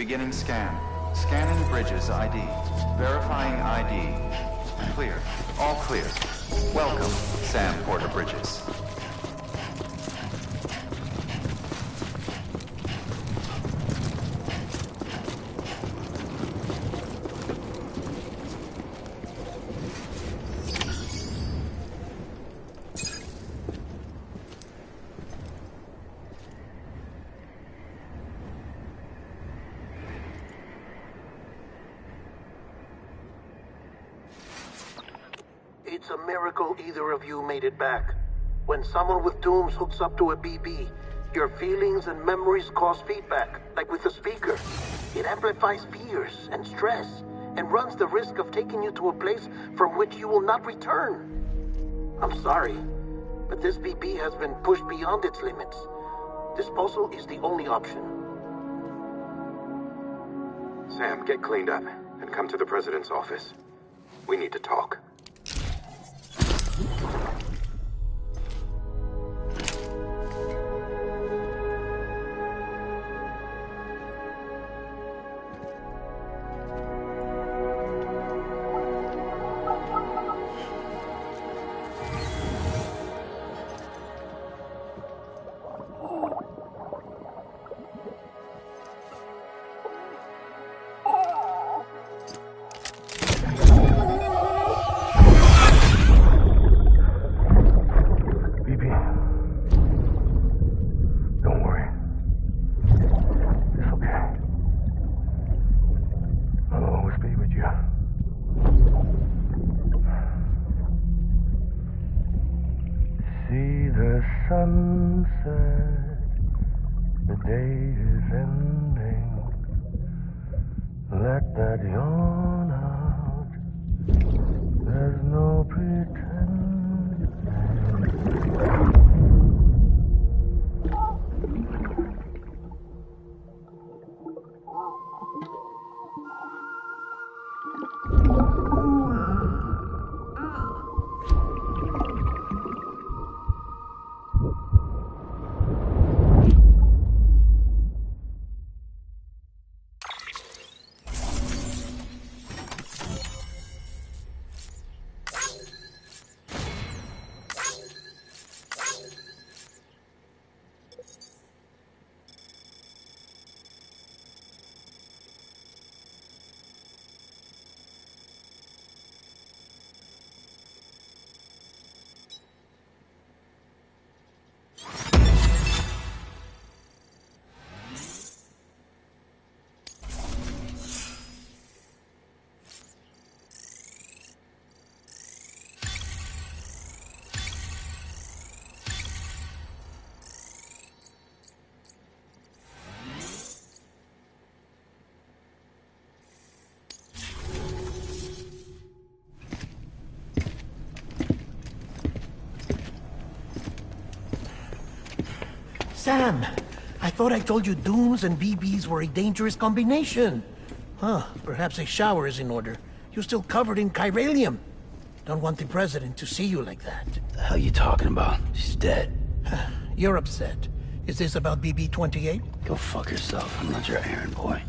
Beginning scan. Scanning Bridges ID. Verifying ID. Clear. All clear. Welcome, Sam Porter Bridges. It's a miracle either of you made it back. When someone with dooms hooks up to a BB, your feelings and memories cause feedback, like with the speaker. It amplifies fears and stress, and runs the risk of taking you to a place from which you will not return. I'm sorry, but this BB has been pushed beyond its limits. Disposal is the only option. Sam, get cleaned up and come to the president's office. We need to talk. Sunset, the day is ending. Let that yawn out. There's no pretending. Sam, I thought I told you dooms and BBs were a dangerous combination. Huh, perhaps a shower is in order. You're still covered in chiralium. Don't want the president to see you like that. The hell you talking about? She's dead. You're upset. Is this about BB-28? Go fuck yourself. I'm not your errand boy.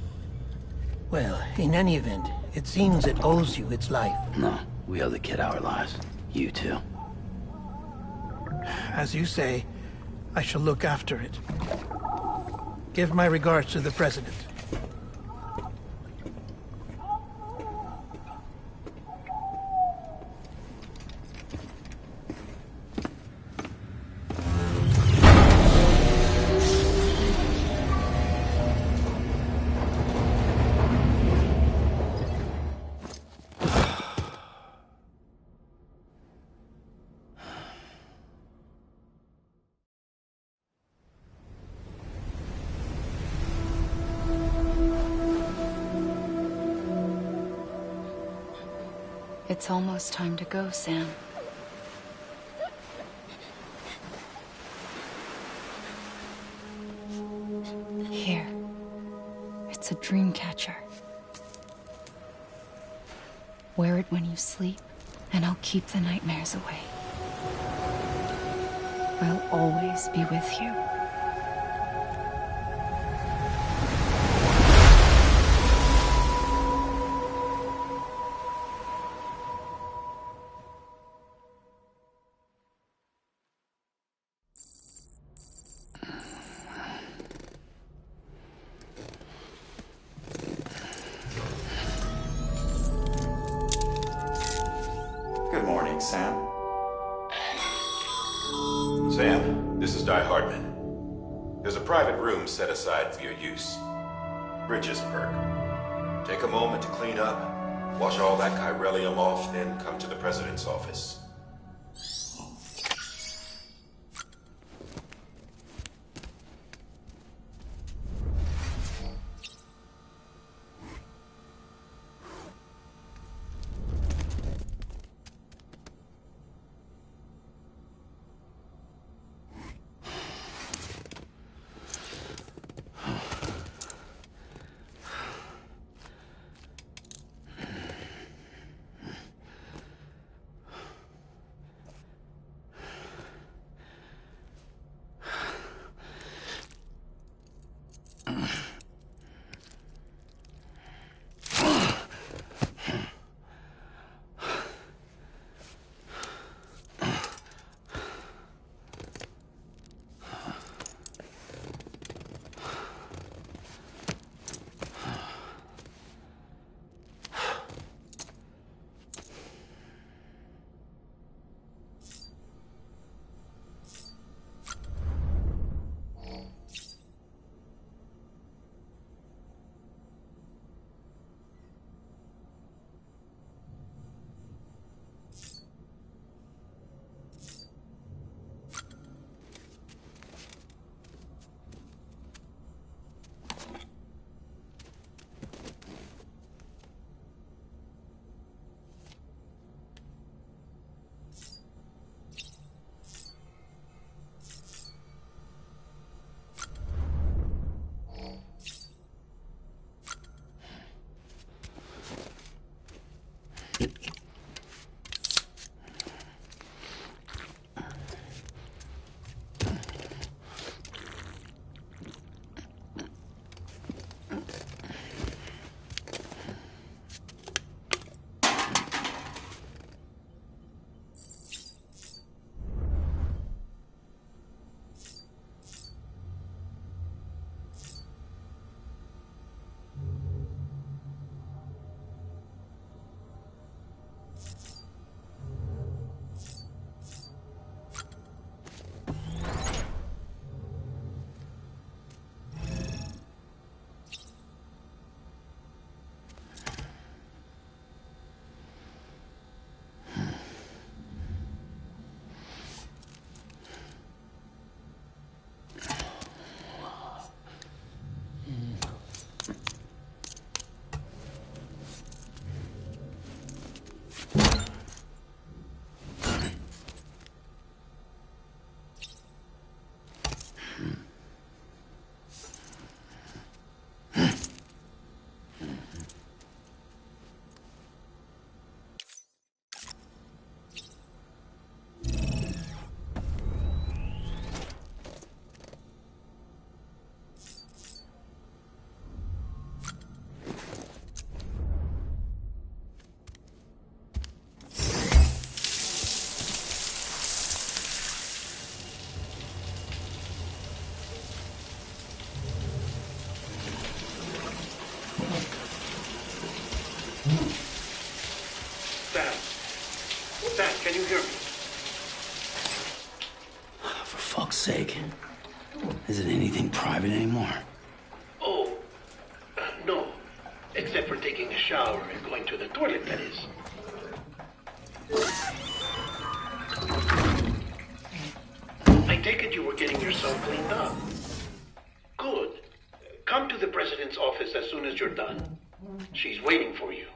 Well, in any event, it seems it owes you its life. No, we owe the kid our lives. You too. As you say, I shall look after it. Give my regards to the president. It's almost time to go, Sam. Here. It's a dream catcher. Wear it when you sleep, and I'll keep the nightmares away. I'll always be with you. morning, Sam. Sam, this is Di Hardman. There's a private room set aside for your use. Bridges perk. Take a moment to clean up, wash all that chiralium off, then come to the President's office. Sam, can you hear me? For fuck's sake. Isn't anything private anymore? Oh, no. Except for taking a shower and going to the toilet, that is. I take it you were getting yourself cleaned up. Good. Come to the President's office as soon as you're done. She's waiting for you.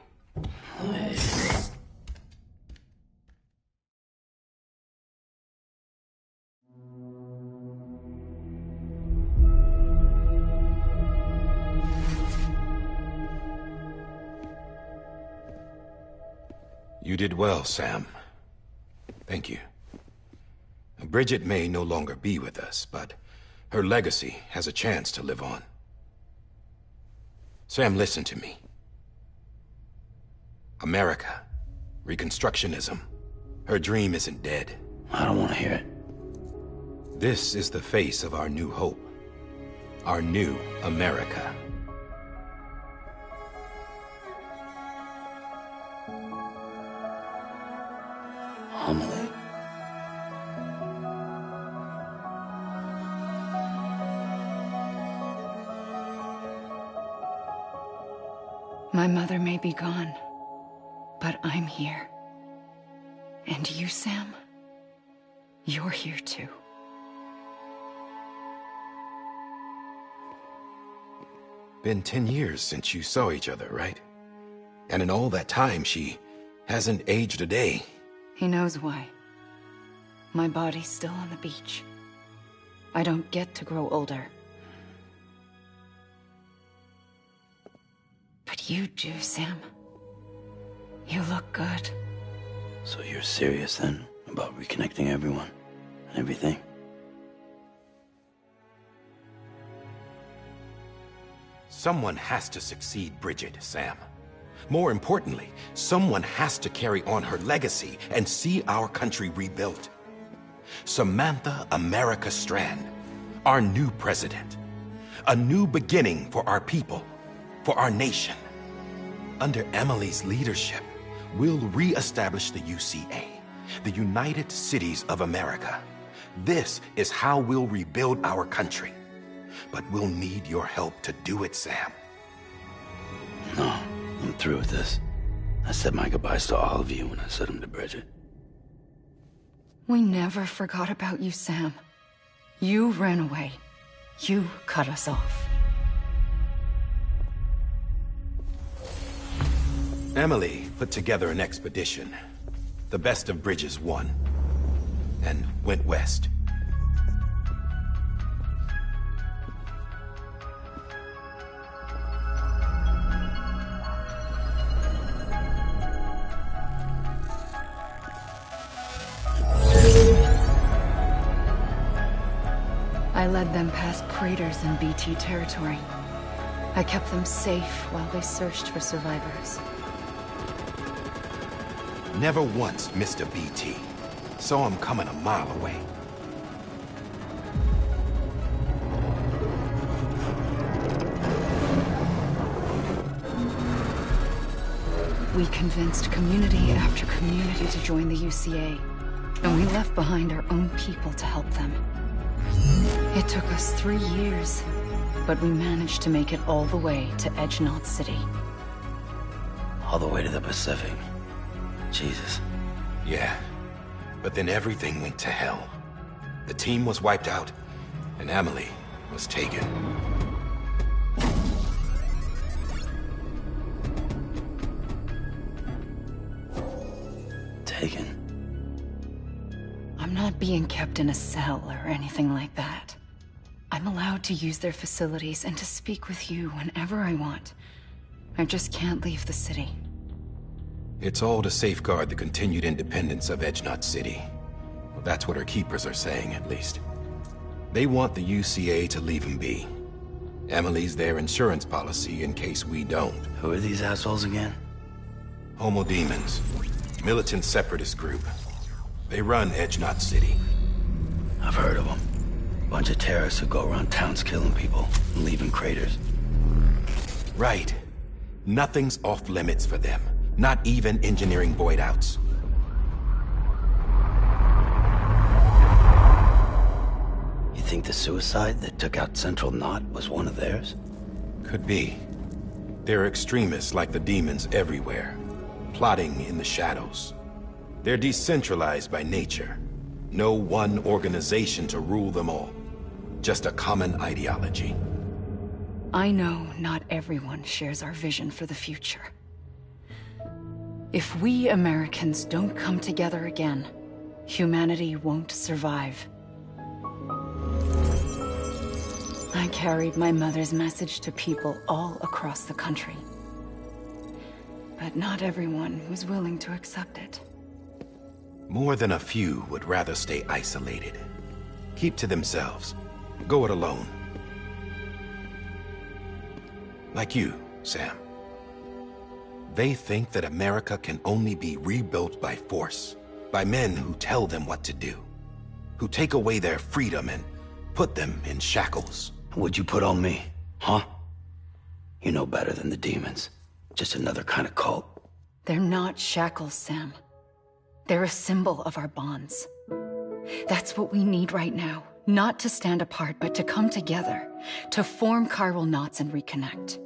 You did well, Sam. Thank you. Bridget may no longer be with us, but her legacy has a chance to live on. Sam, listen to me. America, Reconstructionism, her dream isn't dead. I don't want to hear it. This is the face of our new hope. Our new America. mother may be gone, but I'm here. And you, Sam, you're here too. Been 10 years since you saw each other, right? And in all that time, she hasn't aged a day. He knows why. My body's still on the beach. I don't get to grow older. But you do, Sam. You look good. So you're serious then about reconnecting everyone and everything? Someone has to succeed Bridget, Sam. More importantly, someone has to carry on her legacy and see our country rebuilt. Samantha America Strand, our new president. A new beginning for our people, for our nation. Under Emily's leadership, we'll re-establish the UCA, the United Cities of America. This is how we'll rebuild our country. But we'll need your help to do it, Sam. No, I'm through with this. I said my goodbyes to all of you when I said them to Bridget. We never forgot about you, Sam. You ran away. You cut us off. Emily put together an expedition. The best of Bridges won. And went west. I led them past craters in BT territory. I kept them safe while they searched for survivors. Never once missed a BT. Saw him coming a mile away. We convinced community after community to join the UCA, and we left behind our own people to help them. It took us 3 years, but we managed to make it all the way to Edge Knot City. All the way to the Pacific. Jesus. Yeah, but then everything went to hell. The team was wiped out, and Emily was taken. Taken? I'm not being kept in a cell or anything like that. I'm allowed to use their facilities and to speak with you whenever I want. I just can't leave the city. It's all to safeguard the continued independence of Edge Knot City. Well, that's what our keepers are saying, at least. They want the UCA to leave him be. Emily's their insurance policy in case we don't. Who are these assholes again? Homo Demons. Militant separatist group. They run Edge Knot City. I've heard of them. Bunch of terrorists who go around towns killing people and leaving craters. Right. Nothing's off limits for them. Not even engineering void outs. You think the suicide that took out Central Knot was one of theirs? Could be. There are extremists like the demons everywhere, plotting in the shadows. They're decentralized by nature. No one organization to rule them all. Just a common ideology. I know not everyone shares our vision for the future. If we Americans don't come together again, humanity won't survive. I carried my mother's message to people all across the country. But not everyone was willing to accept it. More than a few would rather stay isolated. Keep to themselves. Go it alone. Like you, Sam. They think that America can only be rebuilt by force, by men who tell them what to do, who take away their freedom and put them in shackles. What'd you put on me, huh? You know better than the demons. Just another kind of cult. They're not shackles, Sam. They're a symbol of our bonds. That's what we need right now. Not to stand apart, but to come together, to form chiral knots and reconnect.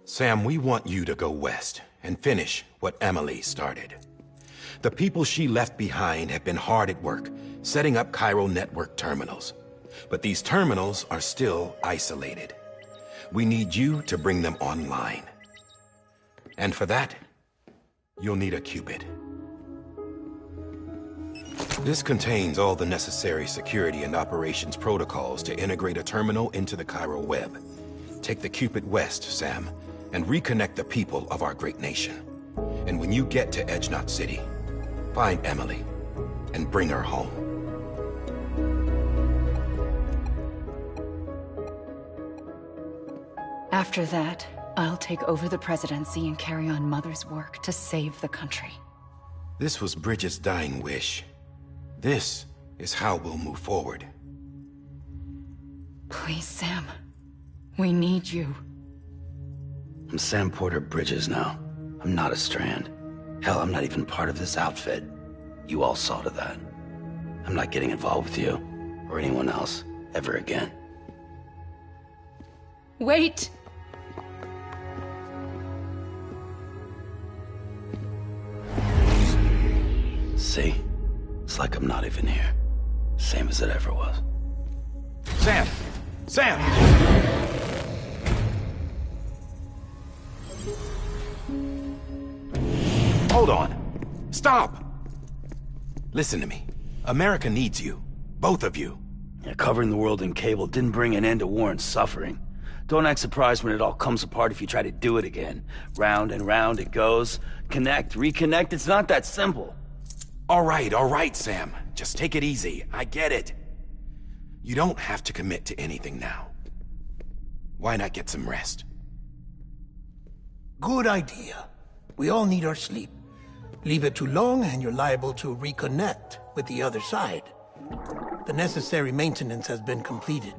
Sam, we want you to go west and finish what Emily started. The people she left behind have been hard at work, setting up Cairo network terminals. But these terminals are still isolated. We need you to bring them online. And for that, you'll need a Cupid. This contains all the necessary security and operations protocols to integrate a terminal into the Cairo web. Take the Cupid west, Sam, and reconnect the people of our great nation. And when you get to Edge Knot City, find Emily and bring her home. After that, I'll take over the presidency and carry on Mother's work to save the country. This was Bridget's dying wish. This is how we'll move forward. Please, Sam. We need you. I'm Sam Porter Bridges now. I'm not a Strand. Hell, I'm not even part of this outfit. You all saw to that. I'm not getting involved with you, or anyone else, ever again. Wait! See? It's like I'm not even here. Same as it ever was. Sam! Sam! Hold on. Stop! Listen to me. America needs you. Both of you. Yeah, covering the world in cable didn't bring an end to war and suffering. Don't act surprised when it all comes apart if you try to do it again. Round and round it goes. Connect, reconnect, it's not that simple. All right, Sam. Just take it easy. I get it. You don't have to commit to anything now. Why not get some rest? Good idea. We all need our sleep. Leave it too long and you're liable to reconnect with the other side. The necessary maintenance has been completed.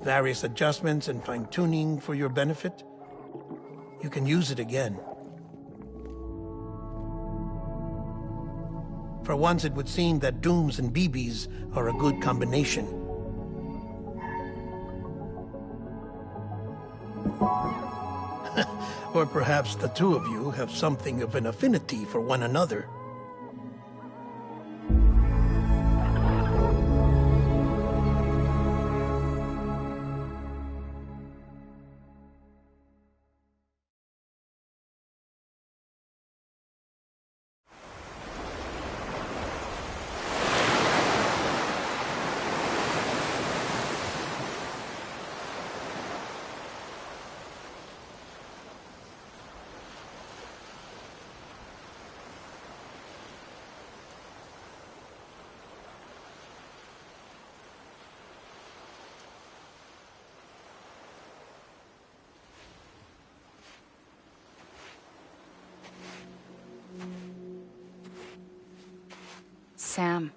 Various adjustments and fine-tuning for your benefit. You can use it again. For once, it would seem that Dooms and BBs are a good combination. Or perhaps the two of you have something of an affinity for one another. Sam.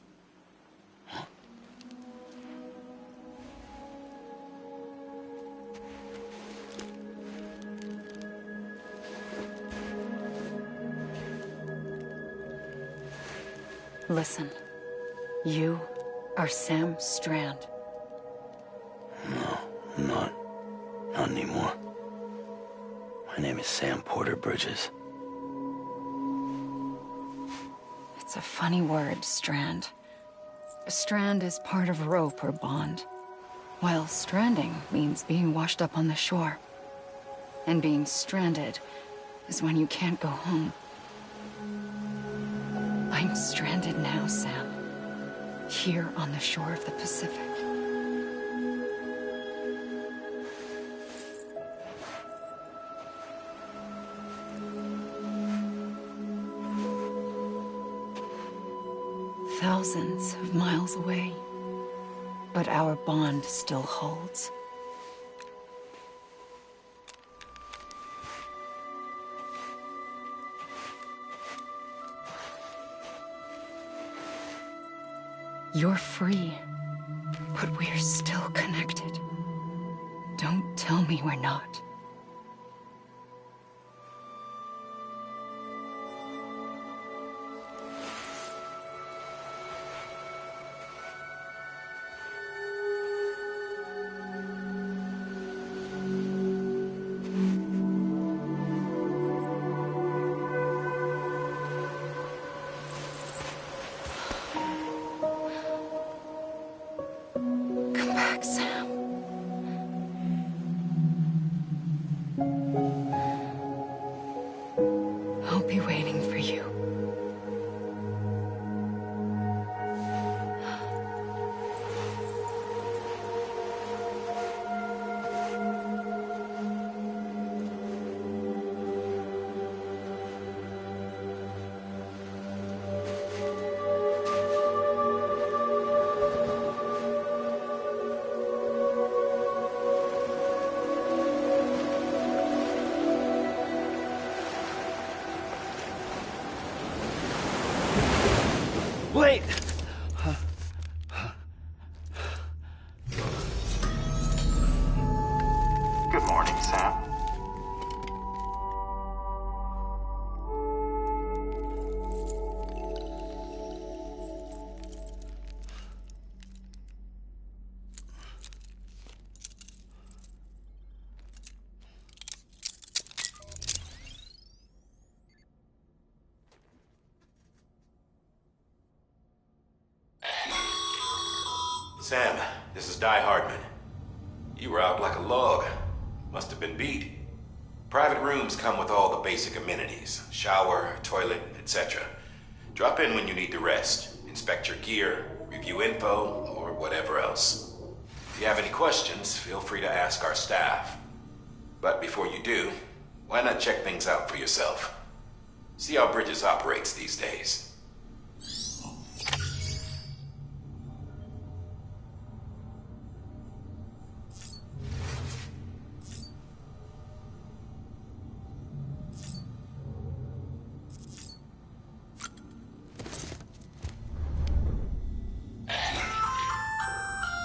Listen. You are Sam Strand. No, I'm not. Not anymore. My name is Sam Porter Bridges. It's a funny word, Strand. A strand is part of rope or bond, while stranding means being washed up on the shore. And being stranded is when you can't go home. I'm stranded now, Sam. Here on the shore of the Pacific. Thousands of miles away, but our bond still holds. You're free, but we're still connected. Don't tell me we're not. I'll be waiting for you. Wait! Good morning, Sam. Sam, this is Die Hardman. You were out like a log. Must have been beat. Private rooms come with all the basic amenities. Shower, toilet, etc. Drop in when you need to rest. Inspect your gear, review info, or whatever else. If you have any questions, feel free to ask our staff. But before you do, why not check things out for yourself? See how Bridges operates these days.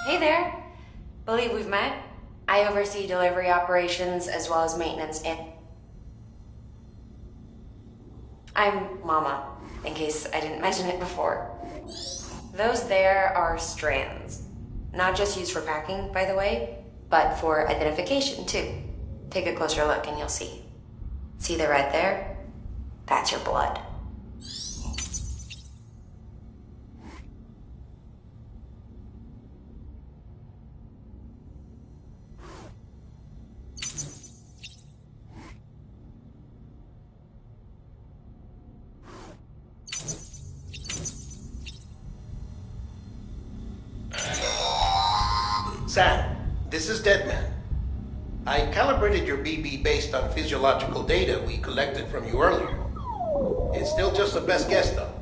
Hey there. Believe we've met. I oversee delivery operations as well as maintenance and... I'm Mama, in case I didn't mention it before. Those there are strands. Not just used for packing, by the way, but for identification too. Take a closer look and you'll see. See the red there? That's your blood. Sam, this is Deadman. I calibrated your BB based on physiological data we collected from you earlier. It's still just the best guess, though.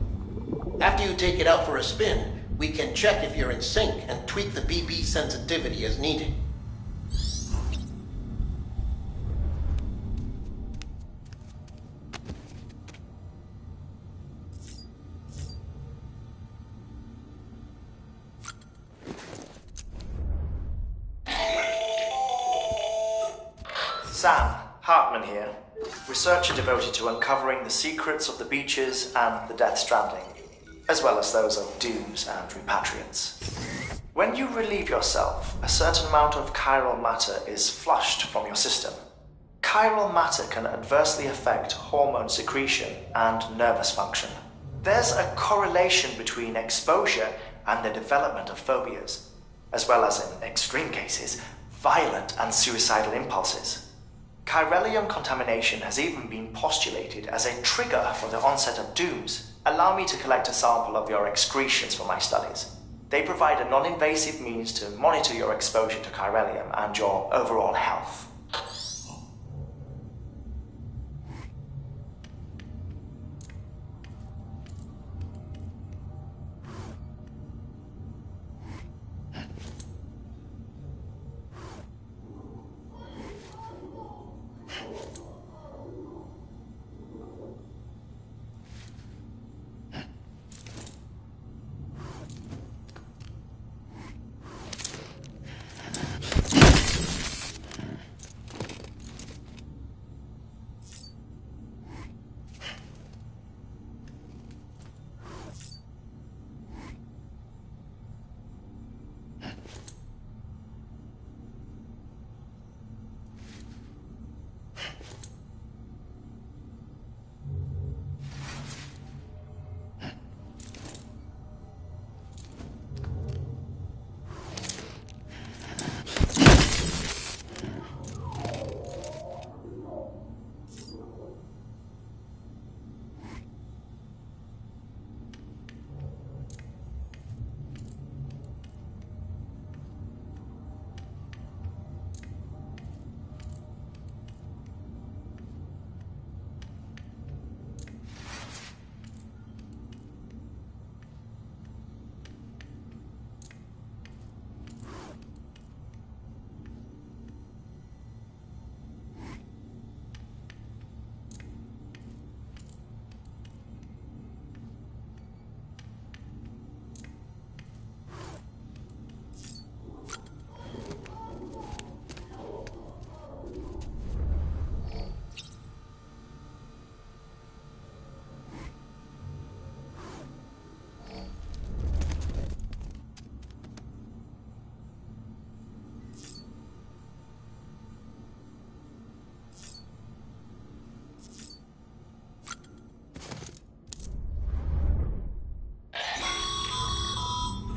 After you take it out for a spin, we can check if you're in sync and tweak the BB sensitivity as needed. Sam, Hartman here, researcher devoted to uncovering the secrets of the beaches and the Death Stranding, as well as those of dooms and repatriants. When you relieve yourself, a certain amount of chiral matter is flushed from your system. Chiral matter can adversely affect hormone secretion and nervous function. There's a correlation between exposure and the development of phobias, as well as, in extreme cases, violent and suicidal impulses. Chiralium contamination has even been postulated as a trigger for the onset of dooms. Allow me to collect a sample of your excretions for my studies. They provide a non-invasive means to monitor your exposure to chiralium and your overall health.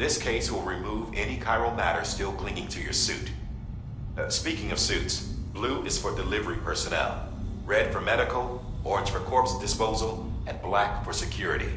This case will remove any chiral matter still clinging to your suit. Speaking of suits, blue is for delivery personnel, red for medical, orange for corpse disposal, and black for security.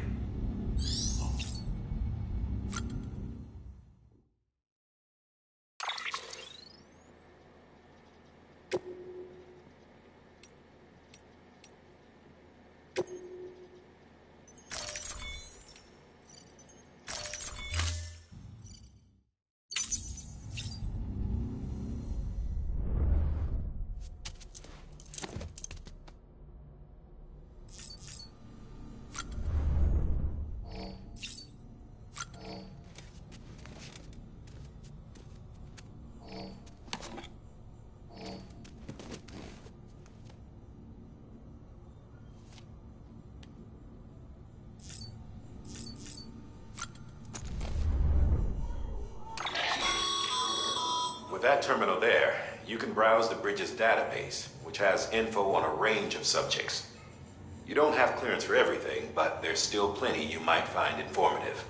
With that terminal there, you can browse the bridge's database, which has info on a range of subjects. You don't have clearance for everything, but there's still plenty you might find informative.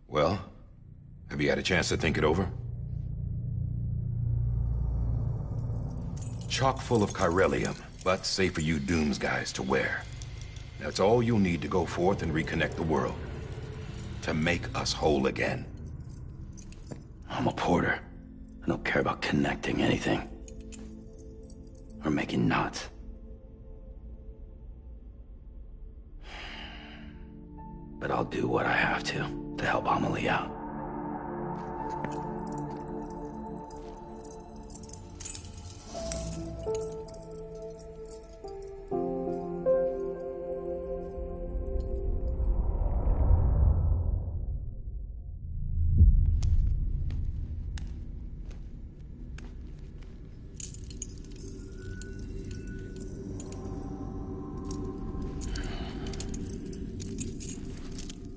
Well, have you had a chance to think it over? Chock full of chiralium, but safe for you Dooms guys to wear. That's all you'll need to go forth and reconnect the world. To make us whole again. I'm a porter. I don't care about connecting anything. Or making knots. But I'll do what I have to help Amelie out.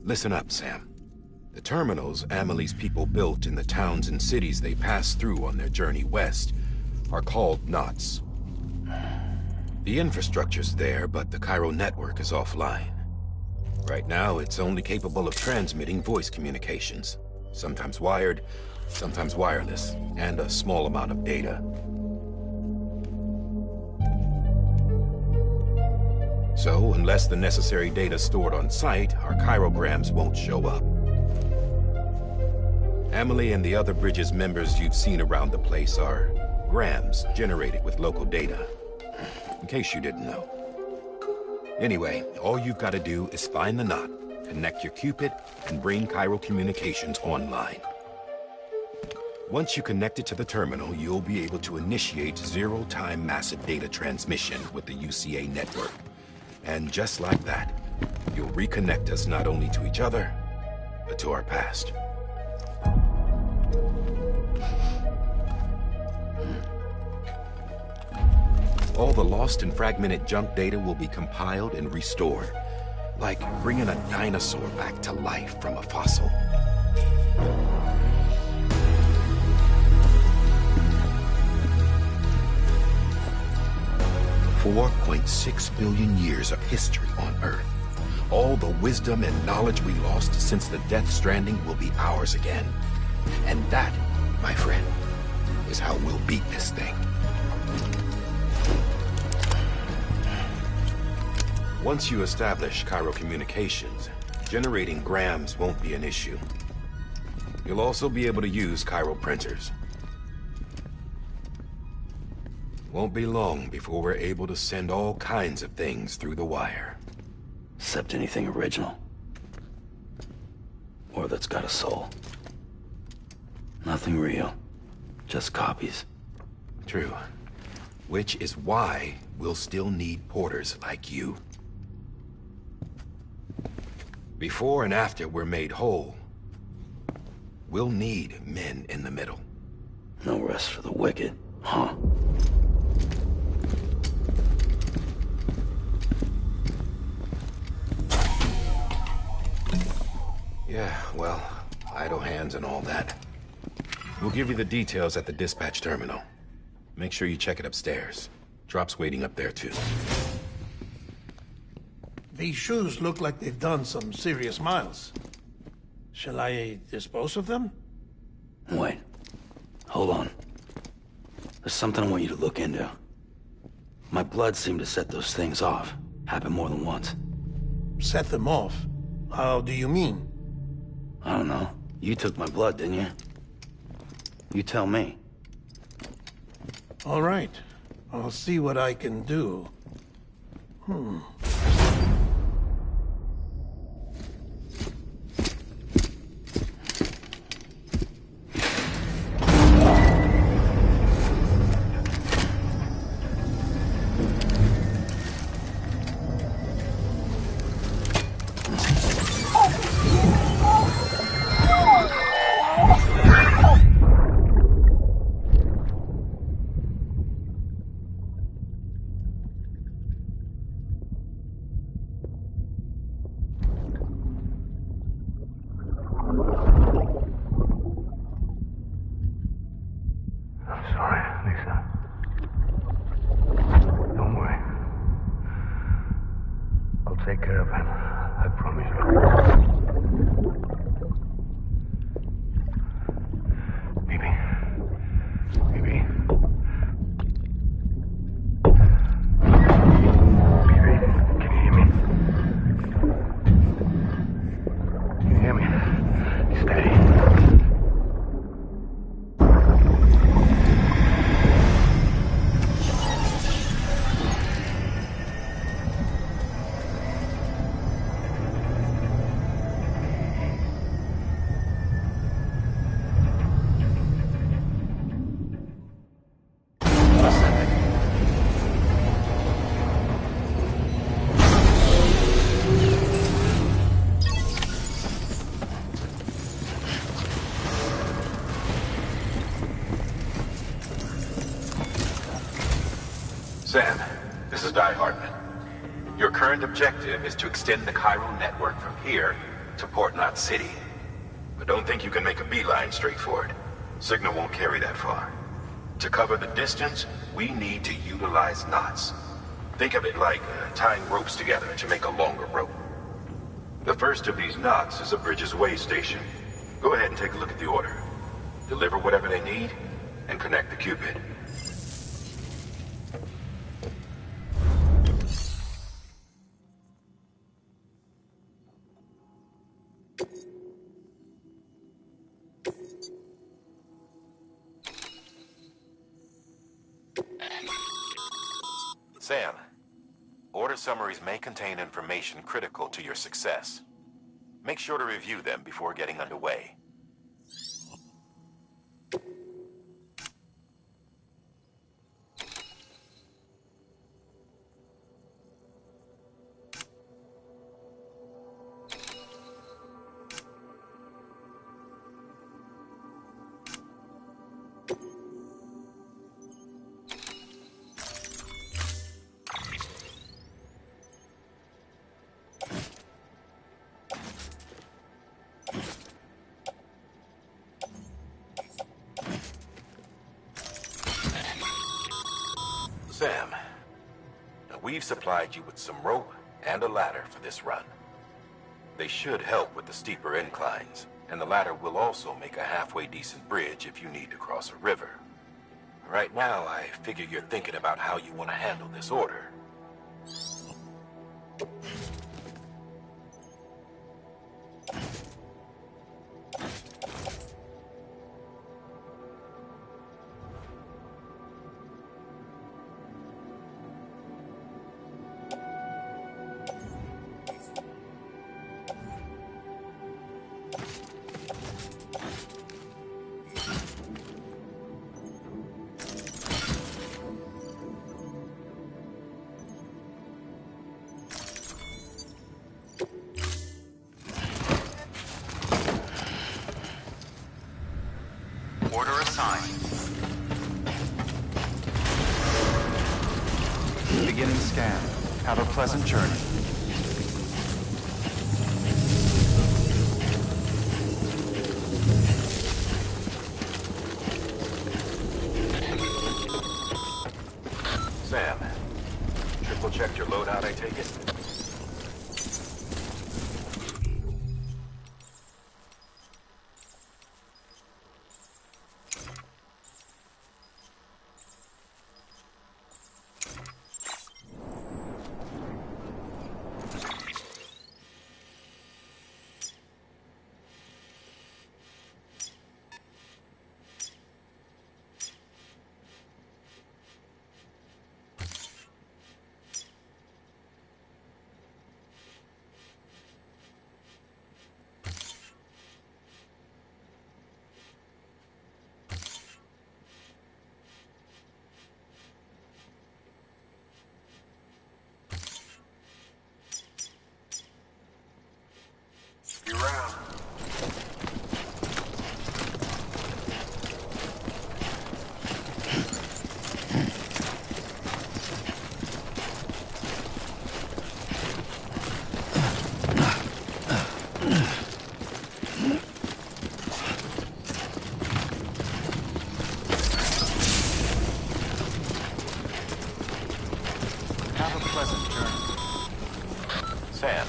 Listen up, Sam. The terminals Amelie's people built in the towns and cities they passed through on their journey west are called knots. The infrastructure's there, but the Cairo network is offline. Right now, it's only capable of transmitting voice communications. Sometimes wired, sometimes wireless, and a small amount of data. So, unless the necessary data's stored on site, our chirograms won't show up. Amelie and the other Bridges members you've seen around the place are grams generated with local data. in case you didn't know. Anyway, all you've got to do is find the knot, connect your Cupid, and bring Chiral Communications online. Once you connect it to the terminal, you'll be able to initiate zero-time massive data transmission with the UCA network. And just like that, you'll reconnect us not only to each other, but to our past. All the lost and fragmented junk data will be compiled and restored, like bringing a dinosaur back to life from a fossil. 4.6 billion years of history on Earth. All the wisdom and knowledge we lost since the Death Stranding will be ours again. And that, my friend, is how we'll beat this thing. Once you establish Chiral Communications, generating grams won't be an issue. You'll also be able to use chiral printers. Won't be long before we're able to send all kinds of things through the wire. Except anything original. Or that's got a soul. Nothing real. Just copies. True. Which is why we'll still need porters like you. Before and after we're made whole, we'll need men in the middle. No rest for the wicked, huh? Yeah, well, idle hands and all that. We'll give you the details at the dispatch terminal. Make sure you check it upstairs. Drop's waiting up there, too. These shoes look like they've done some serious miles. Shall I dispose of them? Wait. Hold on. There's something I want you to look into. My blood seemed to set those things off. Happened more than once. Set them off? How do you mean? I don't know. You took my blood, didn't you? You tell me. All right. I'll see what I can do. Take care of him. I promise you. Baby. Baby. Baby, can you hear me? Can you hear me? Steady. Sam, this is Hartman. Your current objective is to extend the chiral network from here to Port Knot City. But don't think you can make a beeline straight for it. Signal won't carry that far. To cover the distance, we need to utilize knots. Think of it like tying ropes together to make a longer rope. The first of these knots is a Bridges Way station. Go ahead and take a look at the order. Deliver whatever they need, and connect the Cupid. Sam, order summaries may contain information critical to your success. Make sure to review them before getting underway. Sam, now we've supplied you with some rope and a ladder for this run. They should help with the steeper inclines, and the ladder will also make a halfway decent bridge if you need to cross a river. Right now, I figure you're thinking about how you want to handle this order. Order assigned. Beginning scan. Have a pleasant journey. Sam, triple checked your loadout, I take it? You're around. Have a pleasant journey. Sam,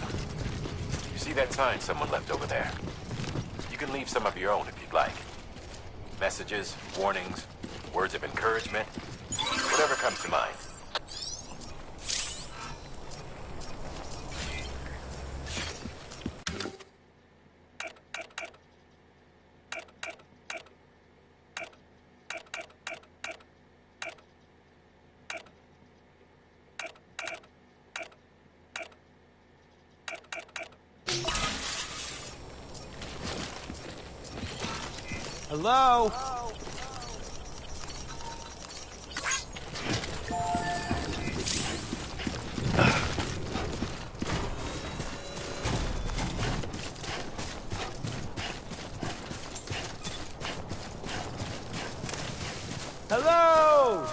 you see that sign someone left over there? You can leave some of your own if you'd like. Messages, warnings, words of encouragement, whatever comes to mind. Hello? Hello?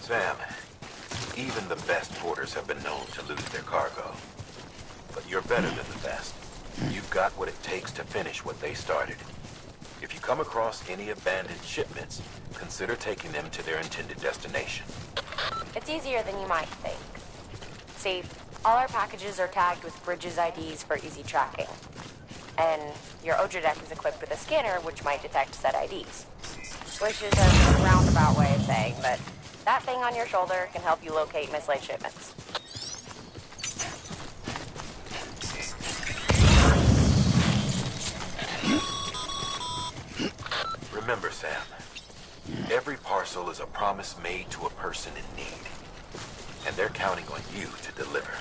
Sam, even the best porters have been known to lose their cargo. But you're better than the best. You've got what it takes to finish what they started. If you come across any abandoned shipments, consider taking them to their intended destination. It's easier than you might think. See, all our packages are tagged with Bridges IDs for easy tracking. And your Odra deck is equipped with a scanner which might detect said IDs. Which is a roundabout way of saying, but that thing on your shoulder can help you locate mislaid shipments. Remember, Sam, Every parcel is a promise made to a person in need. And they're counting on you to deliver.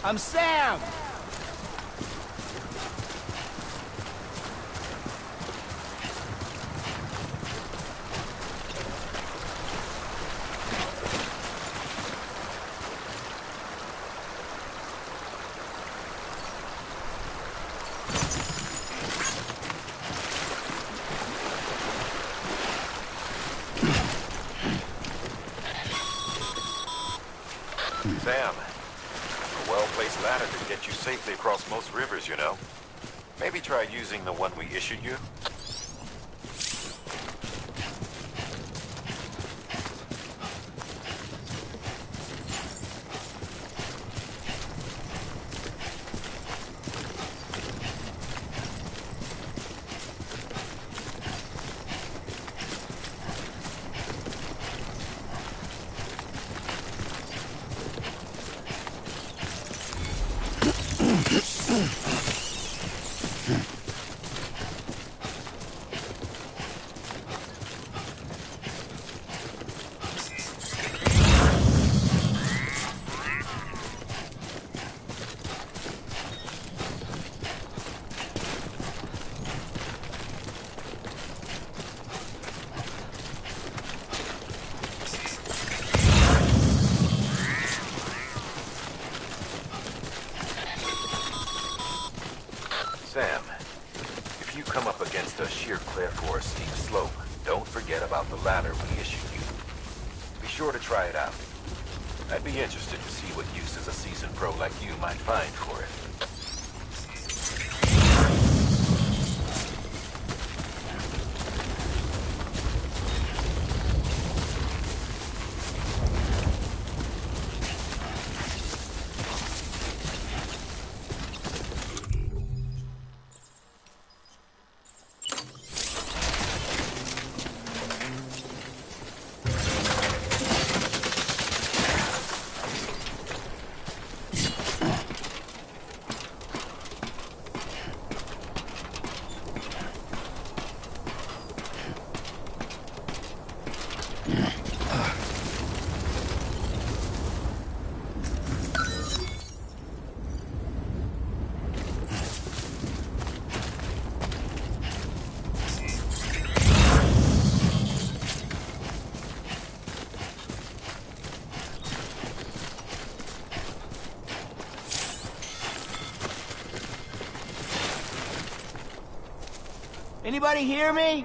I'm Sam! Sam, a well-placed ladder could get you safely across most rivers, you know. Maybe try using the one we issued you. Sam, if you come up against a sheer cliff or a steep slope, don't forget about the ladder we issued you. Be sure to try it out. I'd be interested to see what uses a seasoned pro like you might find for it. Anybody hear me?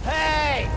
Hey!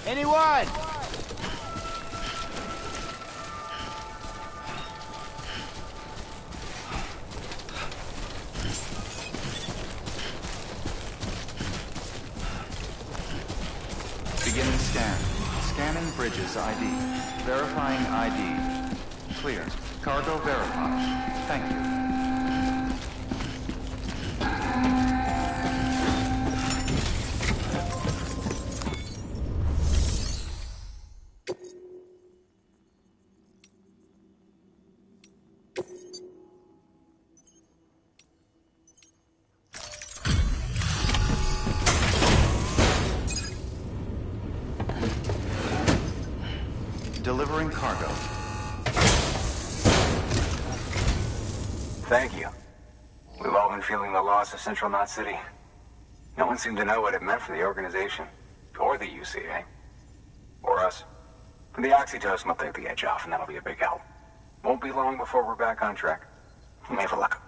Anyone? Beginning scan. Scanning bridges ID. Verifying ID. Clear. Cargo verified. Thank you. Delivering cargo. Thank you. We've all been feeling the loss of Central Knot City. No one seemed to know what it meant for the organization, or the UCA, or us. The oxytocin will take the edge off, and that'll be a big help. Won't be long before we're back on track. We may have luck.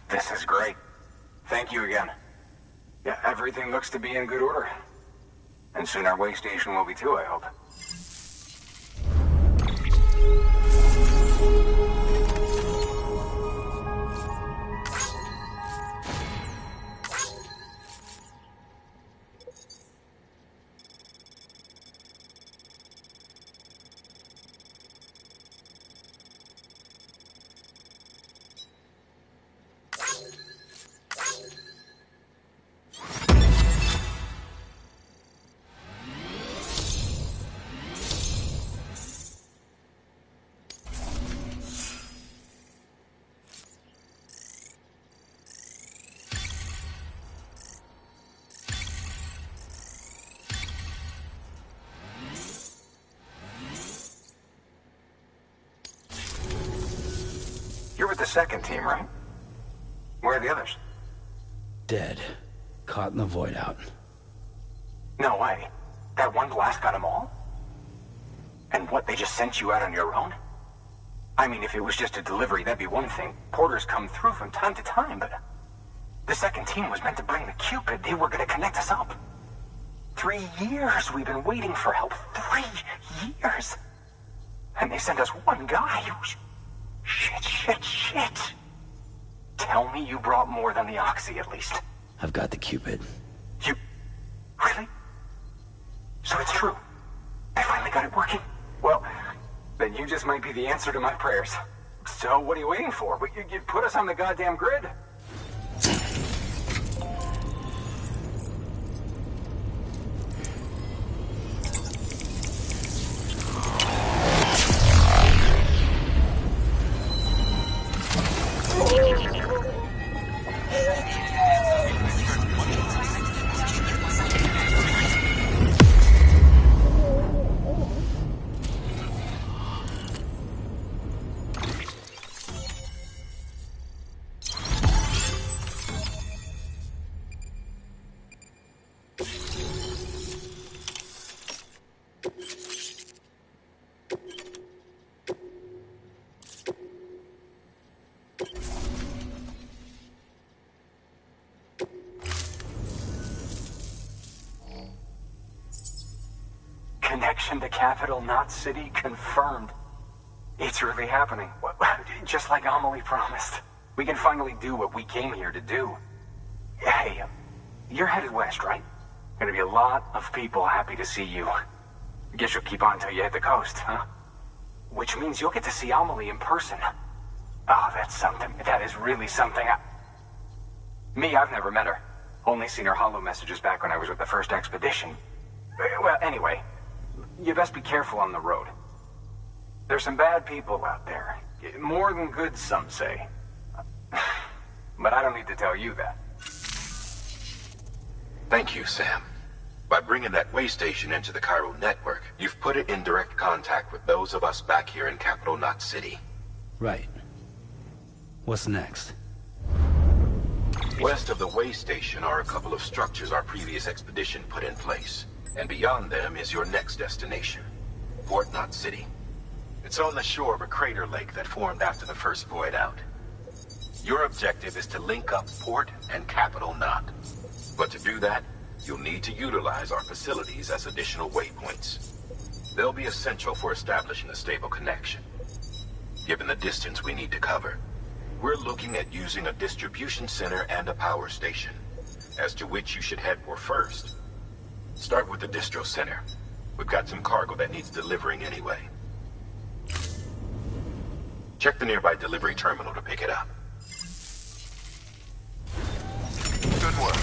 This is great. Thank you again. Yeah, everything looks to be in good order. And soon our way station will be too, I hope. You're with the second team, right? Where are the others? Dead. Caught in the void out. No way. That one blast got them all? And what, they just sent you out on your own? I mean, if it was just a delivery, that'd be one thing. Porters come through from time to time, but... The second team was meant to bring the Cupid. They were gonna connect us up. 3 years we've been waiting for help. 3 years! And they sent us one guy. Shit. Tell me you brought more than the Oxy, at least. I've got the Cupid. You... Really? So it's true. I finally got it working. Well, then you just might be the answer to my prayers. So what are you waiting for? You put us on the goddamn grid. the capital, not city, confirmed. It's really happening. Just like Amelie promised. We can finally do what we came here to do. Hey, you're headed west, right? Gonna be a lot of people happy to see you. Guess you'll keep on until you hit the coast, huh? Which means you'll get to see Amelie in person. Oh, that's something. That is really something. Me, I've never met her. Only seen her holo messages back when I was with the first expedition. Well, anyway, you best be careful on the road. There's some bad people out there. More than good, some say. But I don't need to tell you that. Thank you, Sam. By bringing that way station into the Cairo network, you've put it in direct contact with those of us back here in Capital Knot City. Right. What's next? West of the way station are a couple of structures our previous expedition put in place. And beyond them is your next destination, Port Knot City. It's on the shore of a crater lake that formed after the first void out. Your objective is to link up Port and Capital Knot. But to do that, you'll need to utilize our facilities as additional waypoints. They'll be essential for establishing a stable connection. Given the distance we need to cover, we're looking at using a distribution center and a power station. As to which you should head for first, start with the distro center. We've got some cargo that needs delivering anyway. Check the nearby delivery terminal to pick it up. Good work.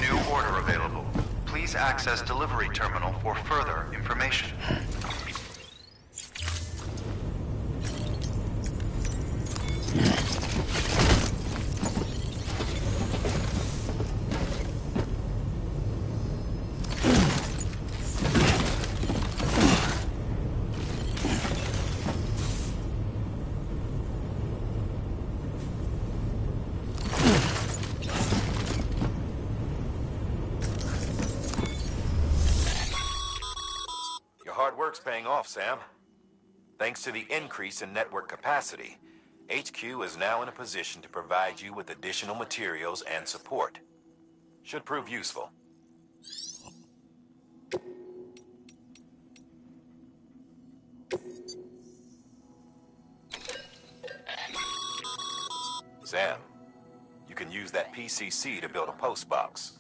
New order available. Please access delivery terminal for further information. Hard work's paying off, Sam. Thanks to the increase in network capacity, HQ is now in a position to provide you with additional materials and support. Should prove useful. Sam, you can use that PCC to build a post box.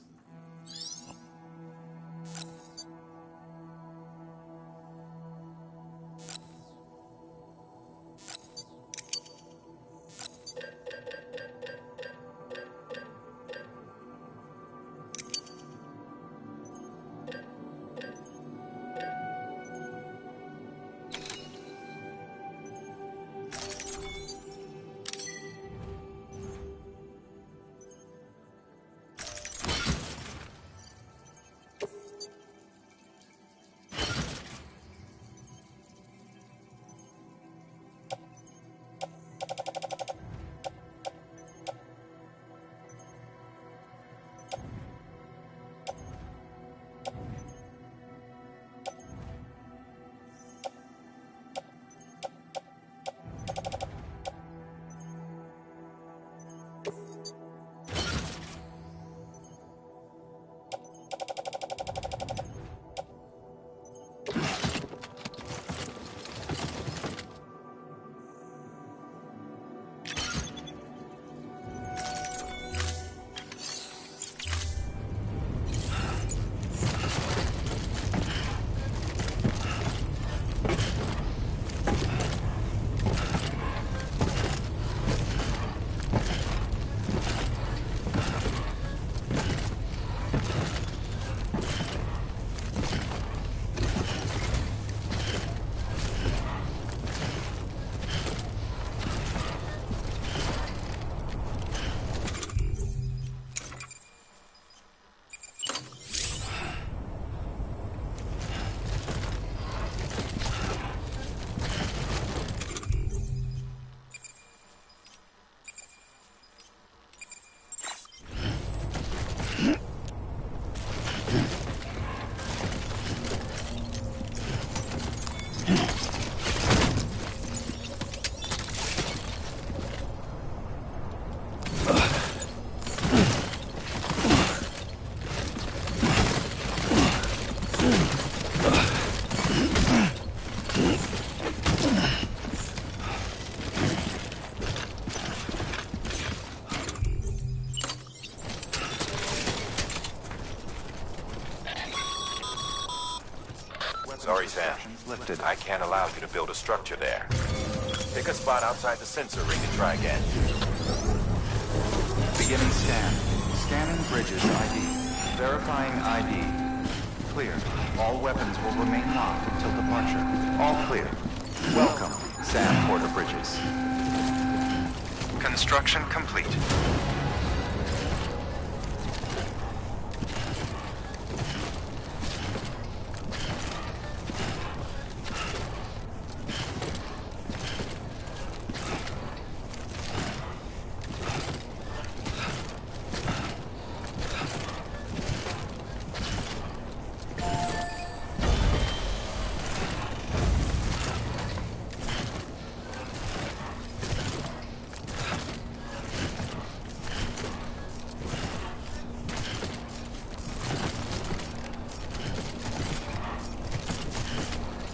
Sorry, Sam. restrictions lifted. I can't allow you to build a structure there. Pick a spot outside the sensor ring and try again. Beginning scan. Scanning bridges ID. Verifying ID. Clear. All weapons will remain locked until departure. All clear. Welcome, Sam Porter Bridges. Construction complete.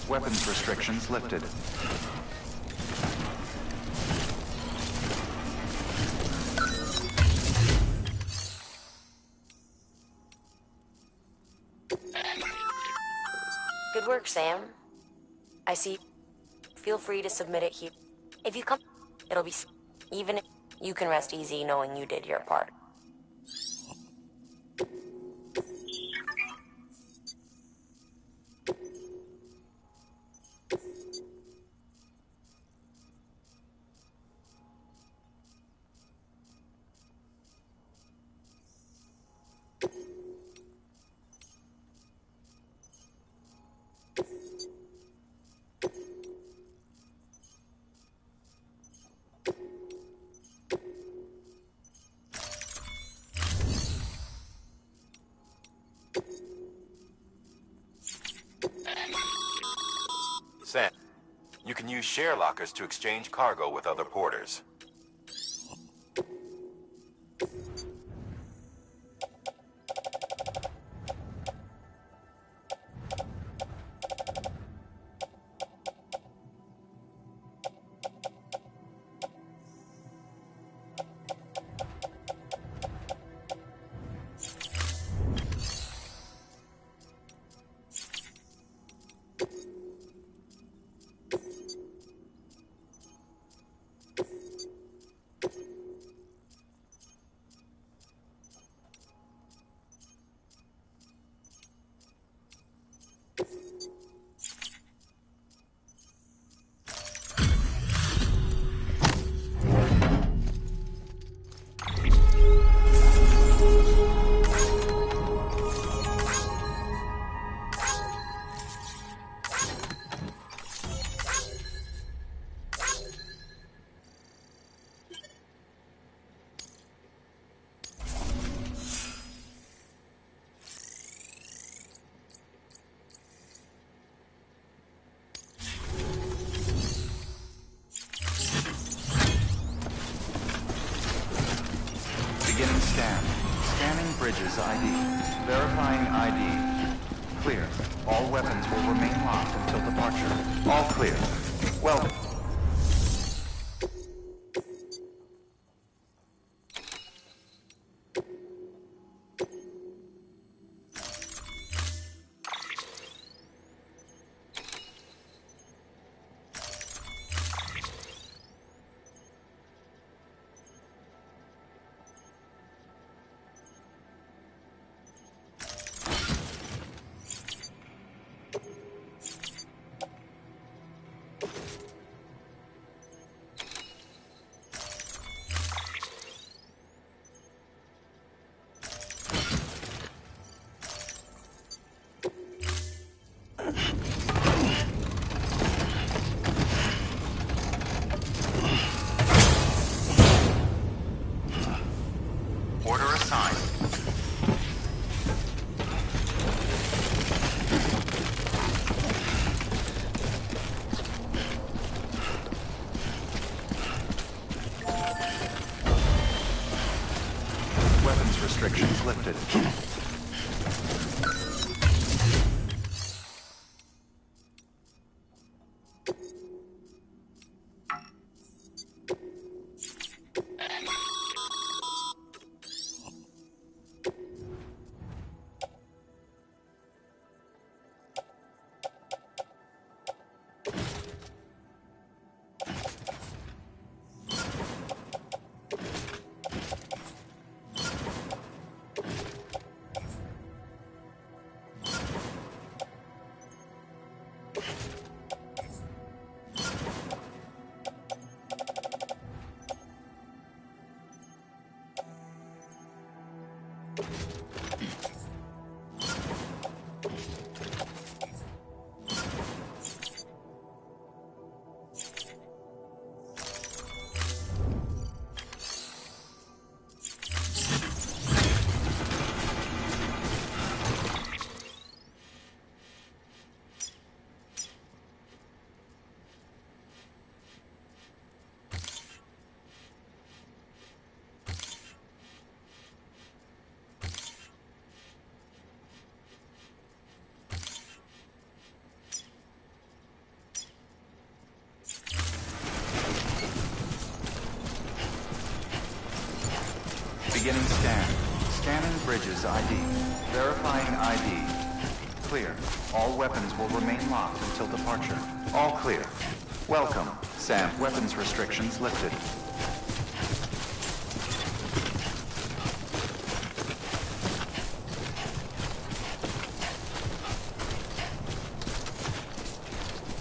Weapons restrictions lifted. Good work, Sam. I see. Feel free to submit it here. If you come, it'll be... Even if you can rest easy knowing you did your part. Sam, you can use share lockers to exchange cargo with other porters. Beginning scan. Scanning bridges ID. Verifying ID. Clear. All weapons will remain locked until departure. All clear. Welcome. Order assigned. Weapons restrictions lifted. Beginning scan. Scanning bridges ID. Verifying ID. Clear. All weapons will remain locked until departure. All clear. Welcome, Sam. Weapons restrictions lifted.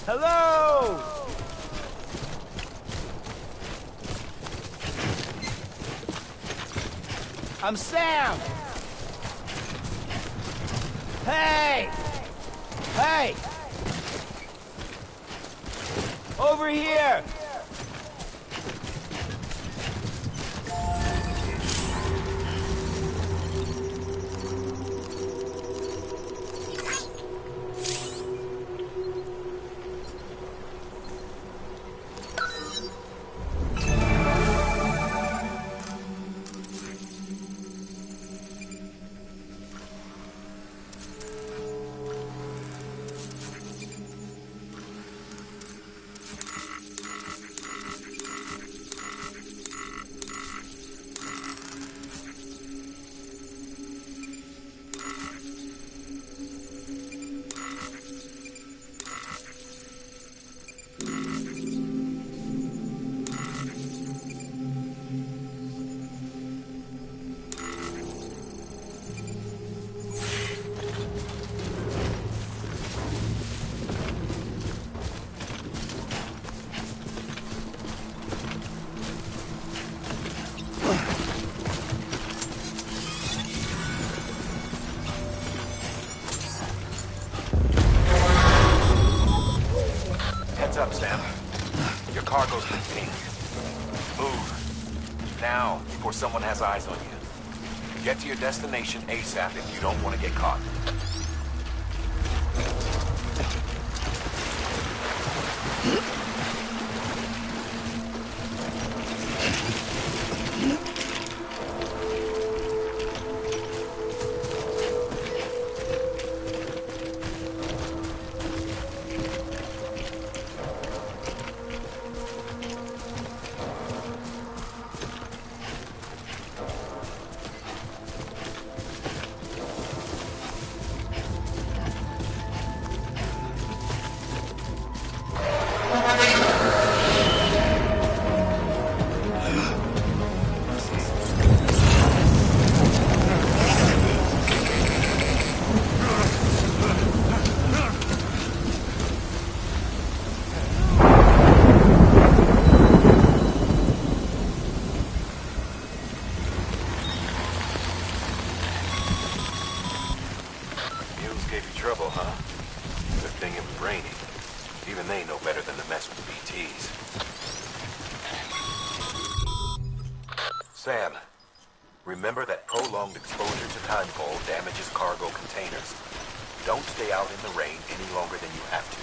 Hello! I'm Sam! Hey! Hey! Over here! Heads up, Sam. Your cargo's been pinged. Move. Now, before someone has eyes on you. Get to your destination ASAP if you don't want to get caught. Gave you trouble, huh? Good thing it was raining. Even they know better than to mess with BTs. Sam, remember that prolonged exposure to timefall damages cargo containers. Don't stay out in the rain any longer than you have to.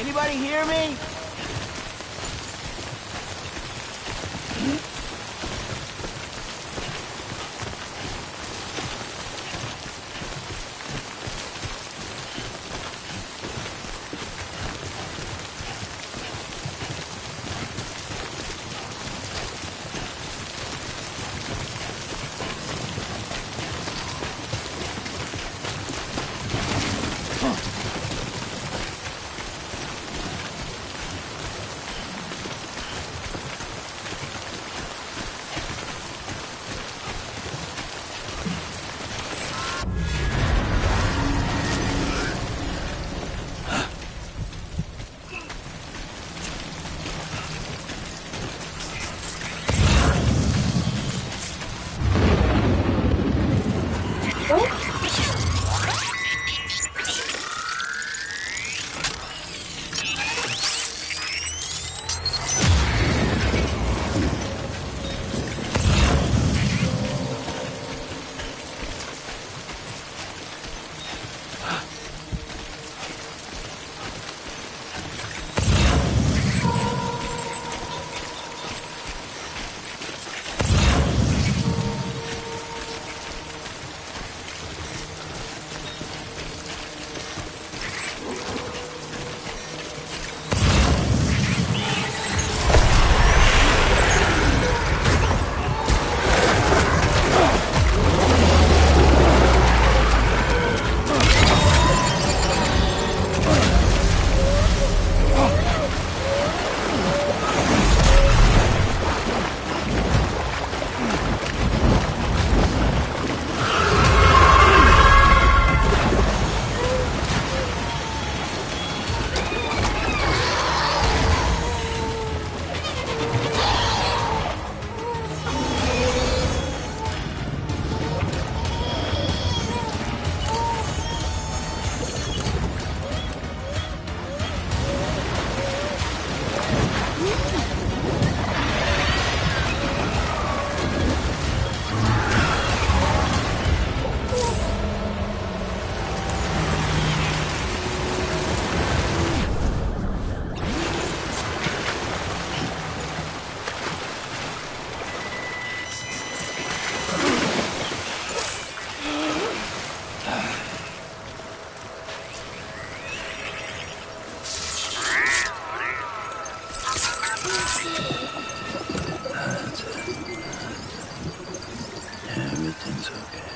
Anybody hear me? Everything's okay.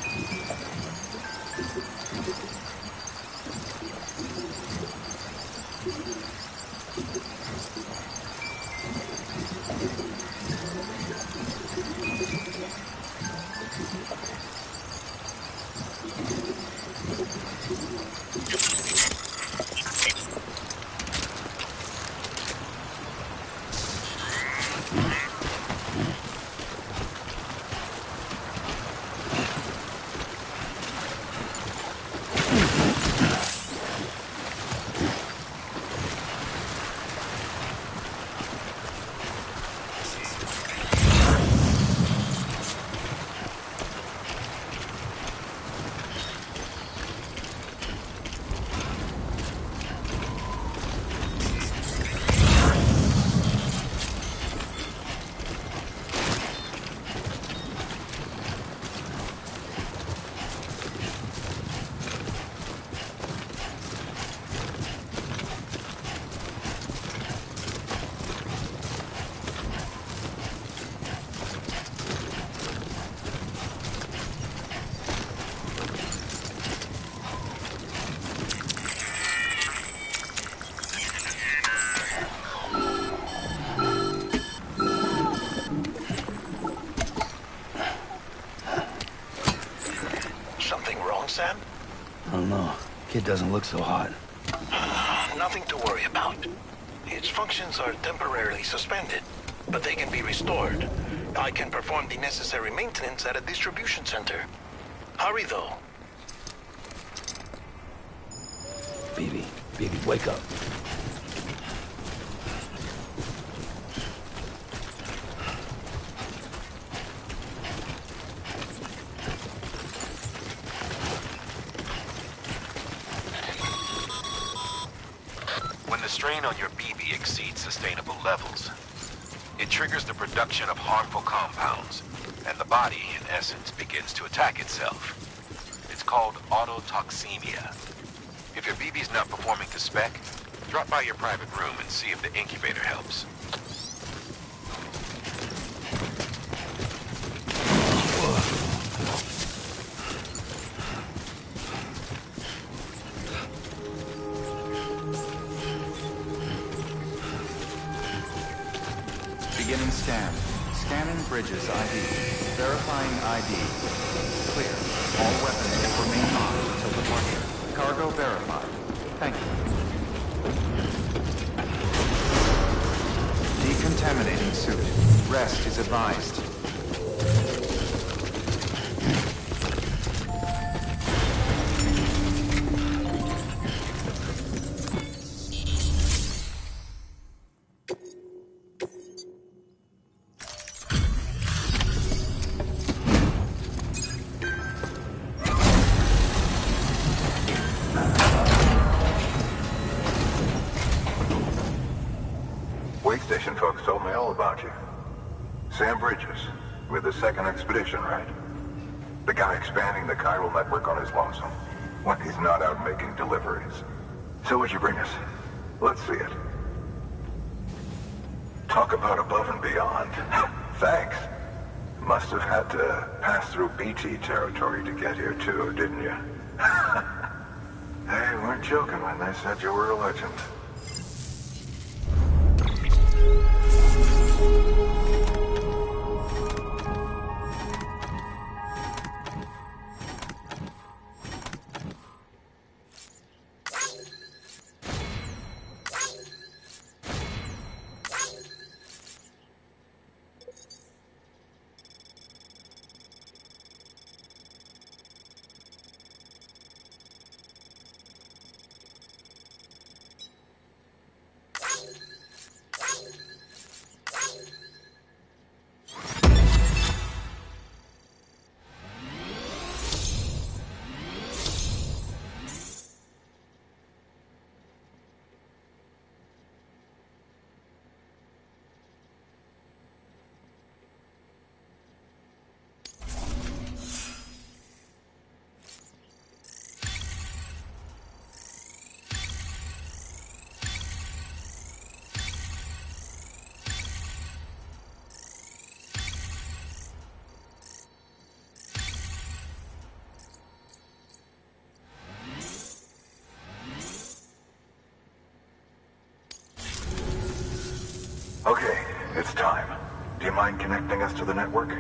Sam? I don't know. Kid doesn't look so hot. Nothing to worry about. Its functions are temporarily suspended, but they can be restored. I can perform the necessary maintenance at a distribution center. Hurry, though. Bibi, wake up. When the strain on your BB exceeds sustainable levels, it triggers the production of harmful compounds, and the body, in essence, begins to attack itself. It's called autotoxemia. If your BB's not performing to spec, drop by your private room and see if the incubator helps. Beginning scan. Scanning bridges ID. Verifying ID. Clear. All weapons will remain locked until departure. Cargo verified. Thank you. Decontaminating suit. Rest is advised. Station folks told me all about you. Sam Bridges, with the second expedition, right? The guy expanding the chiral network on his lonesome, when he's not out making deliveries. So what'd you bring us? Let's see it. Talk about above and beyond. Thanks. Must have had to pass through BT territory to get here too, didn't you? They weren't joking when they said you were a legend. Okay, it's time. Do you mind connecting us to the network?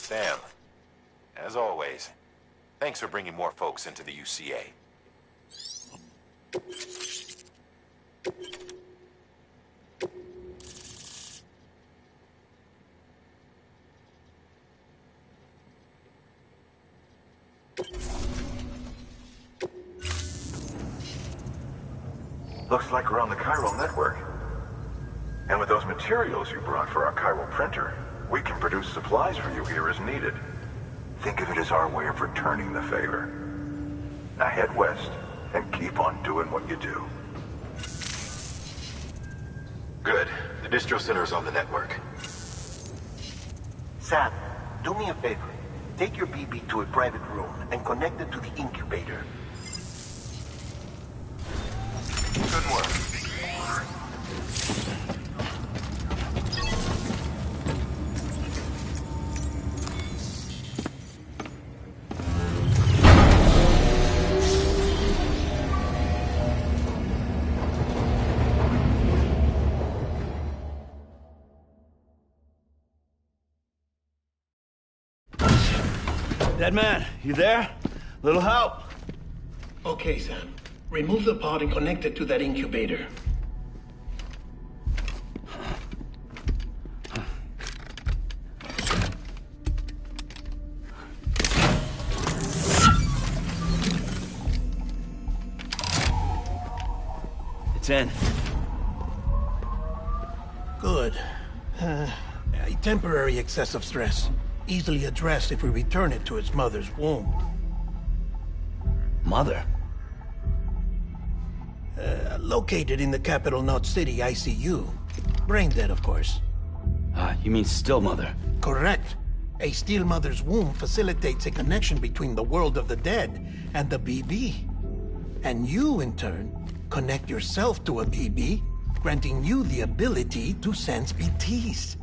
Sam, as always, thanks for bringing more folks into the UCA. Looks like we're on the chiral network. And with those materials you brought for our chiral printer, we can produce supplies for you here as needed. Think of it as our way of returning the favor. Now head west and keep on doing what you do. Good. The distro center is on the network. Sam, do me a favor. Take your BB to a private room and connect it to the incubator. Good work. Dead man, you there? Little help? Okay, Sam. Remove the pod and connect it to that incubator. It's in. Good. A temporary excessive stress. Easily addressed if we return it to its mother's womb. Mother? Located in the capital Knot City ICU. Brain dead, of course. You mean still mother? Correct. A still mother's womb facilitates a connection between the world of the dead and the BB. And you, in turn, connect yourself to a BB, granting you the ability to sense BTs.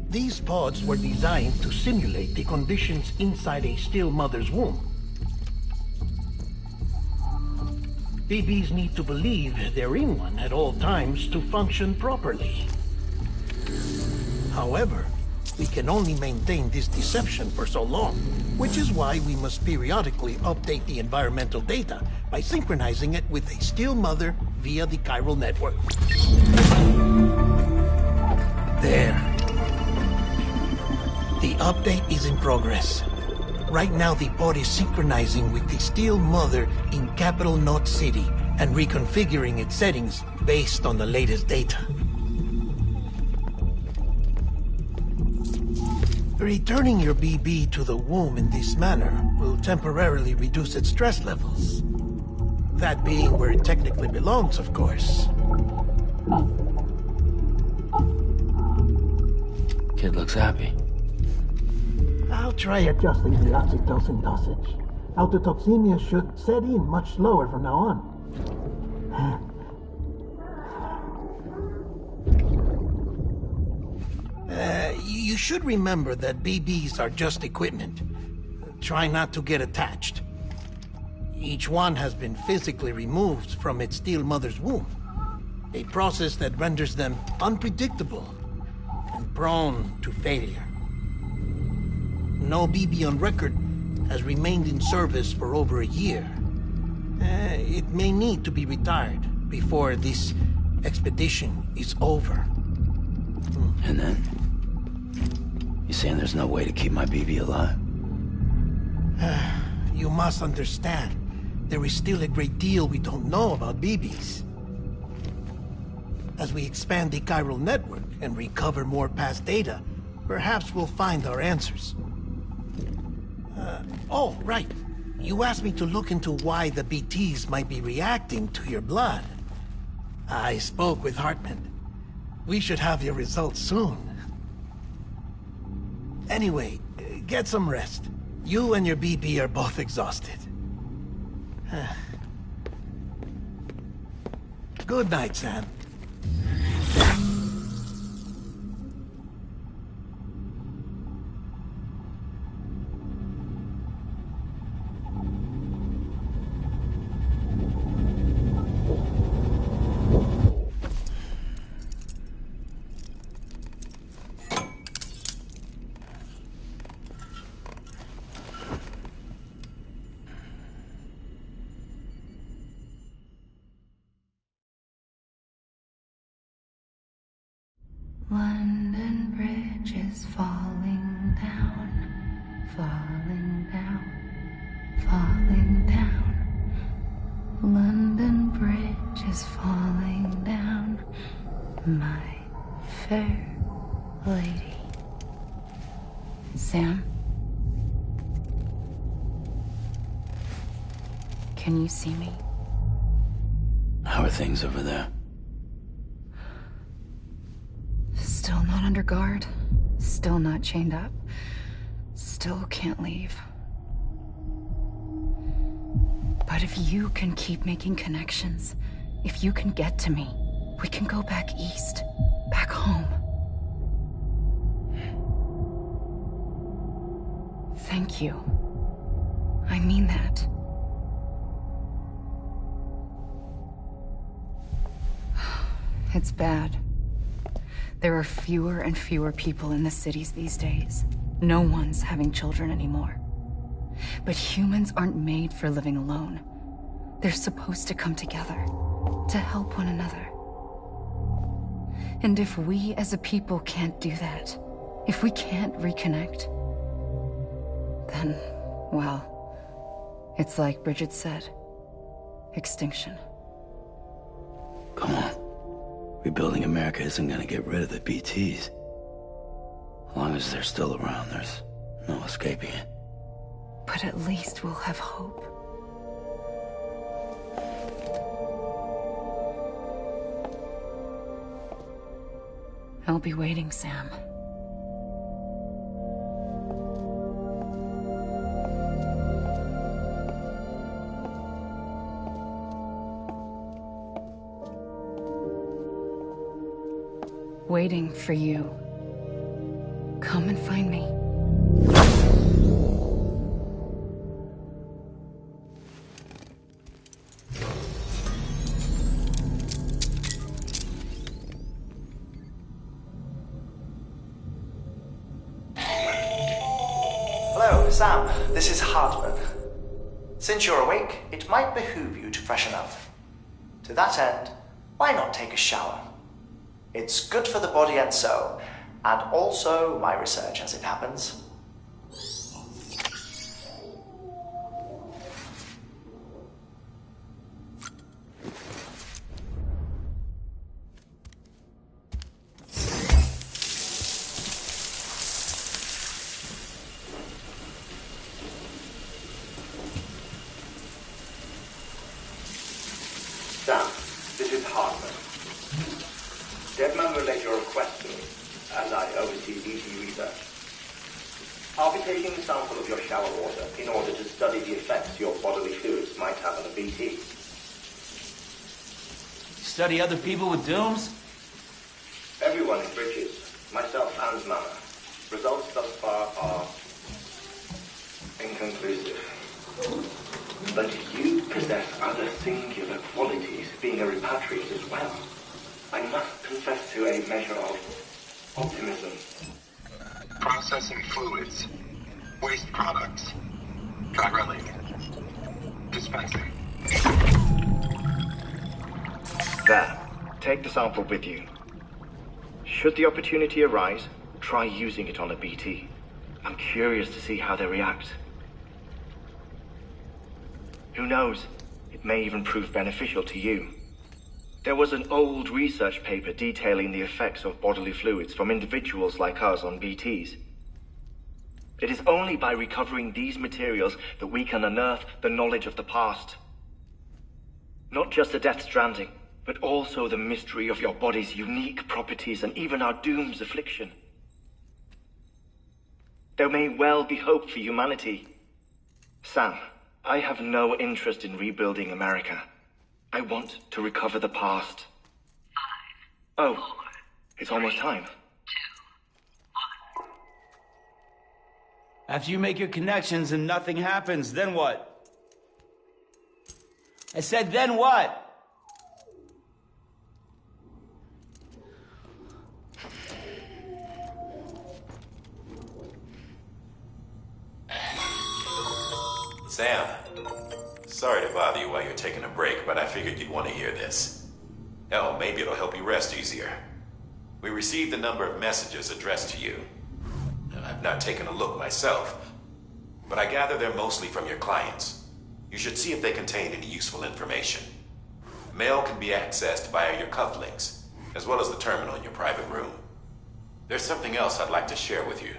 These pods were designed to simulate the conditions inside a still mother's womb. BBs need to believe they're in one at all times to function properly. However, we can only maintain this deception for so long, which is why we must periodically update the environmental data by synchronizing it with a still mother via the chiral network. There. The update is in progress. Right now, the pod is synchronizing with the still mother in capital Knot City and reconfiguring its settings based on the latest data. Returning your BB to the womb in this manner will temporarily reduce its stress levels. That being where it technically belongs, of course. Kid looks happy. I'll try adjusting the oxytocin dosage. Autotoxemia should set in much slower from now on. You should remember that BBs are just equipment. Try not to get attached. Each one has been physically removed from its still mother's womb. A process that renders them unpredictable and prone to failure. No BB on record has remained in service for over a year. It may need to be retired before this expedition is over. And then? You saying there's no way to keep my BB alive? You must understand, there is still a great deal we don't know about BBs. As we expand the chiral network and recover more past data, perhaps we'll find our answers. Oh, right. You asked me to look into why the BTs might be reacting to your blood. I spoke with Hartman. We should have your results soon. Anyway, get some rest. You and your BB are both exhausted. Good night, Sam. London Bridge is falling down, falling down, falling down. London Bridge is falling down, my fair lady. Sam? Can you see me? How are things over there? Still not under guard. Still not chained up. Still can't leave. But if you can keep making connections, if you can get to me, we can go back east. Back home. Thank you. I mean that. It's bad. There are fewer and fewer people in the cities these days. No one's having children anymore. But humans aren't made for living alone. They're supposed to come together, to help one another. And if we as a people can't do that, if we can't reconnect, then, well, it's like Bridget said, extinction. Come on. Rebuilding America isn't gonna get rid of the BTs. As long as they're still around, there's no escaping it. But at least we'll have hope. I'll be waiting, Sam. Waiting for you. Come and find me. Hello, Sam. This is Hartman. Since you're awake, it might behoove you to freshen up. To that end, why not take a shower? It's good for the body and soul, and also my research as it happens. Sam, this is Hartman. Deadman relayed your request to me, as I oversee BT research. I'll be taking a sample of your shower water in order to study the effects your bodily fluids might have on a BT. Study other people with dooms? Everyone in Bridges, myself and Mama. Results thus far are inconclusive. But you possess other singular qualities, being a repatriate as well. I must confess to a measure of optimism. Processing fluids. Waste products. Drilling. Dispensing. There. Take the sample with you. Should the opportunity arise, try using it on a BT. I'm curious to see how they react. Who knows? It may even prove beneficial to you. There was an old research paper detailing the effects of bodily fluids from individuals like us on BTs. It is only by recovering these materials that we can unearth the knowledge of the past. Not just the Death Stranding, but also the mystery of your body's unique properties and even our doom's affliction. There may well be hope for humanity. Sam, I have no interest in rebuilding America. I want to recover the past. 5, 4, oh, it's almost time. 2, 1. After you make your connections and nothing happens, then what? I said, then what? Sam, sorry to bother you while you're taking a break, but I figured you'd want to hear this. Hell, maybe it'll help you rest easier. We received a number of messages addressed to you. I've not taken a look myself, but I gather they're mostly from your clients. You should see if they contain any useful information. Mail can be accessed via your cufflinks, as well as the terminal in your private room. There's something else I'd like to share with you.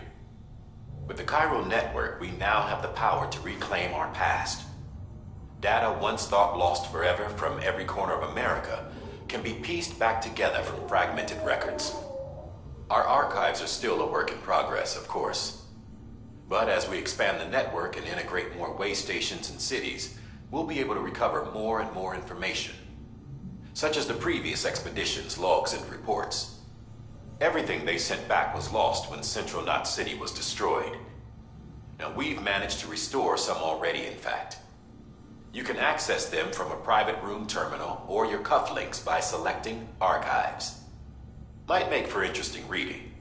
With the Chiral Network, we now have the power to reclaim our past. Data once thought lost forever from every corner of America can be pieced back together from fragmented records. Our archives are still a work in progress, of course. But as we expand the network and integrate more way stations and cities, we'll be able to recover more and more information, such as the previous expedition's logs and reports. Everything they sent back was lost when Central Knot City was destroyed. Now, we've managed to restore some already, in fact. You can access them from a private room terminal or your cufflinks by selecting Archives. Might make for interesting reading.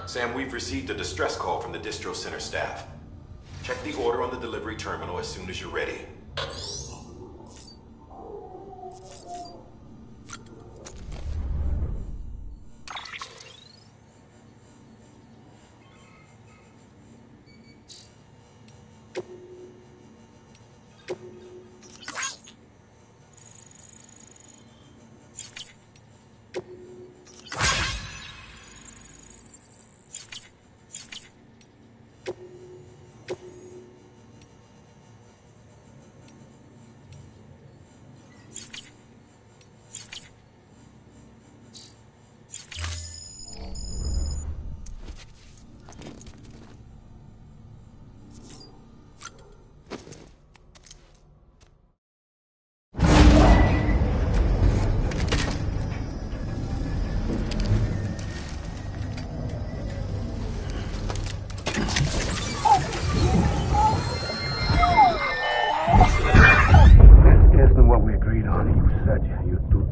Sam, we've received a distress call from the distro center staff. Check the order on the delivery terminal as soon as you're ready.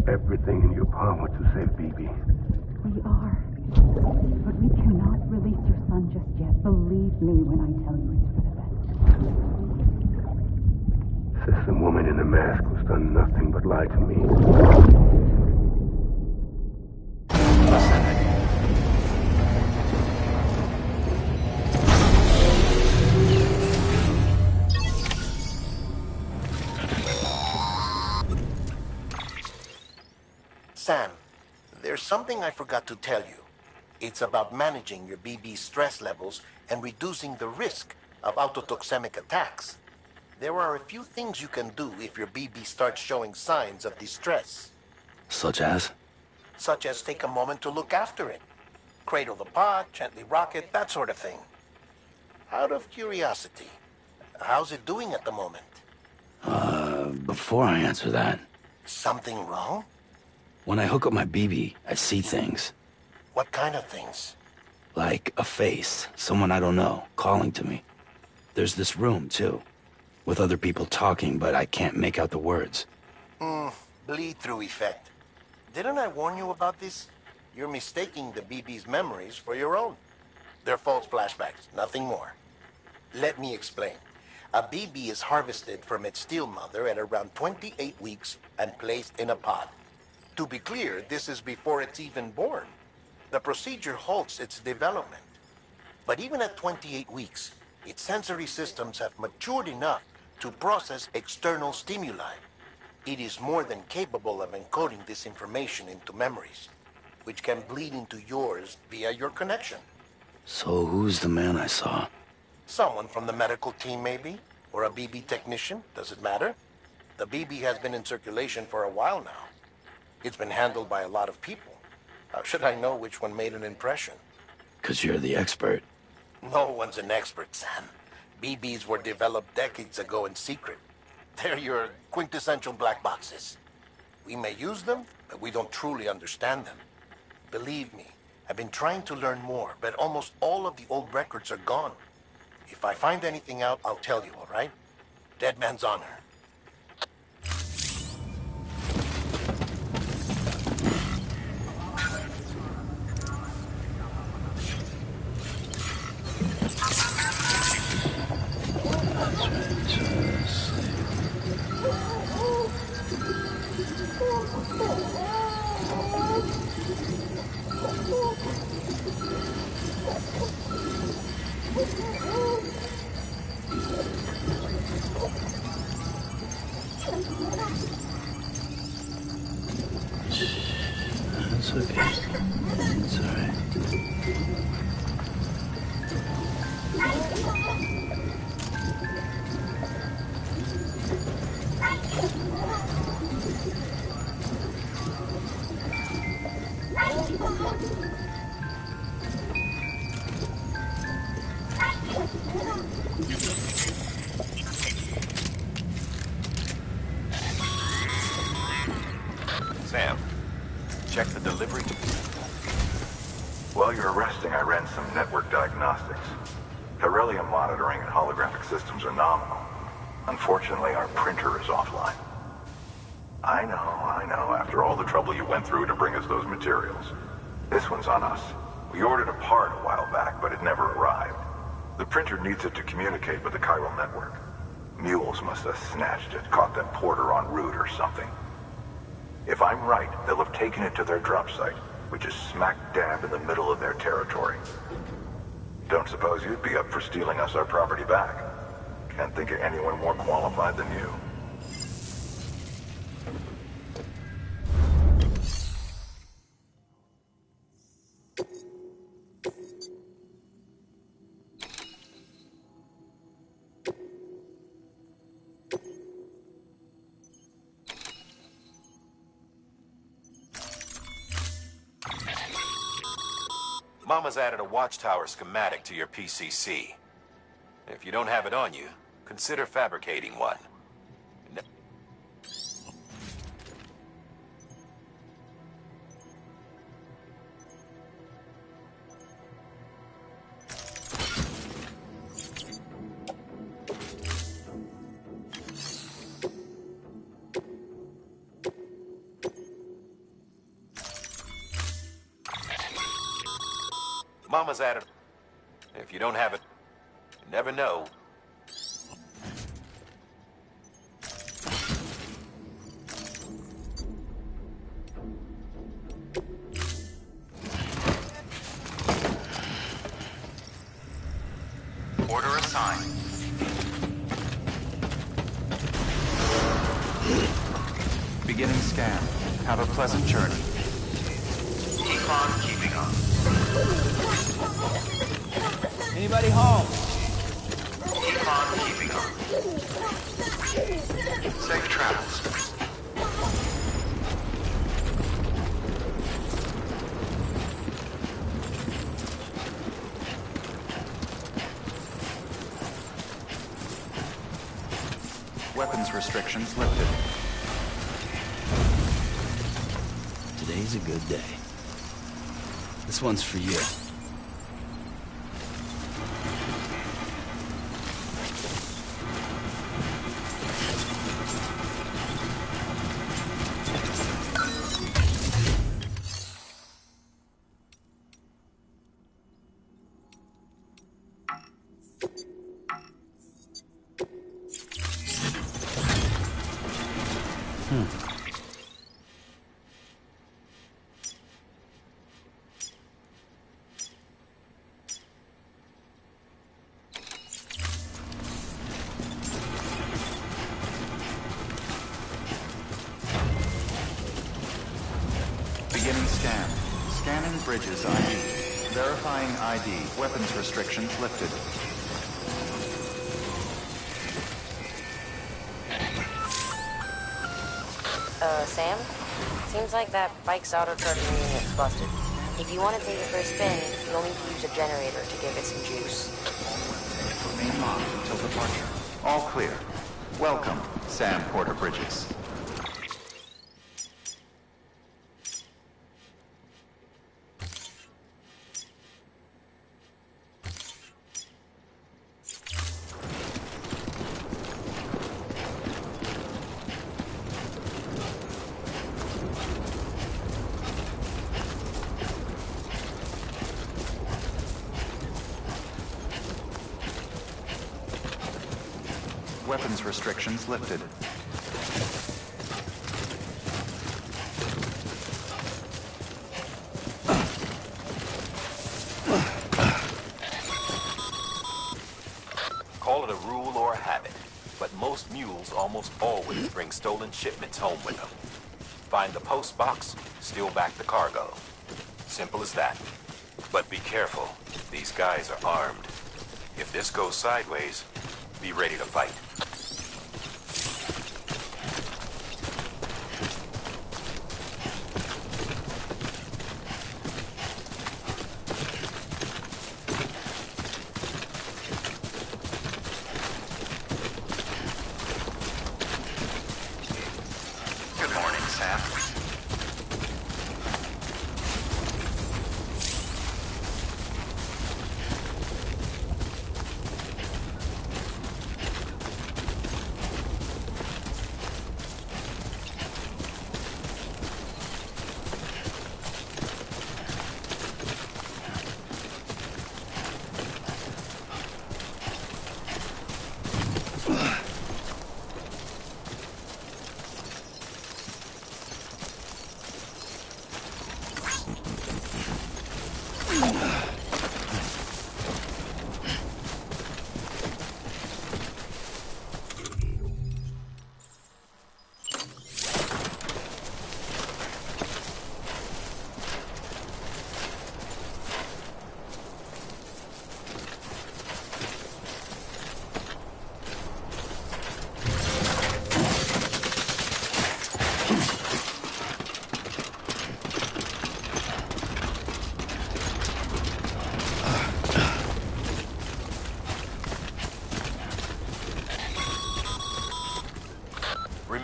Everything in your power to save BB. We are. But we cannot release your son just yet. Believe me when I tell you it's for the best. Says the woman in the mask who's done nothing but lie to me. Sam, there's something I forgot to tell you. It's about managing your BB stress levels and reducing the risk of autotoxemic attacks. There are a few things you can do if your BB starts showing signs of distress. Such as? Such as take a moment to look after it. Cradle the pod, gently rock it, that sort of thing. Out of curiosity, how's it doing at the moment? Before I answer that... Something wrong? When I hook up my BB, I see things. What kind of things? Like a face, someone I don't know, calling to me. There's this room, too, with other people talking, but I can't make out the words. Bleed-through effect. Didn't I warn you about this? You're mistaking the BB's memories for your own. They're false flashbacks, nothing more. Let me explain. A BB is harvested from its steel mother at around 28 weeks and placed in a pod. To be clear, this is before it's even born. The procedure halts its development. But even at 28 weeks, its sensory systems have matured enough to process external stimuli. It is more than capable of encoding this information into memories, which can bleed into yours via your connection. So who's the man I saw? Someone from the medical team, maybe? Or a BB technician? Does it matter? The BB has been in circulation for a while now. It's been handled by a lot of people. How should I know which one made an impression? 'Cause you're the expert. No one's an expert, Sam. BBs were developed decades ago in secret. They're your quintessential black boxes. We may use them, but we don't truly understand them. Believe me, I've been trying to learn more, but almost all of the old records are gone. If I find anything out, I'll tell you, all right? Dead man's honor. That's okay. It's all right. Sam, check the delivery. While you're resting, I ran some network diagnostics. Beryllium monitoring and holographic systems are nominal. Unfortunately, our printer is offline. I know, after all the trouble you went through to bring us those materials. This one's on us. We ordered a part a while back, but it never arrived. The printer needs it to communicate with the chiral network. Mules must have snatched it, caught that porter en route or something. If I'm right, they'll have taken it to their drop site, which is smack dab in the middle of their territory. Don't suppose you'd be up for stealing us our property back? Can't think of anyone more qualified than you. Mama's added a watchtower schematic to your PCC. If you don't have it on you, consider fabricating one. Mama's added. If you don't have it, you never know. Order assigned. Beginning scan. Have a pleasant journey. Keep on keeping on. Anybody home? Keep on keeping on. Safe travels. Weapons restrictions lifted. Today's a good day. This one's for you. Beginning scan. Scanning bridges ID. Verifying ID. Weapons restrictions lifted. Sam? Seems like that bike's auto-charging unit's busted. If you want to take it for a spin, you'll need to use a generator to give it some juice. Remain locked until departure. All clear. Welcome, Sam Porter Bridges. Weapons restrictions lifted. Call it a rule or a habit, but most mules almost always bring stolen shipments home with them. Find the post box, steal back the cargo. Simple as that. But be careful. These guys are armed. If this goes sideways, be ready to fight. Good morning, Sam.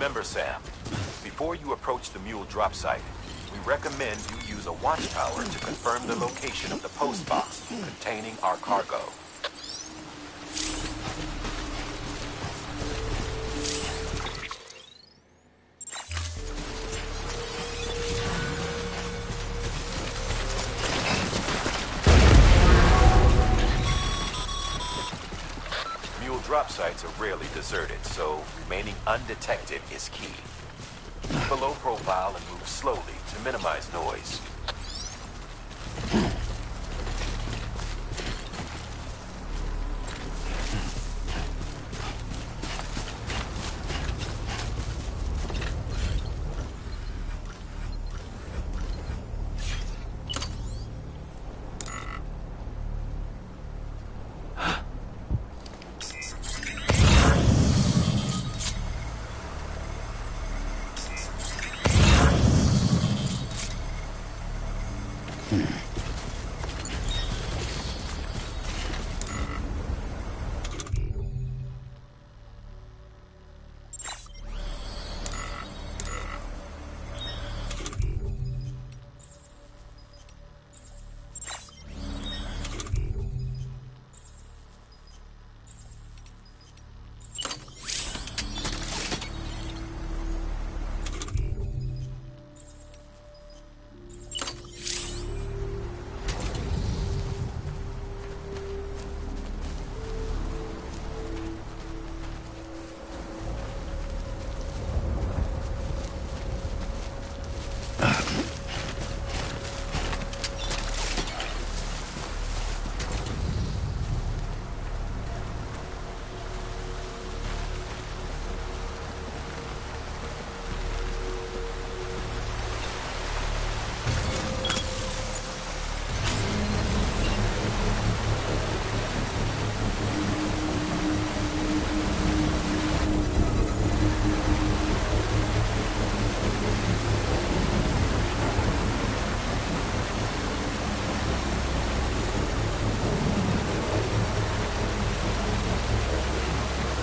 Remember, Sam, before you approach the mule drop site, we recommend you use a watchtower to confirm the location of the post box containing our cargo. Drop sites are rarely deserted, so remaining undetected is key. Keep a low profile and move slowly to minimize noise.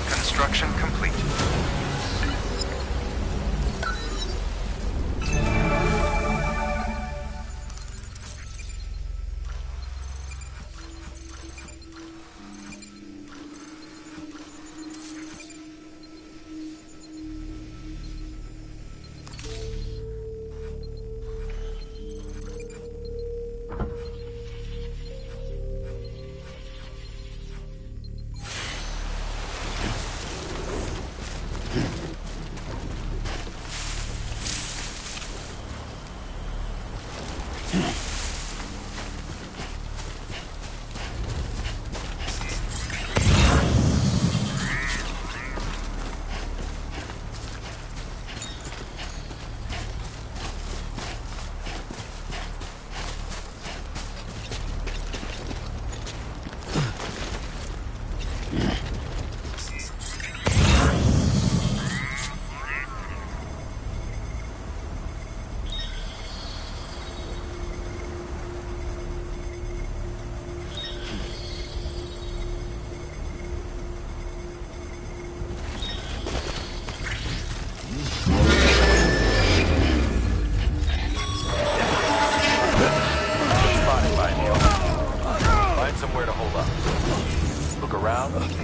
Construction complete.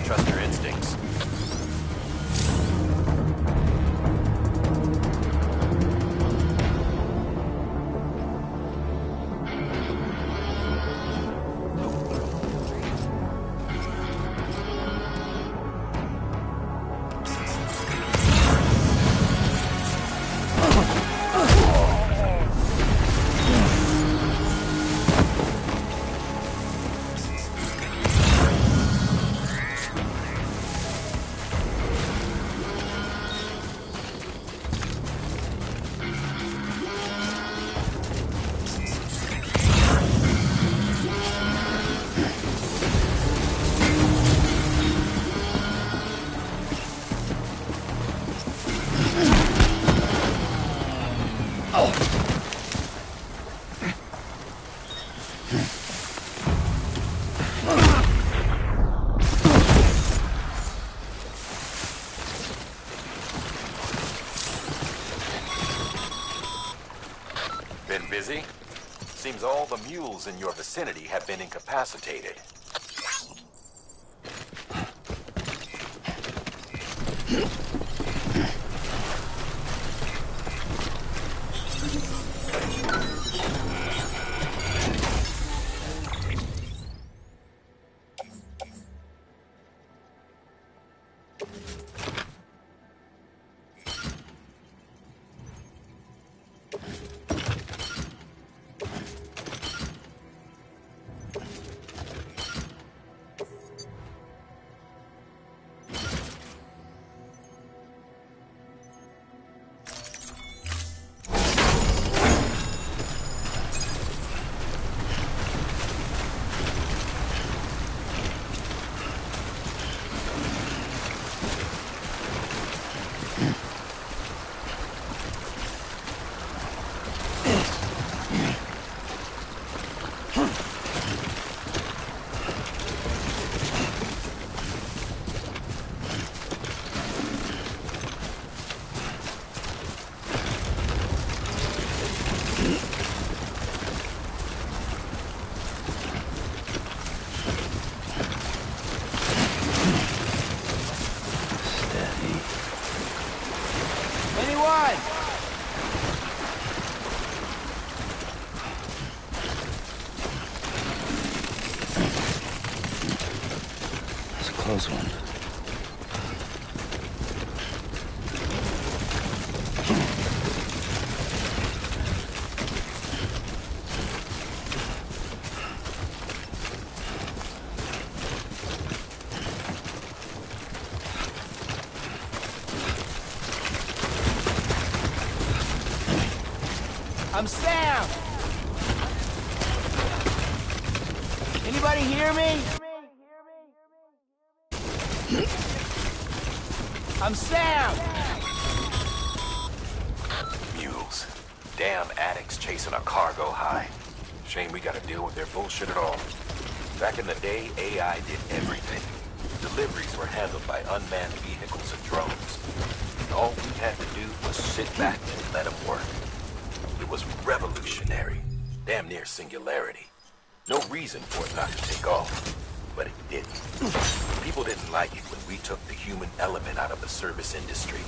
Trust your instincts. means all the mules in your vicinity have been incapacitated. Close one. I'm Sam! Anybody hear me? I'm Sam! Mules. Damn addicts chasing a cargo high. Shame we gotta deal with their bullshit at all. Back in the day, AI did everything. Deliveries were handled by unmanned vehicles and drones. All we had to do was sit back and let them work. It was revolutionary. Damn near singularity. No reason for it not to take off. But it didn't. People didn't like it when we took the human element out of the service industry.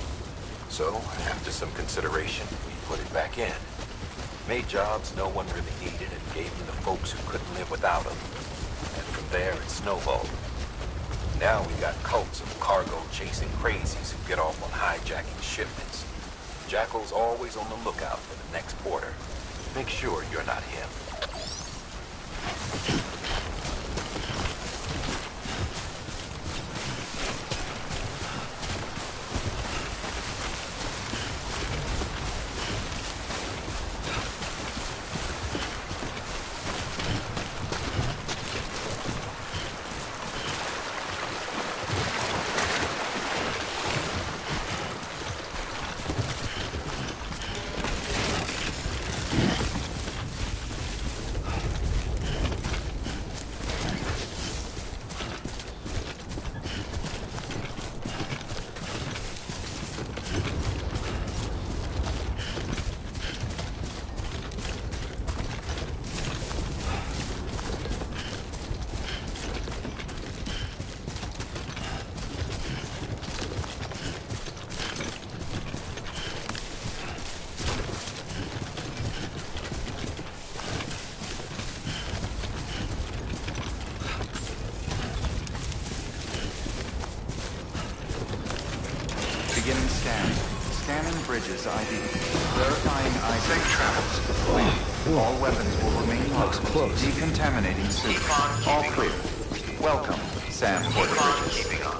So, after some consideration, we put it back in. Made jobs no one really needed and gave them to folks who couldn't live without them. And from there, it snowballed. Now we got cults of cargo-chasing crazies who get off on hijacking shipments. Jackal's always on the lookout for the next porter. Make sure you're not him. Beginning scan. Scanning bridges ID. Verifying ID. Safe travels. Clear. All weapons will remain locked. Close. Decontaminating suit. All clear. Welcome, Sam Porter Bridges. Keeping on.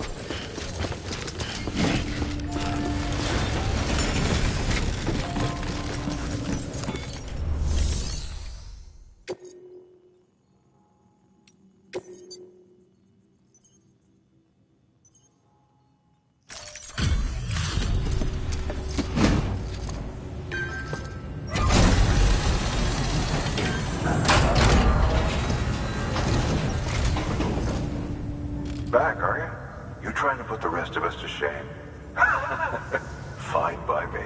Back, are you? You trying to put the rest of us to shame? Fine by me.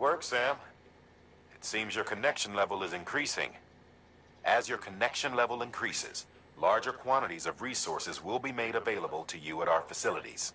work, Sam. It seems your connection level is increasing. As your connection level increases, larger quantities of resources will be made available to you at our facilities.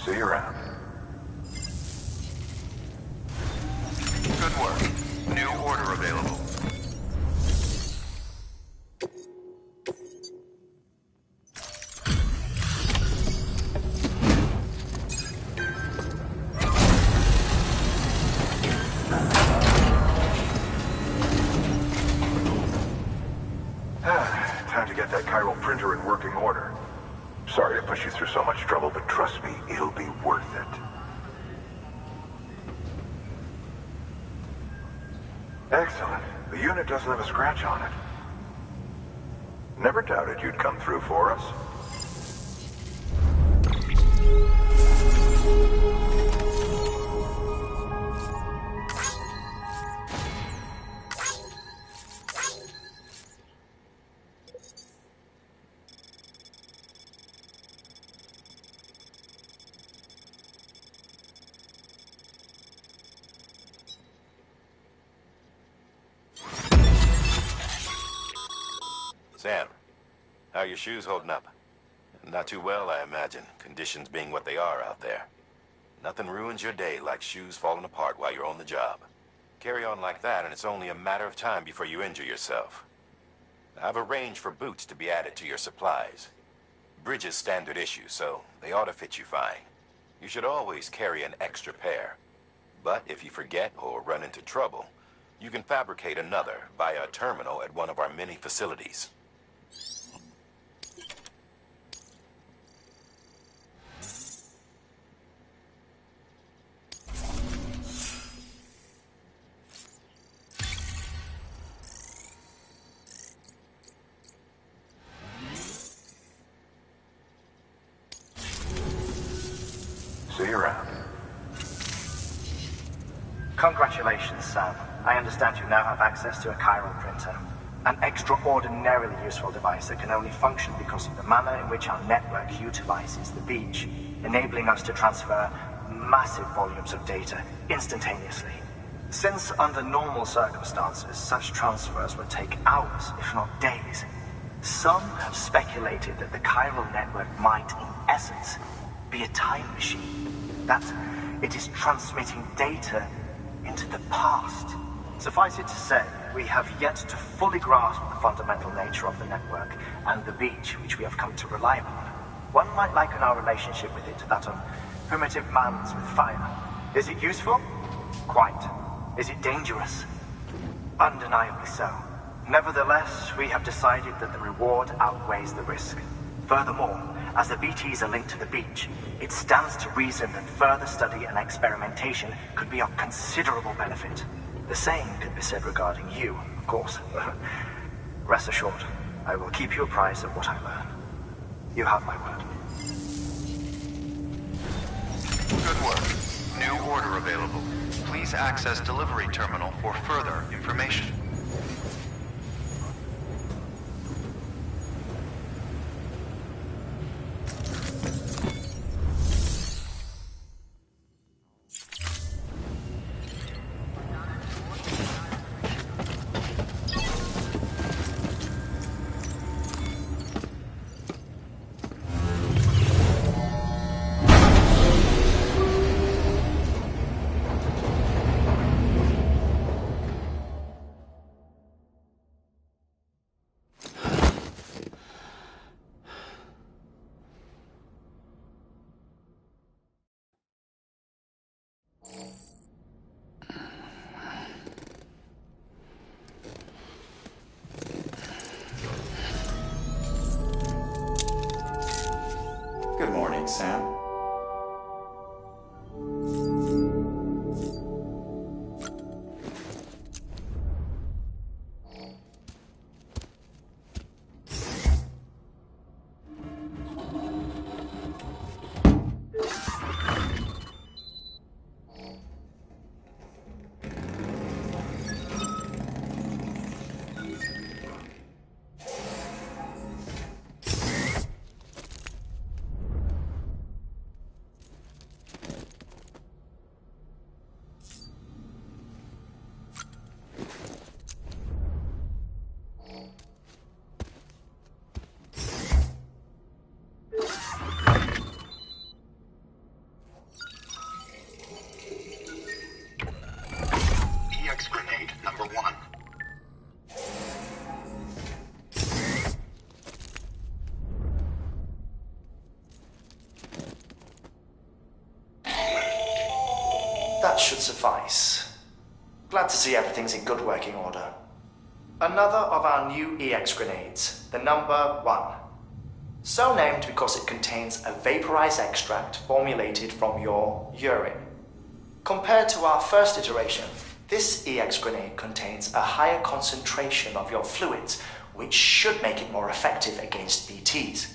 See you around. Good work. New order available. Time to get that chiral printer in working order. Sorry to push you through so much trouble, but trust me, it'll be worth it. Excellent. The unit doesn't have a scratch on it. Never doubted you'd come through for us. Sam, how are your shoes holding up? Not too well, I imagine, conditions being what they are out there. Nothing ruins your day like shoes falling apart while you're on the job. Carry on like that, and it's only a matter of time before you injure yourself. I've arranged for boots to be added to your supplies. Bridges standard issue, so they ought to fit you fine. You should always carry an extra pair. But if you forget or run into trouble, you can fabricate another via a terminal at one of our many facilities. See you around. Congratulations, Sam. I understand you now have access to a chiral printer. An extraordinarily useful device that can only function because of the manner in which our network utilizes the beach, enabling us to transfer massive volumes of data instantaneously. Since under normal circumstances, such transfers would take hours, if not days, some have speculated that the chiral network might, in essence, be a time machine. That it is transmitting data into the past. Suffice it to say, we have yet to fully grasp the fundamental nature of the network and the beach which we have come to rely upon. One might liken our relationship with it to that of primitive mans with fire. Is it useful? Quite. Is it dangerous? Undeniably so. Nevertheless, we have decided that the reward outweighs the risk. Furthermore, as the BTs are linked to the beach, it stands to reason that further study and experimentation could be of considerable benefit. The same could be said regarding you, of course. Rest assured, I will keep you apprised of what I learn. You have my word. Good work. New order available. Please access delivery terminal for further information. Good morning, Sam. EX grenade number 1. That should suffice. Glad to see everything's in good working order. Another of our new EX grenades, the number 1. So named because it contains a vaporized extract formulated from your urine. Compared to our first iteration, this EX grenade contains a higher concentration of your fluids, which should make it more effective against BTs.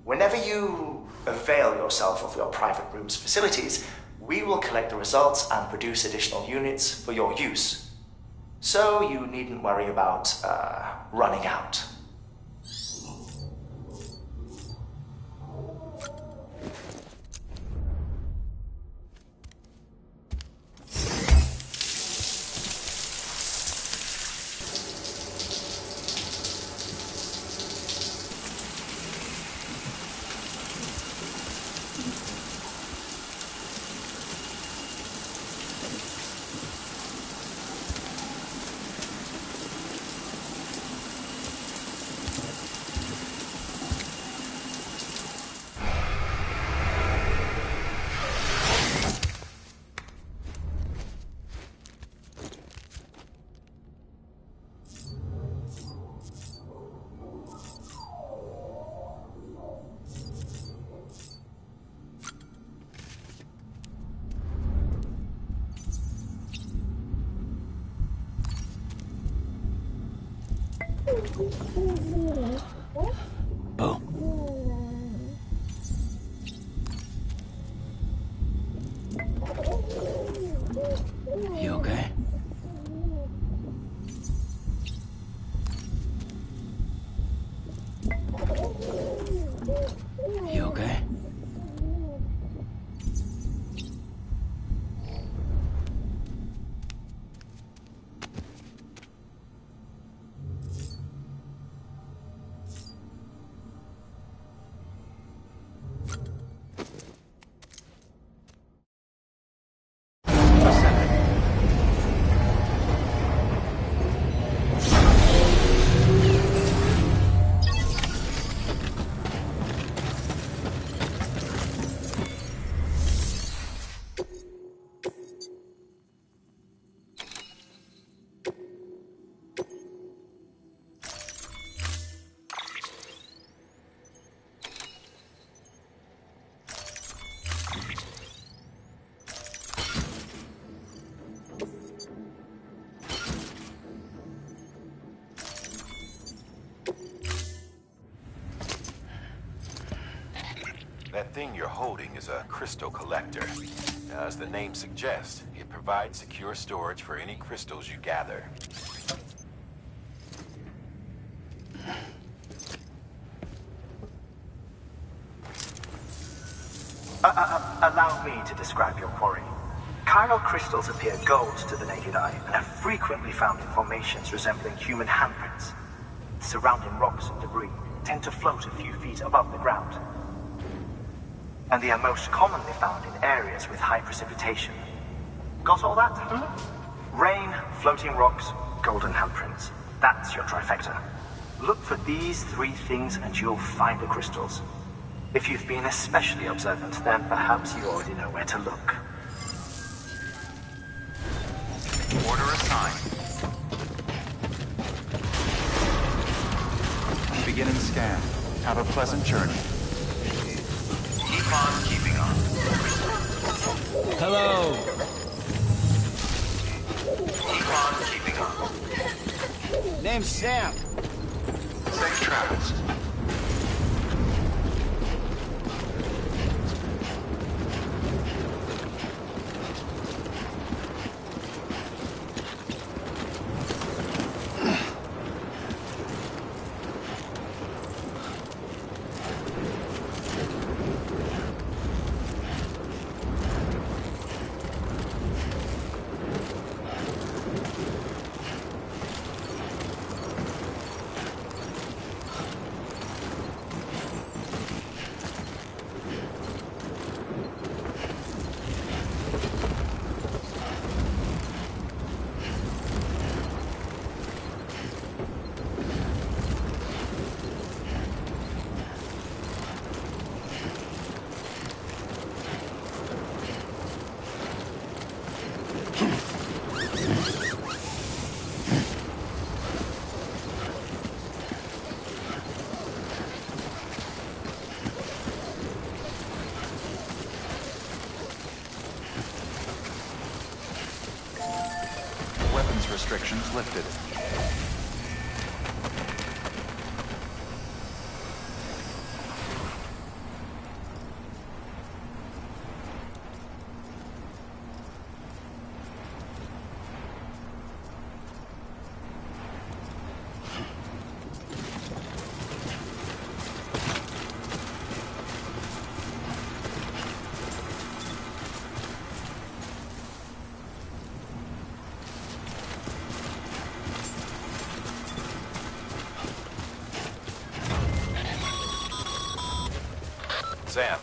Whenever you avail yourself of your private room's facilities, we will collect the results and produce additional units for your use. So you needn't worry about, running out. Bo. You okay? You okay? That thing you're holding is a crystal collector. Now, as the name suggests, it provides secure storage for any crystals you gather. Allow me to describe your quarry. Chiral crystals appear gold to the naked eye and are frequently found in formations resembling human handprints. Surrounding rocks and debris tend to float a few feet above the ground. And they are most commonly found in areas with high precipitation. Got all that? Rain, floating rocks, golden handprints. That's your trifecta. Look for these 3 things and you'll find the crystals. If you've been especially observant, then perhaps you already know where to look. Order assigned. Begin and scan. Have a pleasant journey. Econ keeping up. Hello. Econ keeping up. Name's Sam. Safe travels. Weapons restrictions lifted. Sam,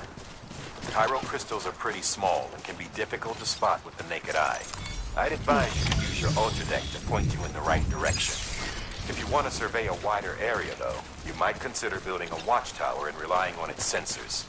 chiral crystals are pretty small and can be difficult to spot with the naked eye. I'd advise you to use your ultradeck to point you in the right direction. If you want to survey a wider area, though, you might consider building a watchtower and relying on its sensors.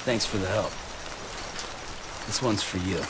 Thanks for the help. This one's for you.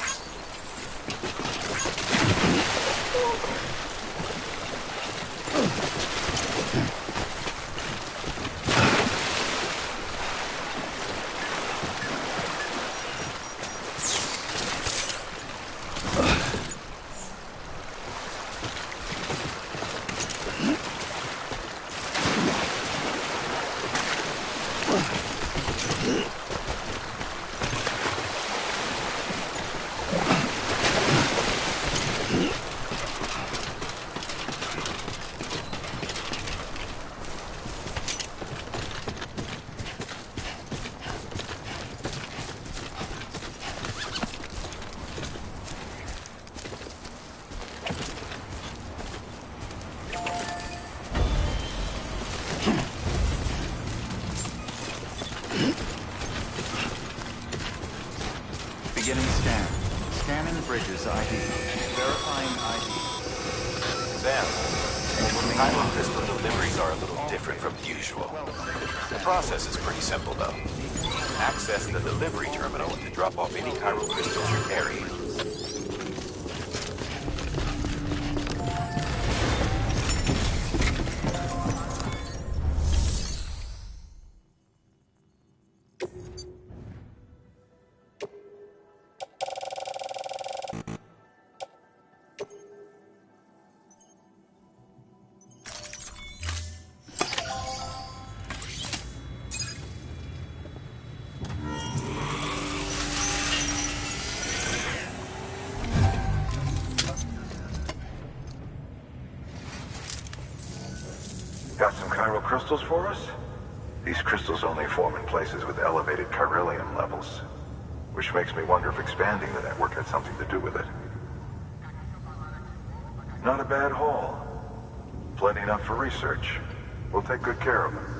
Beginning scan. Scanning bridges ID. Verifying ID. Sam, chiral crystal deliveries are a little different from usual. The process is pretty simple, though. Access the delivery terminal to drop off any chiral crystals you're carrying. Got some chiral crystals for us? These crystals only form in places with elevated chiralium levels, which makes me wonder if expanding the network had something to do with it. Not a bad haul. Plenty enough for research. We'll take good care of them.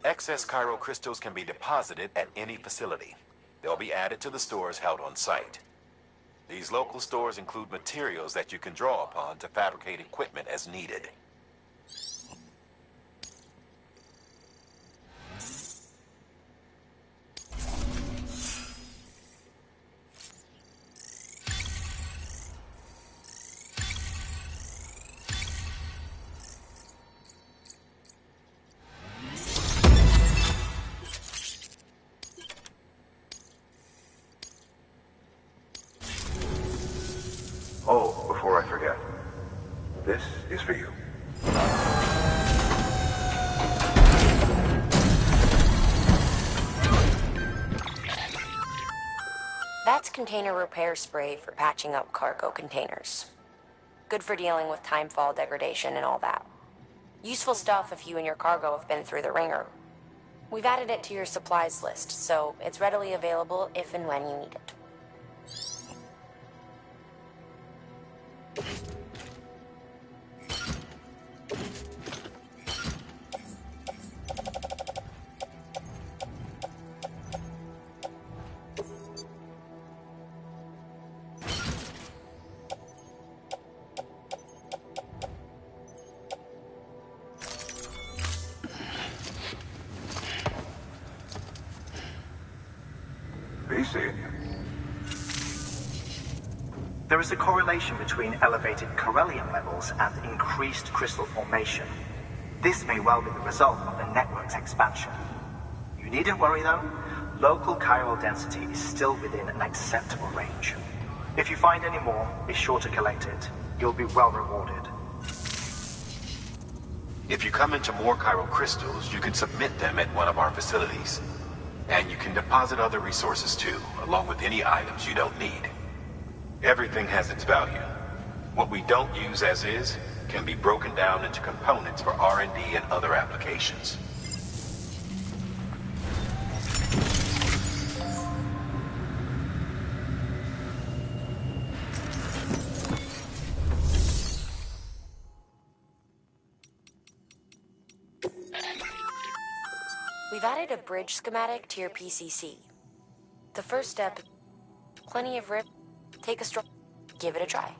Excess chiral crystals can be deposited at any facility. They'll be added to the stores held on site. These local stores include materials that you can draw upon to fabricate equipment as needed. Oh, before I forget, this is for you. That's container repair spray for patching up cargo containers. Good for dealing with timefall degradation and all that. Useful stuff if you and your cargo have been through the ringer. We've added it to your supplies list, so it's readily available if and when you need it. There is a correlation between elevated chiralium levels and increased crystal formation. This may well be the result of the network's expansion. You needn't worry though. Local chiral density is still within an acceptable range. If you find any more, be sure to collect it. You'll be well rewarded. If you come into more chiral crystals, you can submit them at one of our facilities. And you can deposit other resources too, along with any items you don't need. Everything has its value. What we don't use as is can be broken down into components for R&D and other applications. We've added a bridge schematic to your PCC. The first step, plenty of rip, take a stroll, give it a try.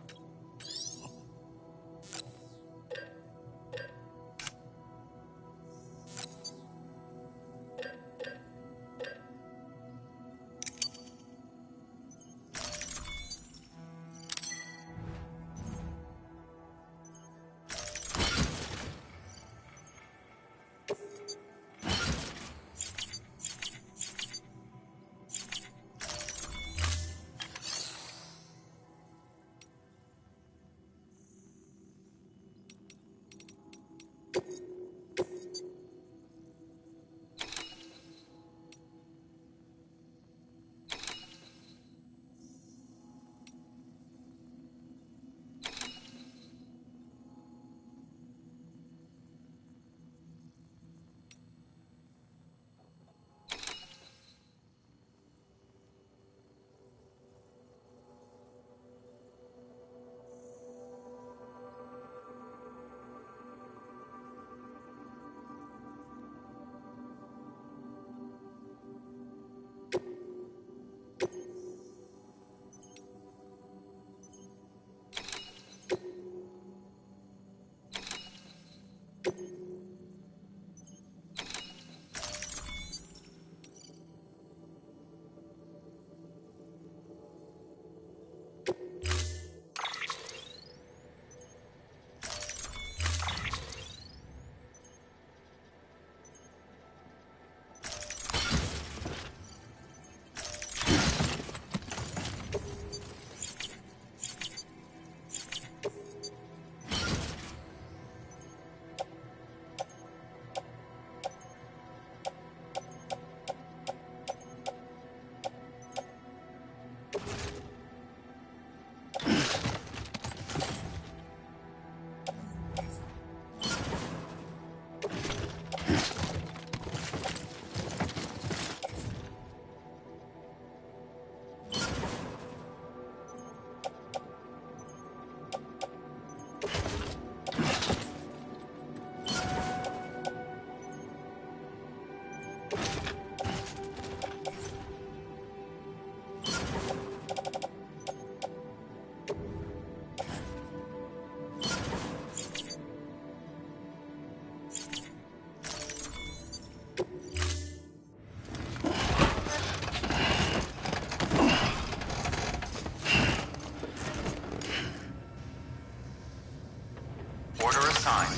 time.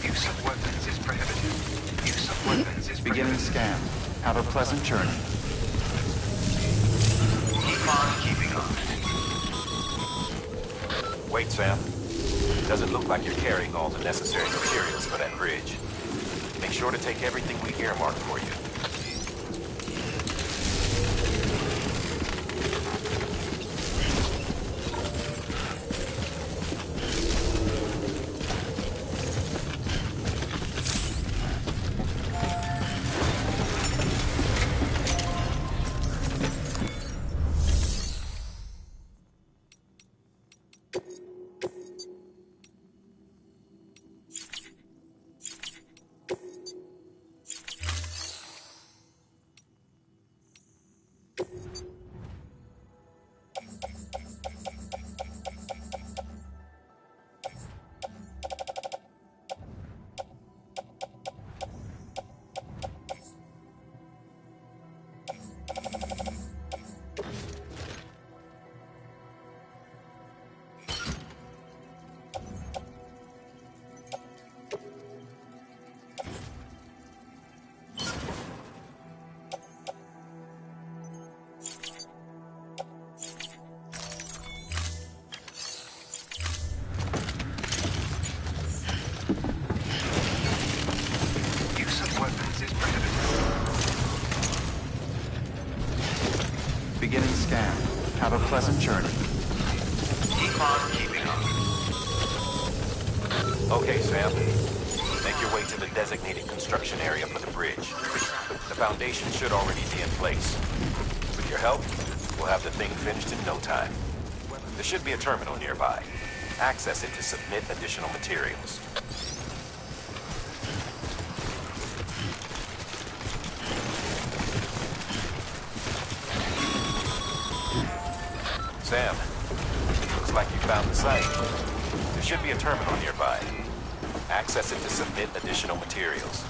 Use of weapons is prohibited. Use of weapons is Beginning scan. Have a pleasant journey. Keep on keeping on. Wait, Sam. Doesn't look like you're carrying all the necessary materials for that bridge. Make sure to take everything we earmarked for you. Use of weapons is prohibited. Beginning scan. Have a pleasant journey. Keep on keeping on. Okay, Sam. Make your way to the designated construction area for the bridge. The foundation should already be in place. With your help, we'll have the thing finished in no time. There should be a terminal nearby. Access it to submit additional materials. Sam, looks like you found the site. There should be a terminal nearby. Access it to submit additional materials.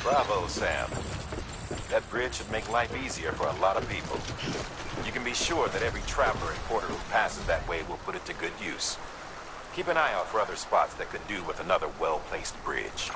Bravo, Sam. That bridge should make life easier for a lot of people. You can be sure that every traveler and porter who passes that way will put it to good use. Keep an eye out for other spots that could do with another well-placed bridge.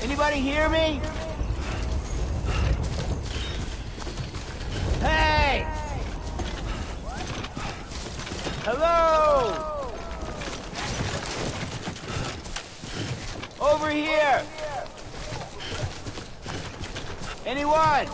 Anybody hear me? Hey! Hello! Over here! Anyone?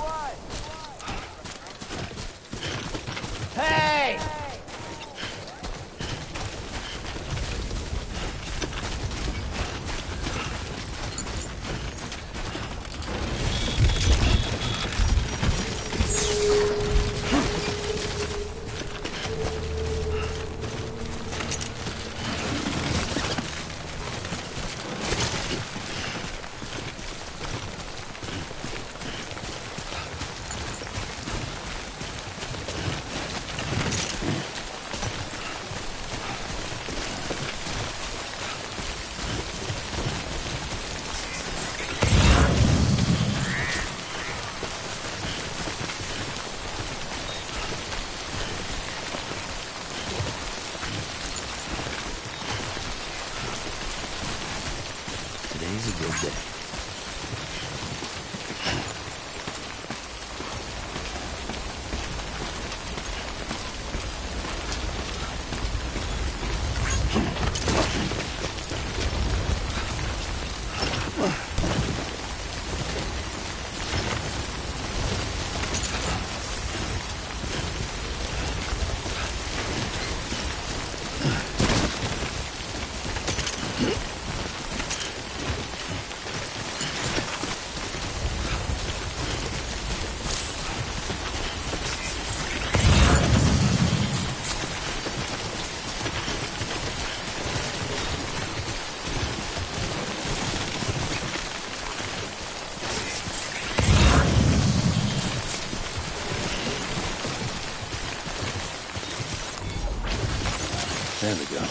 There we go.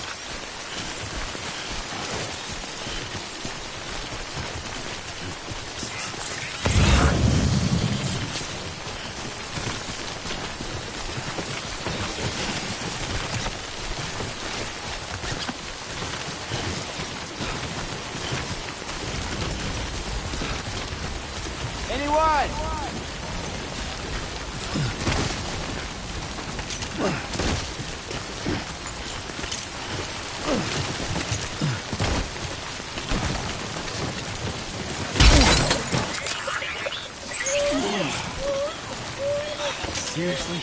Anyone? Seriously?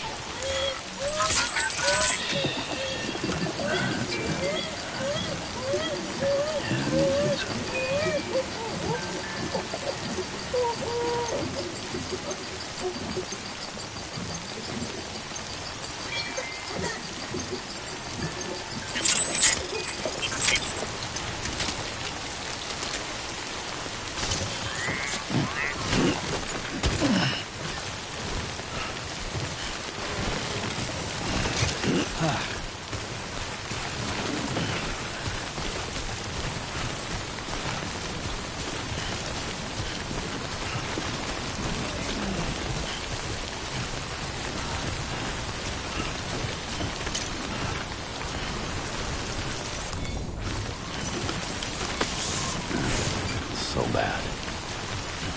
So bad.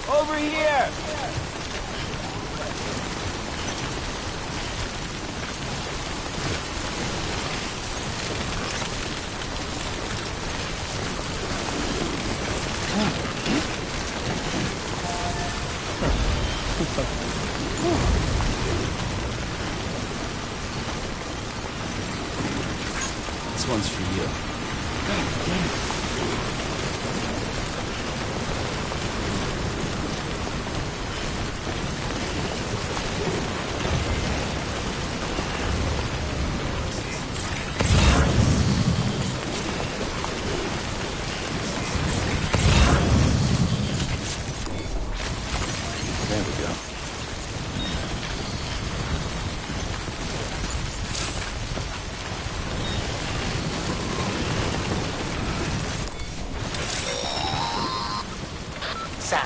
Over here! This one's for you. There we go. Sam,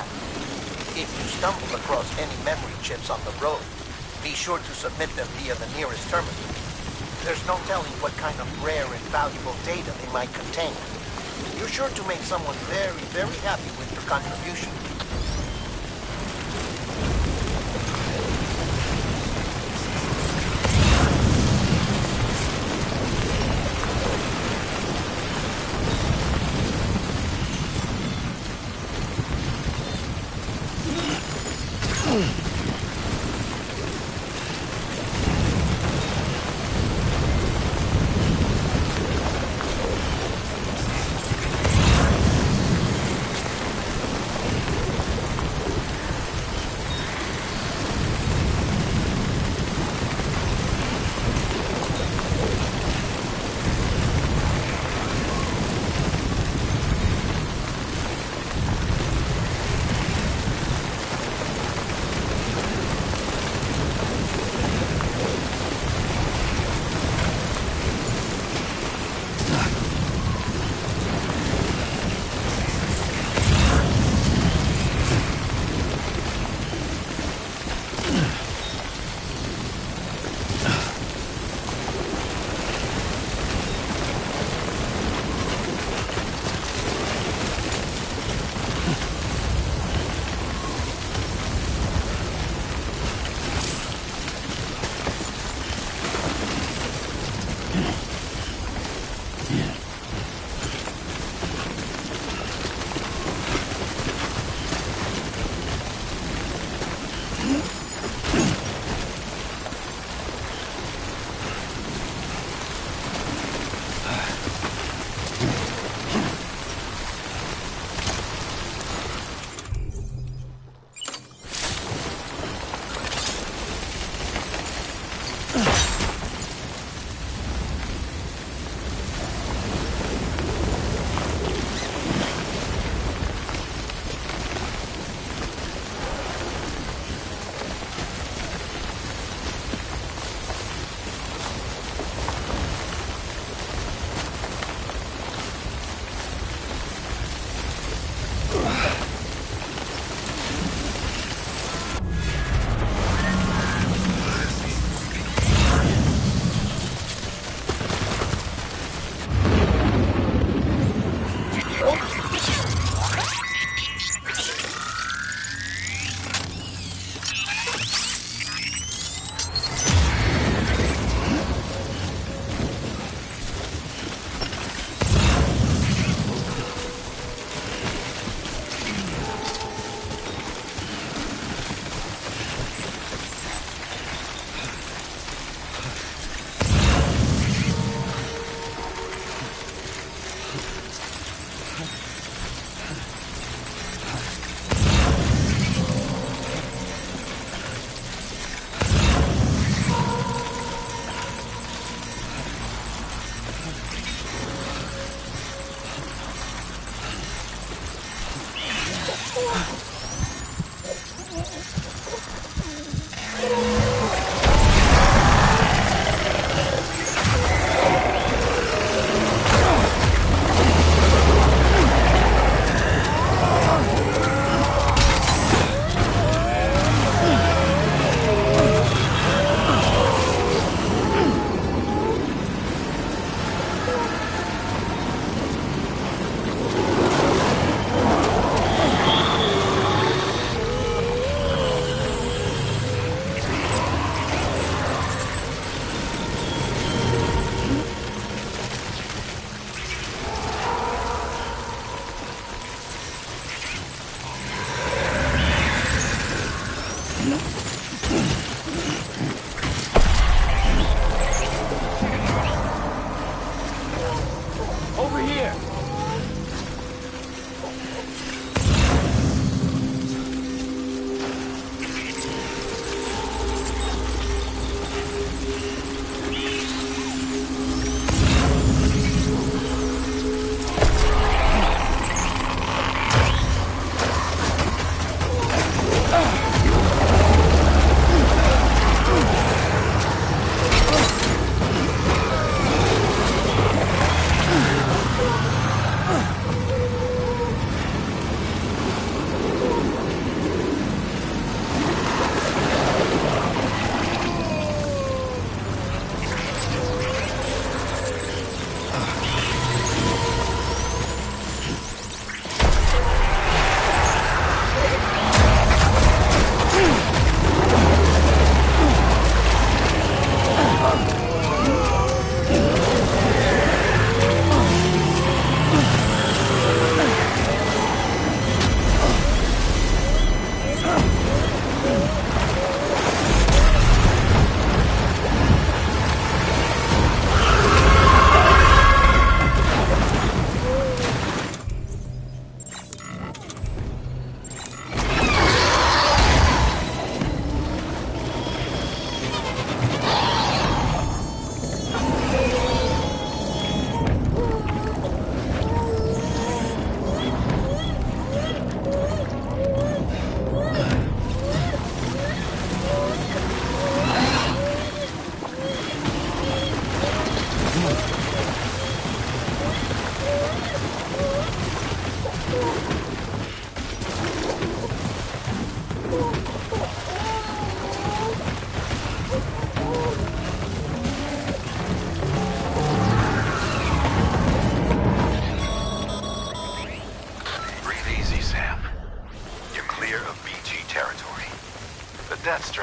if you stumble across any memory chips on the road, be sure to submit them via the nearest terminal. There's no telling what kind of rare and valuable data they might contain. You're sure to make someone very, very happy with your contribution.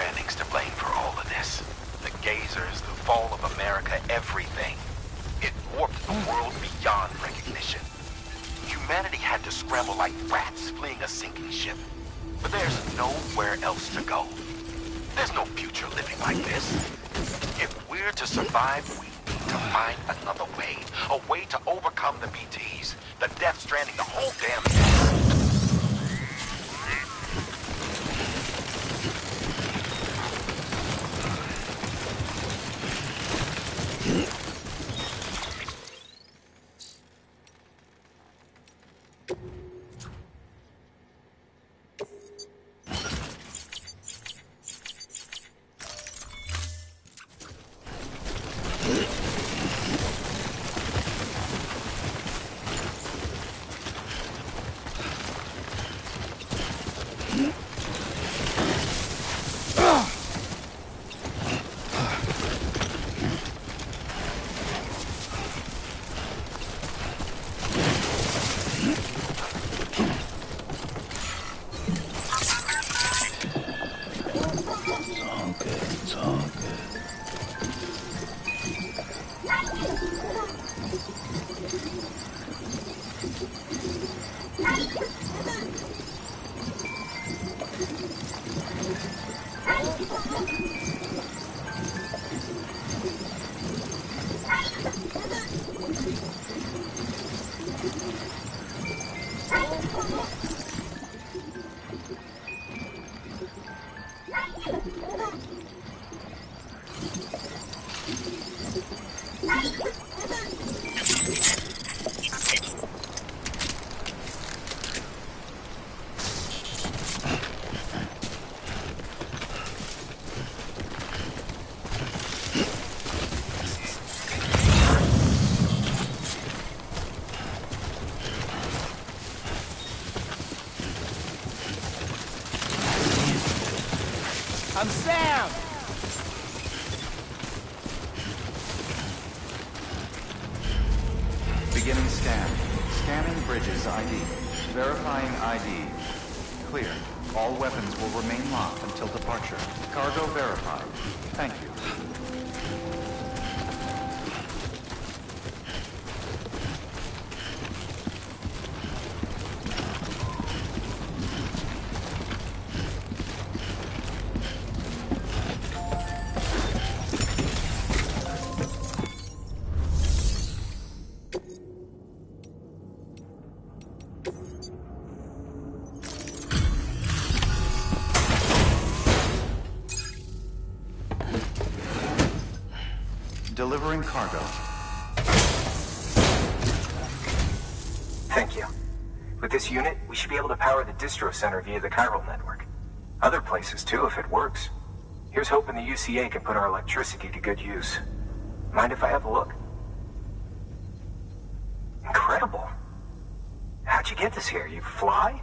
Stranding's to blame for all of this. The gazers, the fall of America, everything. It warped the world beyond recognition. Humanity had to scramble like rats fleeing a sinking ship. But there's nowhere else to go. There's no future living like this. If we're to survive, we need to find another way. A way to overcome the BTs, the Death Stranding, the whole damn thing. I'm Sam! Beginning scan. Scanning bridges ID. Verifying ID. Clear. All weapons will remain locked until departure. Cargo verified. Thank you. Delivering cargo. Thank you. With this unit, we should be able to power the distro center via the chiral network. Other places too, if it works. Here's hoping the UCA can put our electricity to good use. Mind if I have a look? Incredible. How'd you get this here? You fly?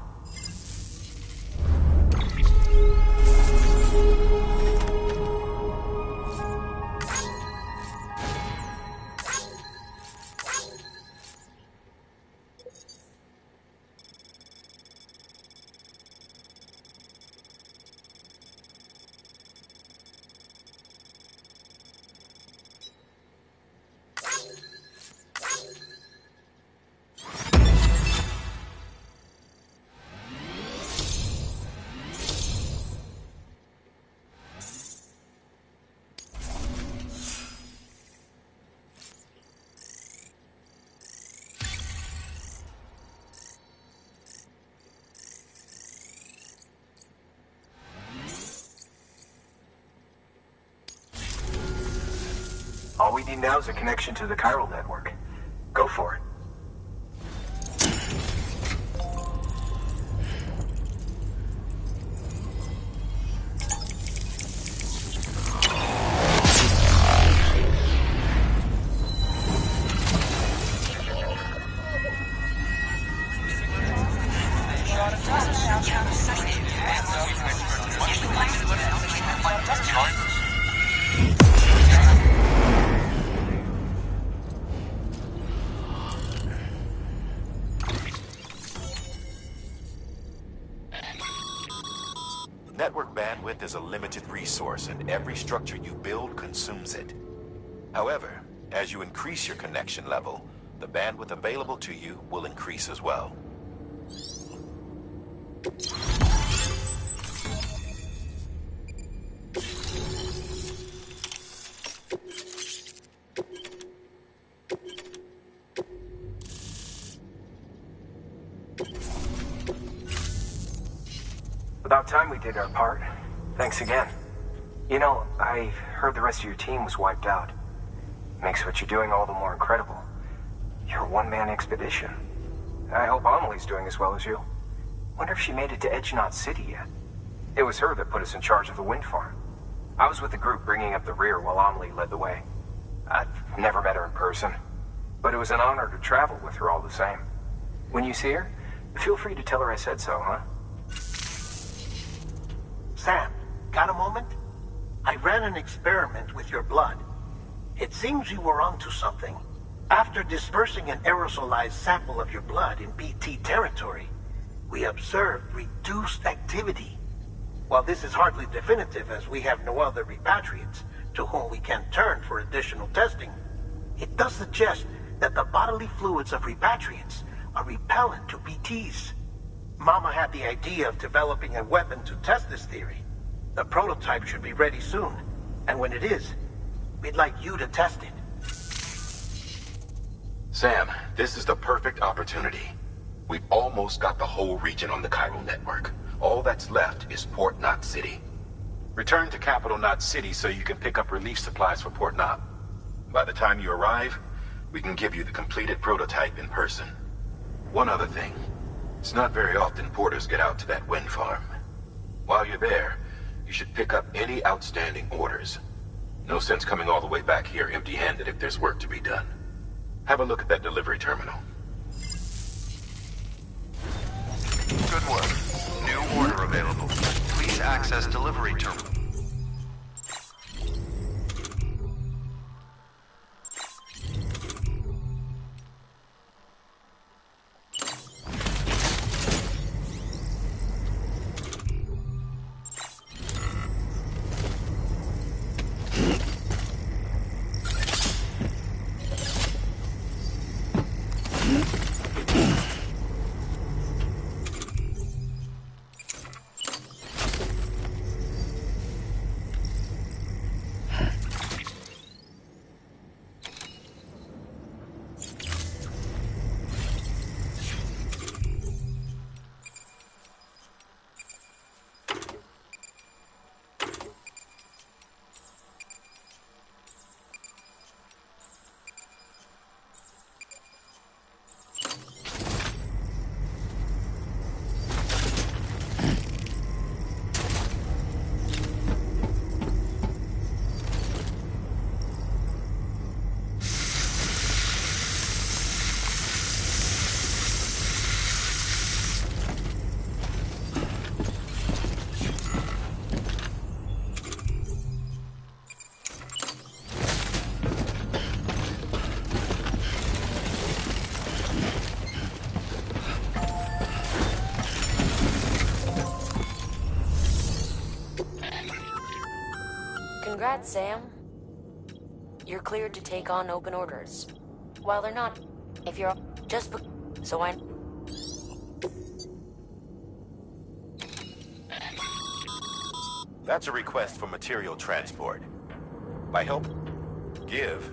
All we need now is a connection to the chiral network. Go for it. bandwidth is a limited resource, and every structure you build consumes it. However, as you increase your connection level, the bandwidth available to you will increase as well. About time we did our part. Thanks again. You know, I heard the rest of your team was wiped out. Makes what you're doing all the more incredible. You're a one-man expedition. I hope Amelie's doing as well as you. Wonder if she made it to Edgenot City yet. It was her that put us in charge of the wind farm. I was with the group bringing up the rear while Amelie led the way. I've never met her in person, but it was an honor to travel with her all the same. When you see her, feel free to tell her I said so, huh? Sam, got a moment? I ran an experiment with your blood. It seems you were onto something. After dispersing an aerosolized sample of your blood in BT territory, we observed reduced activity. While this is hardly definitive, as we have no other repatriates to whom we can turn for additional testing, it does suggest that the bodily fluids of repatriates are repellent to BTs. Mama had the idea of developing a weapon to test this theory. The prototype should be ready soon, and when it is, we'd like you to test it. Sam, this is the perfect opportunity. We've almost got the whole region on the chiral network. All that's left is Port Knot City. Return to Capital Knot City so you can pick up relief supplies for Port Knot. By the time you arrive, we can give you the completed prototype in person. One other thing. It's not very often porters get out to that wind farm. While you're there, you should pick up any outstanding orders. No sense coming all the way back here empty-handed if there's work to be done. Have a look at that delivery terminal. Good work. New order available. Please access delivery terminal. Congrats, Sam. You're cleared to take on open orders. Well, they're not. If you're just so I. That's a request for material transport. By help, give.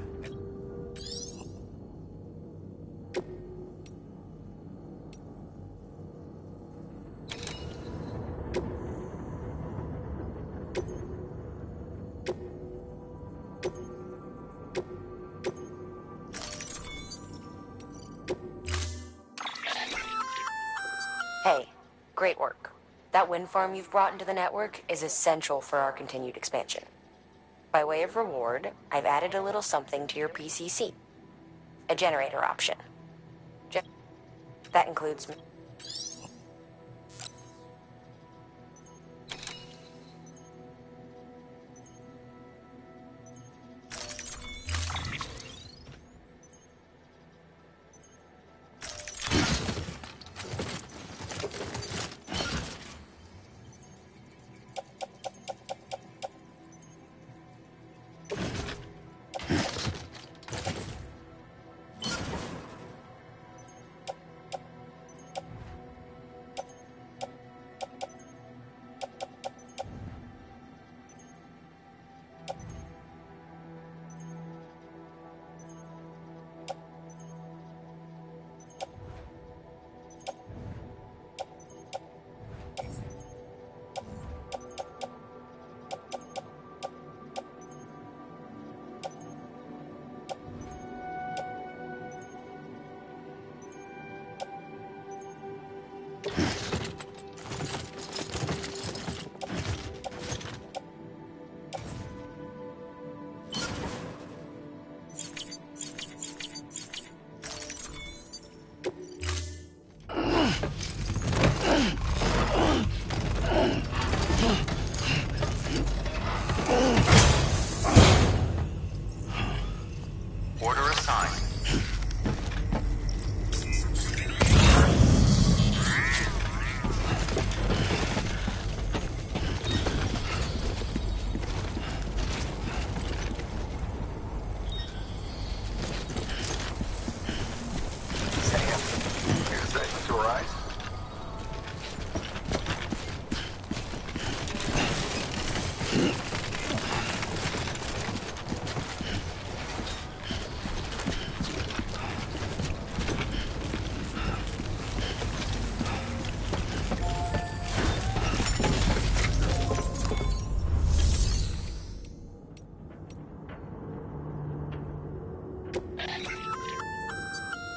Hey, great work. That wind farm you've brought into the network is essential for our continued expansion. By way of reward, I've added a little something to your PCC. A generator option. That includes...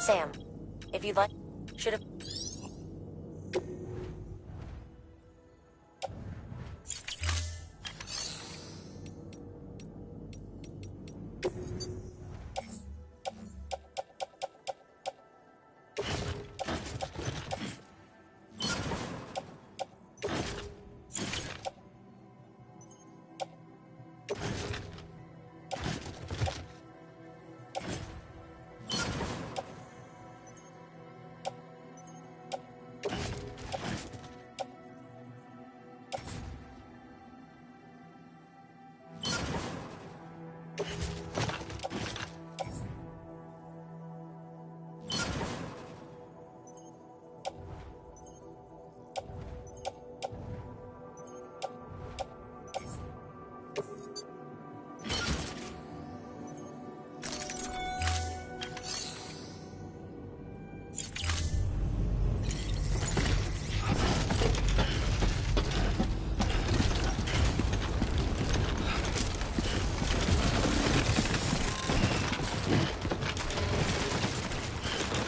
Sam, if you'd like, should have...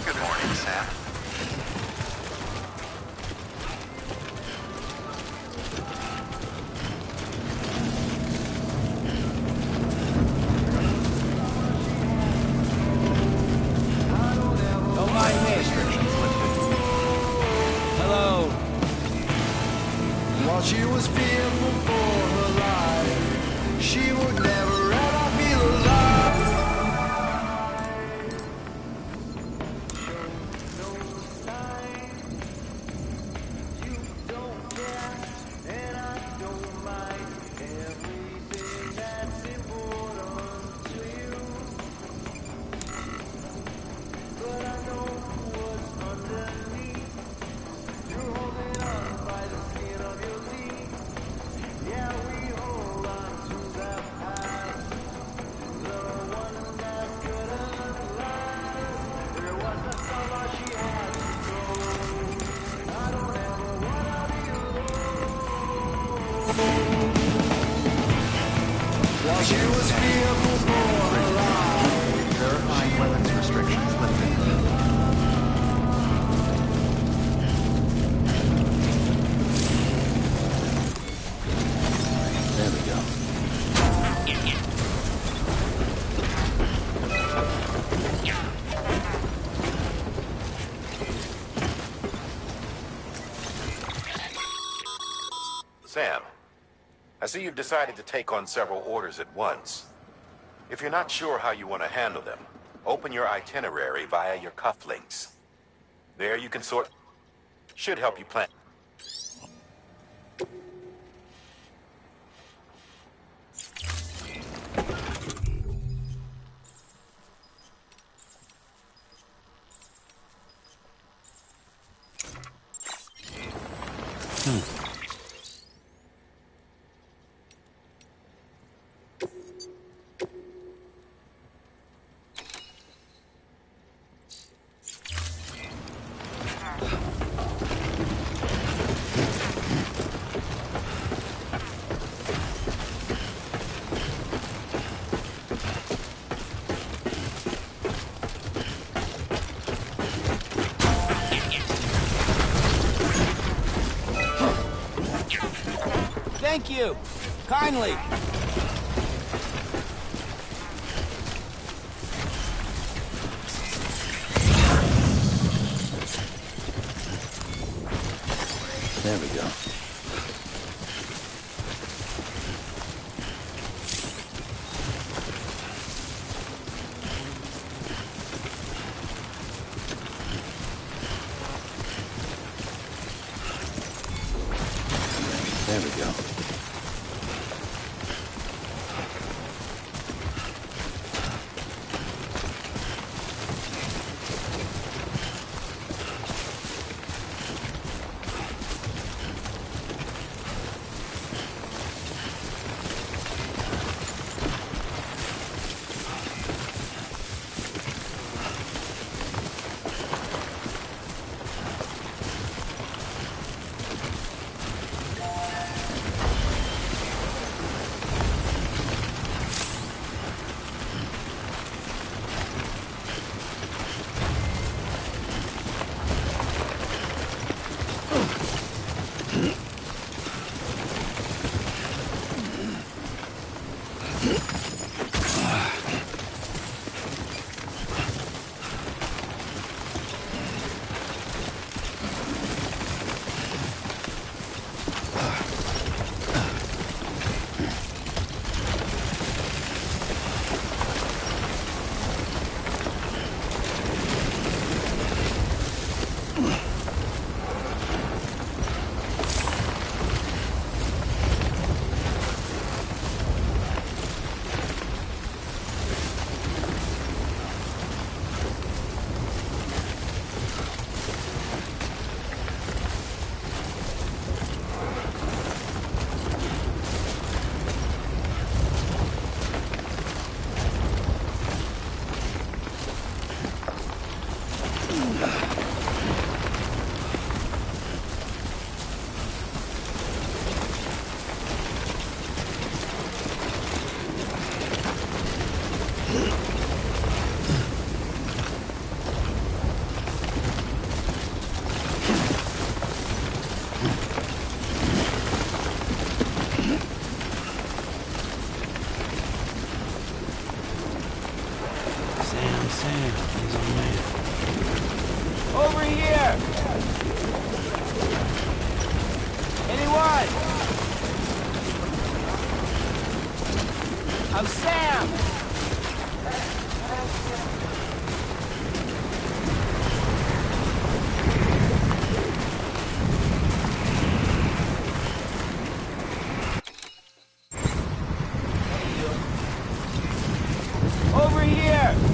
Good morning, Sam. Don't mind me. Restrictions lifted. Hello. While she was fearful for her life, she would never ever feel alive. You don't care, and I don't mind everything that's important to you. But I know what's underneath. You're holding on by the skin of your teeth. Yeah, we hold on to that past, the one that couldn't last. There was a summer she had to go. I don't ever wanna be alone. While she was fearful for her life, Verifying weapons restrictions lifted. There we go. Sam, I see you've decided to take on several orders at once. If you're not sure how you want to handle them, open your itinerary via your cufflinks. There you can sort... Should help you plan... Thank you. Kindly. There we go. There we go. Over here! Anyone? I'm Sam! Over here!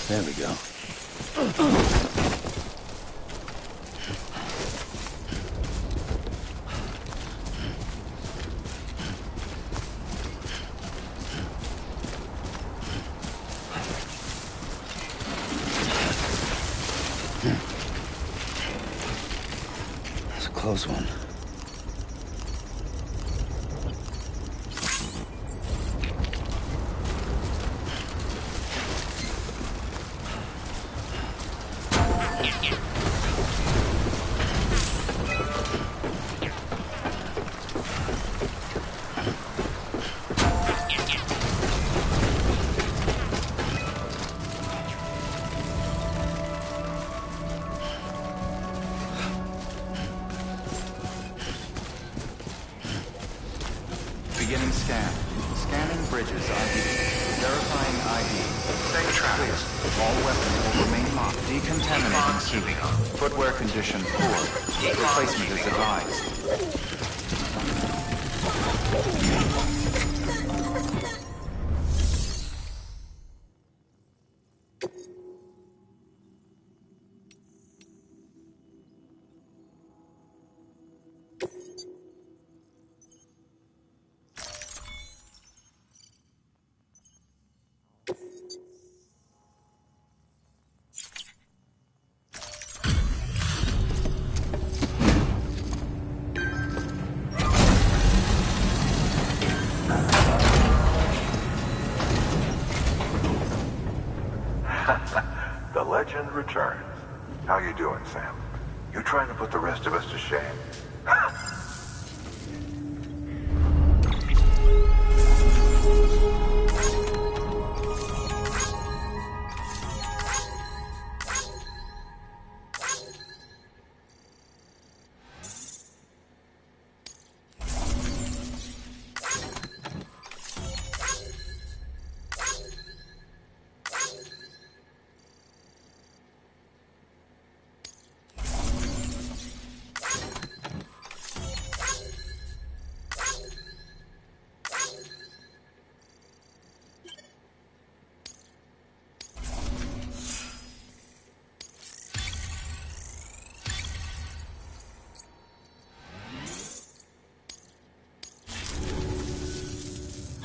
There we go. That's a close one. Beginning scan. Scanning bridges ID. Verifying ID. Safe travel. Clear. All weapons will remain locked. Decontaminating suit. Footwear condition poor. Replacement is advised. The legend returns. How you doing, Sam? You trying to put the rest of us to shame?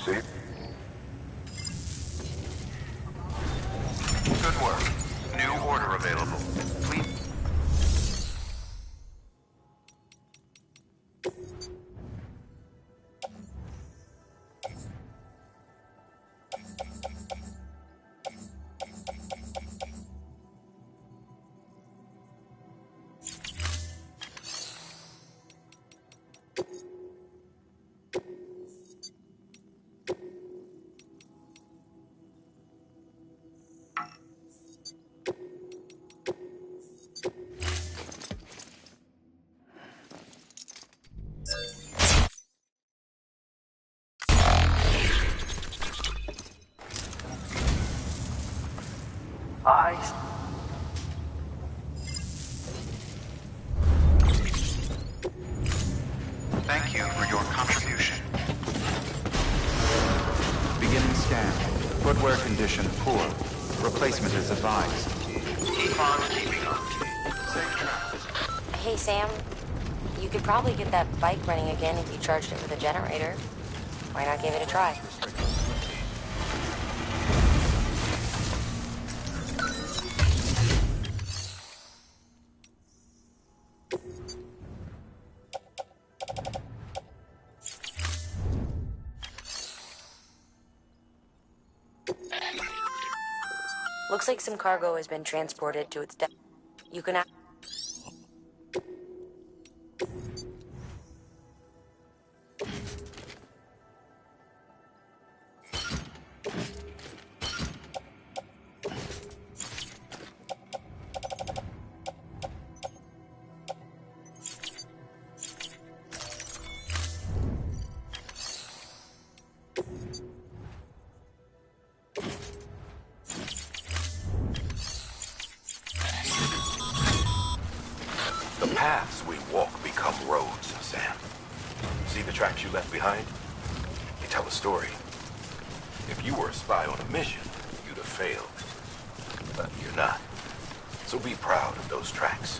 See? Good work. New order available. Please. Thank you for your contribution. Beginning scan. Footwear condition poor. Replacement is advised. Keep on keeping on. Safe travels. Hey, Sam. You could probably get that bike running again if you charged it with a generator. Why not give it a try? Looks like some cargo has been transported to its You can... The paths we walk become roads, Sam. See the tracks you left behind? They tell a story. If you were a spy on a mission, you'd have failed. But you're not. So be proud of those tracks.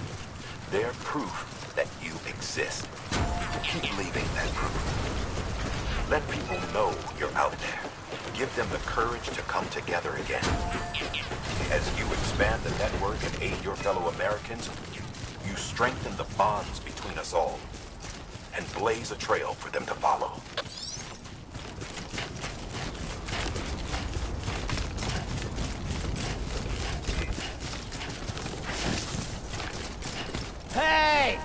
They're proof that you exist. Keep leaving that proof. Let people know you're out there. Give them the courage to come together again. As you expand the network and aid your fellow Americans, you strengthen the bonds between us all and blaze a trail for them to follow. Hey!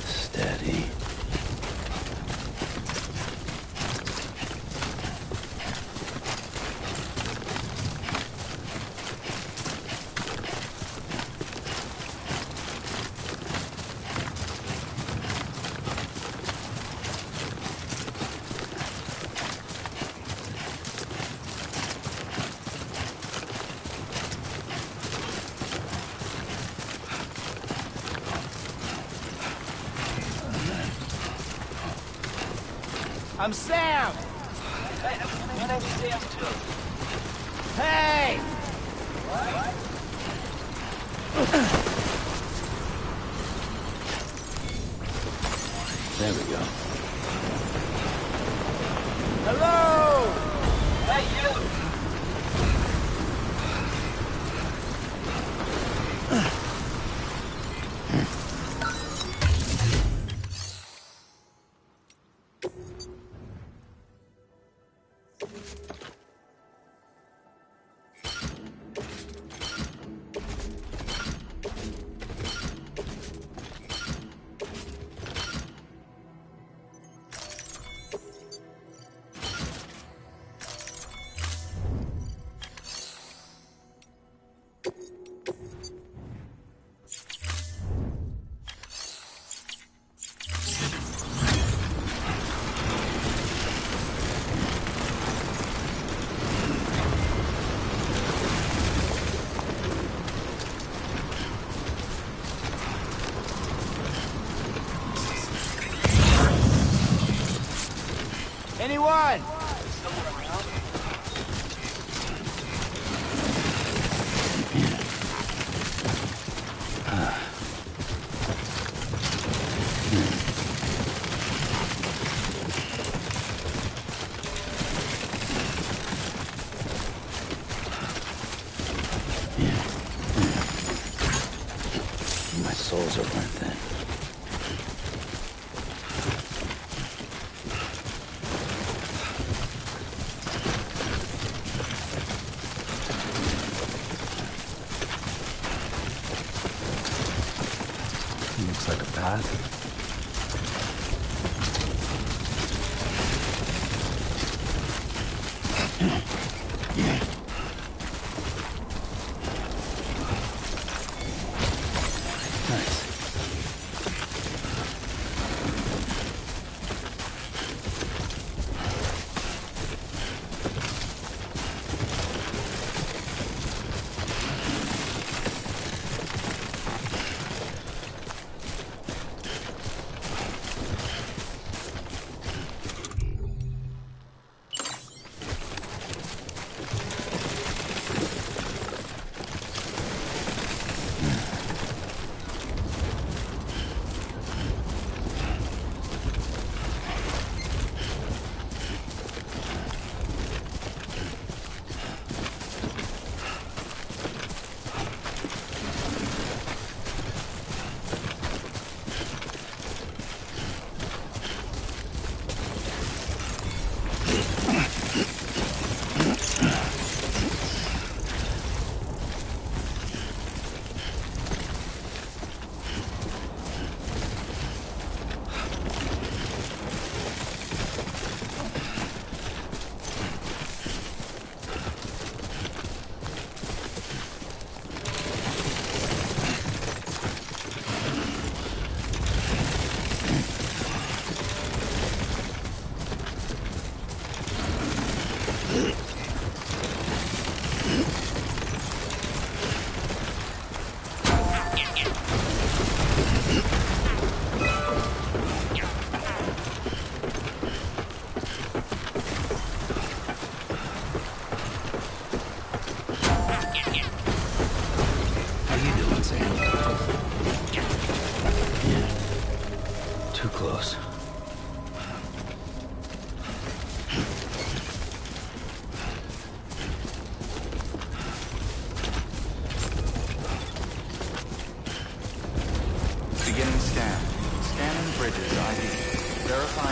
Steady. I'm Sam! Hey, my name's Sam, too. Hey! There we go. Hello! Hey, you! Anyone? My souls are burnt thin. Looks like a path.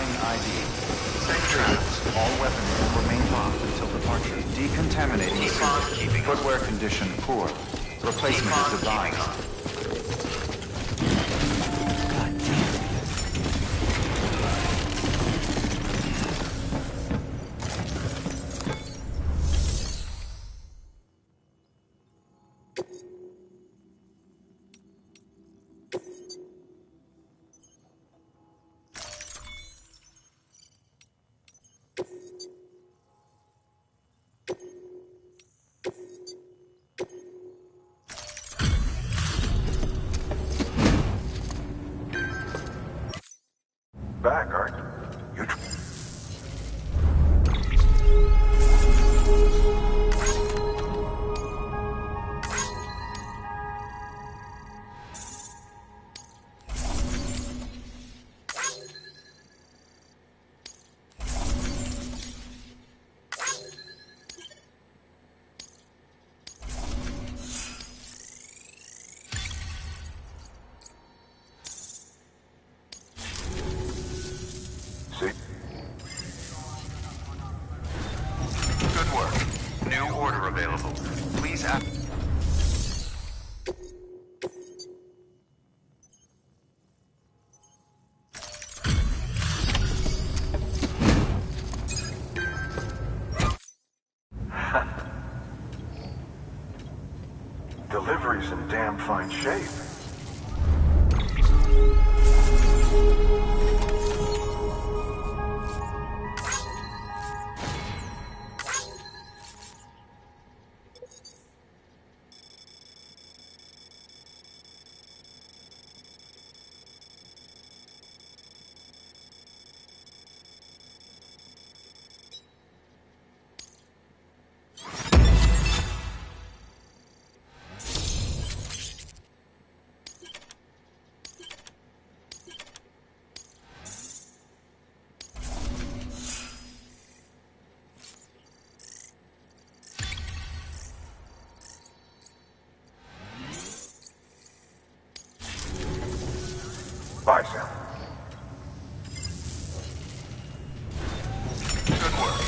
Verifying ID. Safe travels. All weapons will remain locked until departure. Decontaminating suit. Footwear condition poor. Replacement is advised. Back, aren't you? See? Good work. New order available. Please act. Delivery's in damn fine shape. Bye, Sam. Good work.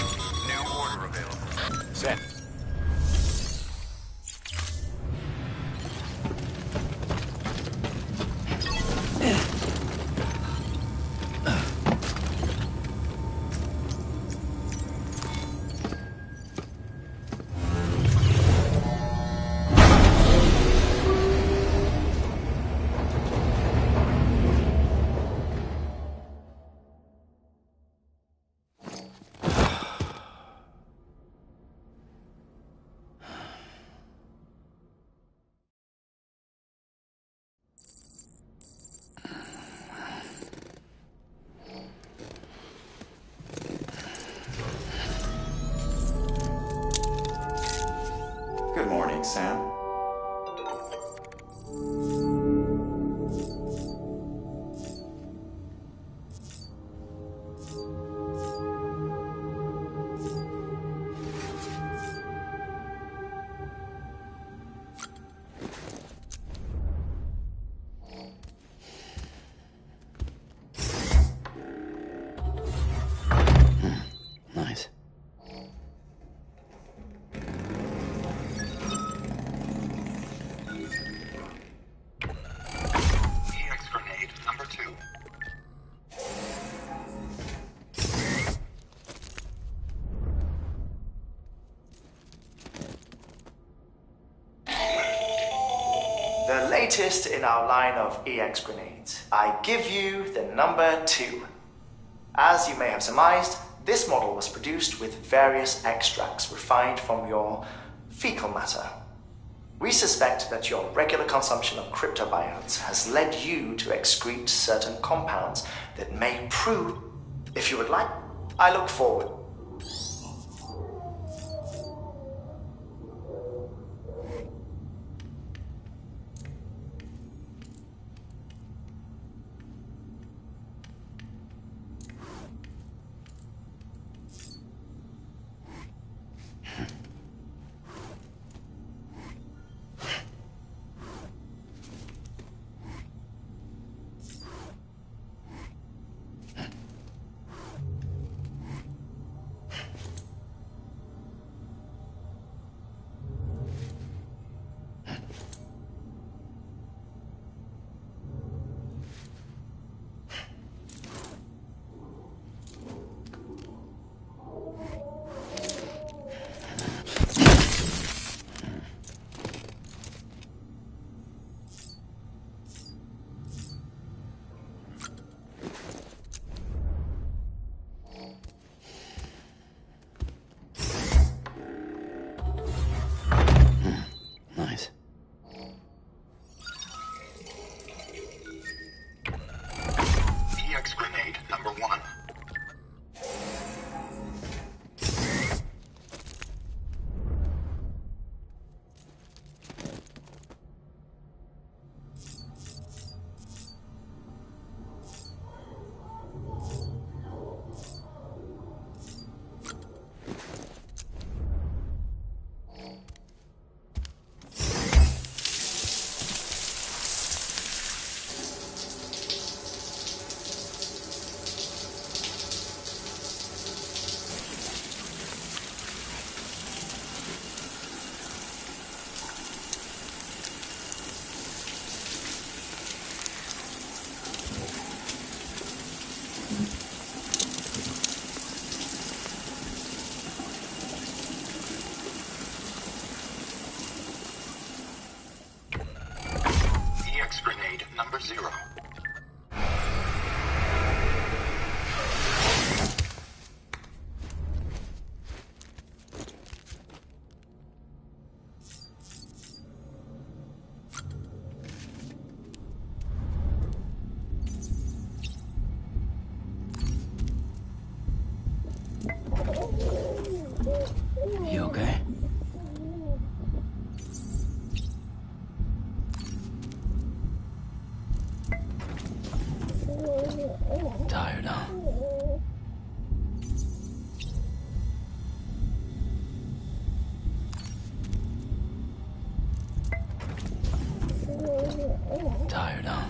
New order available. Send. Good morning, Sam. Nice. EX grenade number 2. The latest in our line of EX grenades. I give you the number 2. As you may have surmised, this model was produced with various extracts refined from your fecal matter. We suspect that your regular consumption of cryptobiotes has led you to excrete certain compounds that may prove. If you would like, I look forward. 0. You okay? Tired, huh? Tired, huh?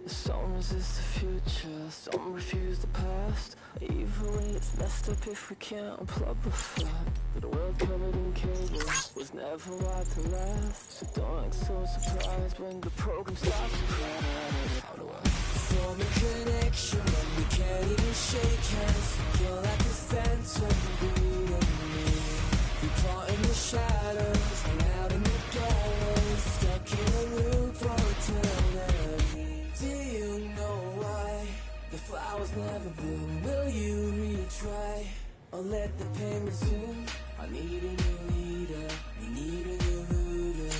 Some resist the future, some refuse the past. Even it's messed up if we can't unplug the fact that the world covered in cable was never right to last. So don't act so surprised when the program starts to crash. How do I form a connection when we can't even shake hands? You're like a phantom greeting me. We part in the shadows, hang out in the gallows, stuck in a loop for eternity. Do you know why the flowers never bloom? Will you retry or let the pain resume? I need a new leader, we need a new looter.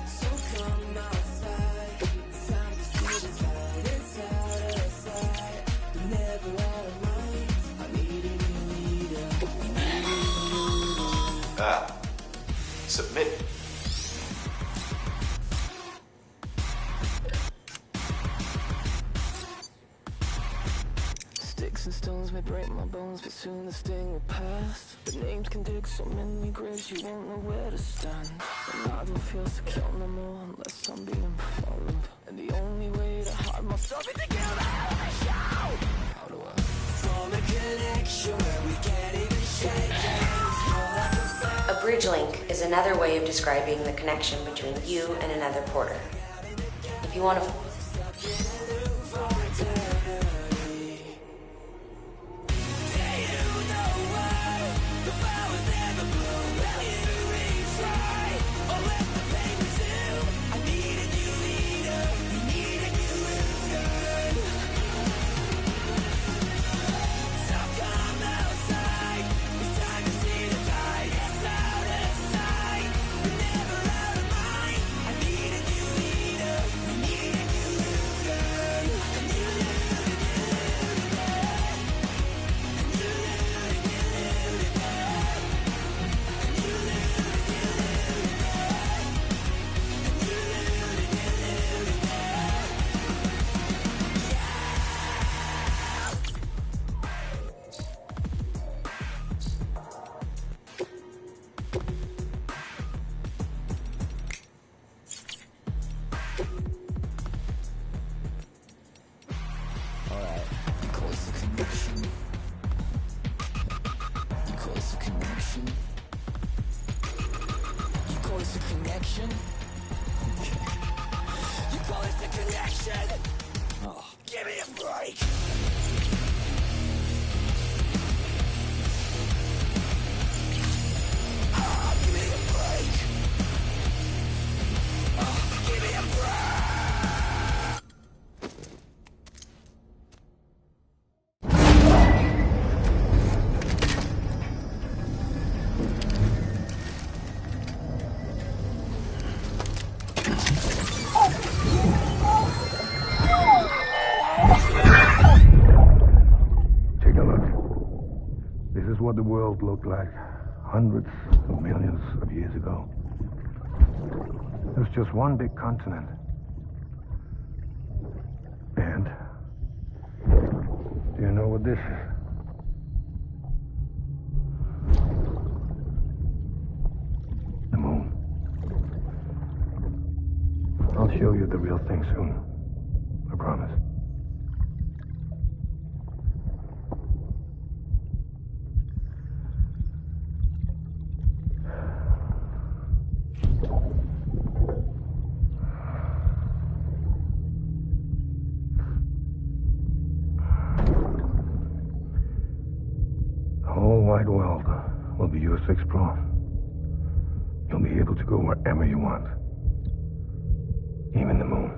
So come outside, it's time to see the light. It's out of sight, but never out of mind. I need a new leader, we need a new looter. Submit. Sticks and stones may break my bones, but soon the sting will pass. The names can dig so many graves, you won't know where to stand. And I don't feel secure no more unless I'm being performed. And the only way to hide myself is to kill the hell of a show. How do I form a connection where we can't even shake hands? A bridge link is another way of describing the connection between you and another porter. If you want to... connection? You call it the connection? Oh, give me a break! Oh, give me a break! Oh, give me a break! Take a look. This is what the world looked like hundreds of millions of years ago. It was just one big continent. And do you know what this is? The moon. I'll show you the real thing soon. I promise. The whole wide world will be yours to explore. You'll be able to go wherever you want. Even the moon.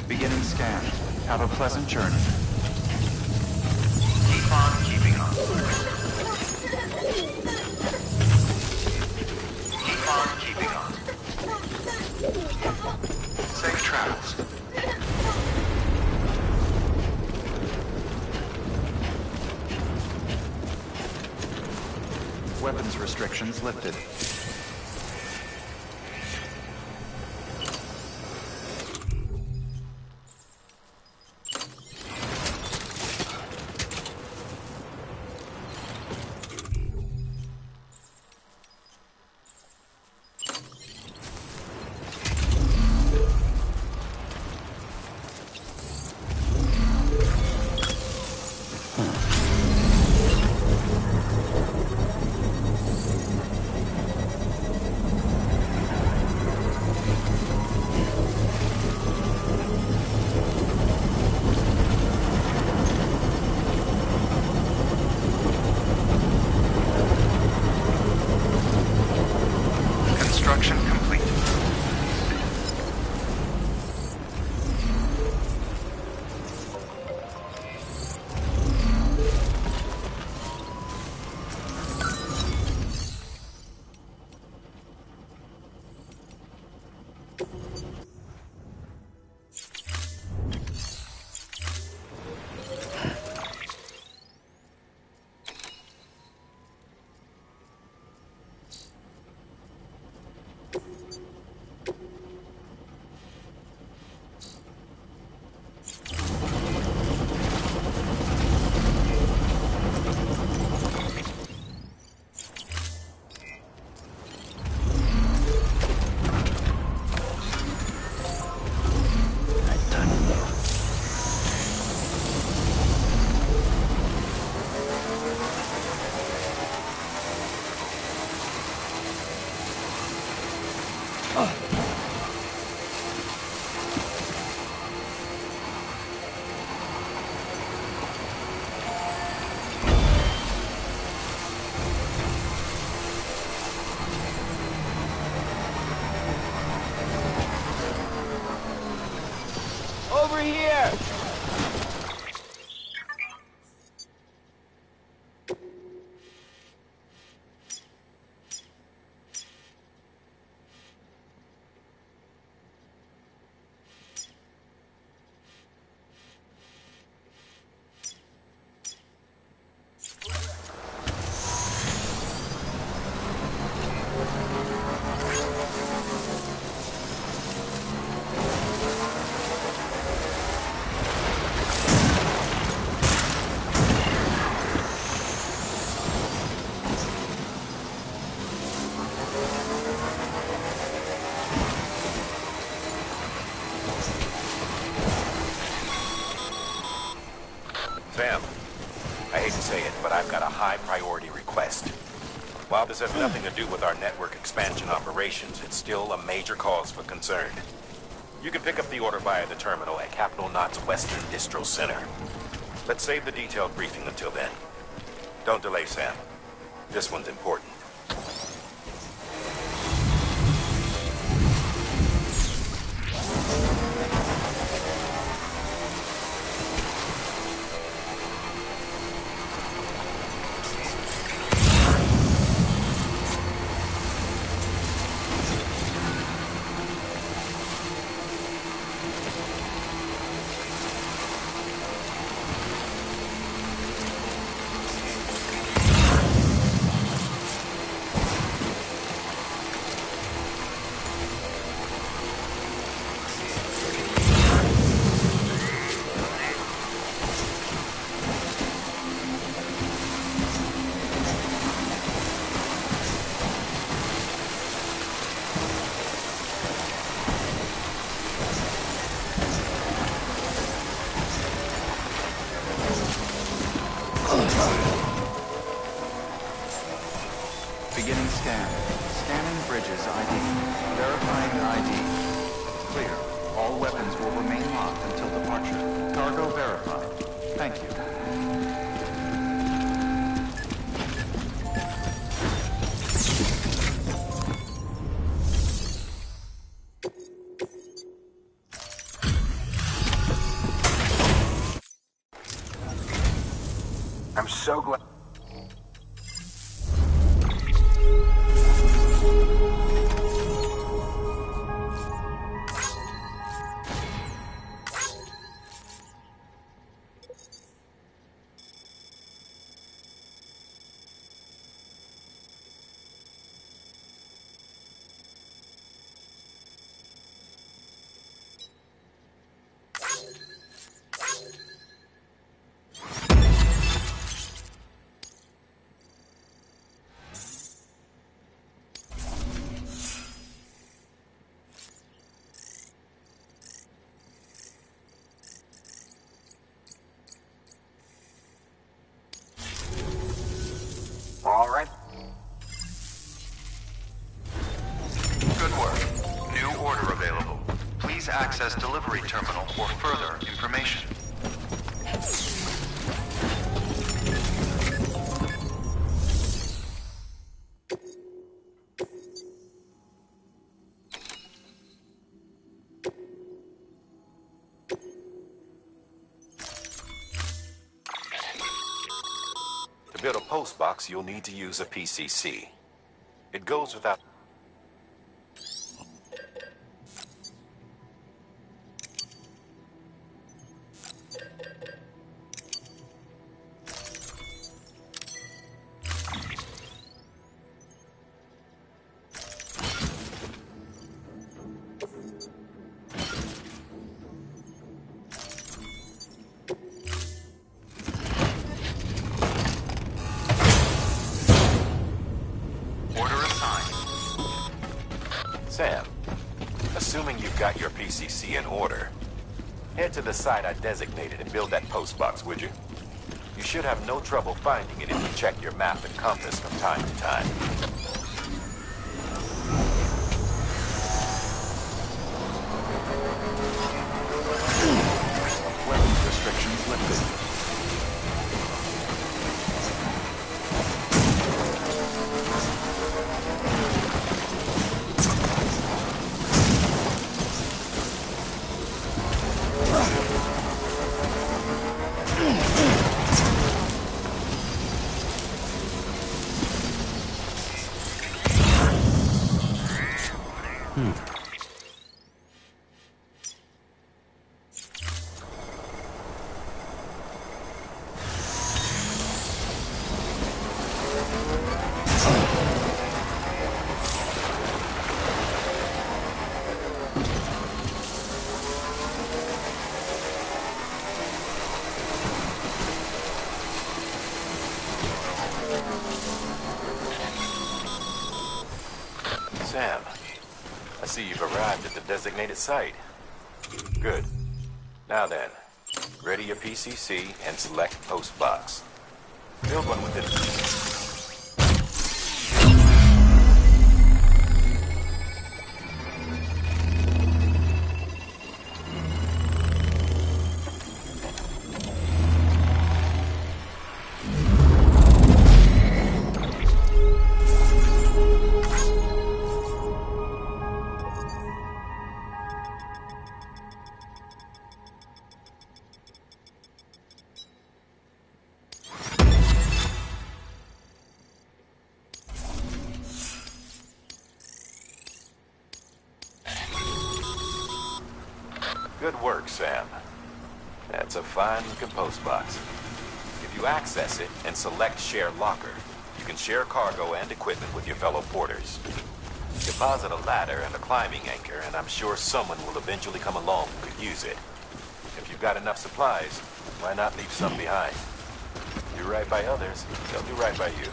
Beginning scan. Have a pleasant journey. Keep on keeping on. Keep on keeping on. Safe travels. Weapons restrictions lifted. Construction complete. Over here! Sam, I hate to say it, but I've got a high priority request. While this has nothing to do with our network expansion operations, it's still a major cause for concern. You can pick up the order via the terminal at Capital Knot's Western Distro Center. Let's save the detailed briefing until then. Don't delay, Sam. This one's important. Beginning scan. Scanning bridges ID. Verifying ID. Clear. All weapons will remain locked until departure. Cargo verified. Thank you. I'm so glad. All right. Good work. New order available. Please access delivery terminal for further information. To build a post box, you'll need to use a PCC. It goes without... Sam, assuming you've got your PCC in order, head to the site I designated and build that post box, would you? You should have no trouble finding it if you check your map and compass from time to time. Weapons restrictions lifted. Sam, I see you've arrived at the designated site. Good. Now then, Ready your PCC and select post box. Build one with it. Good work, Sam. That's a fine-looking post box. If you access it and select Share Locker, you can share cargo and equipment with your fellow porters. Deposit a ladder and a climbing anchor, and I'm sure someone will eventually come along who could use it. If you've got enough supplies, why not leave some behind? Do right by others, they'll do right by you.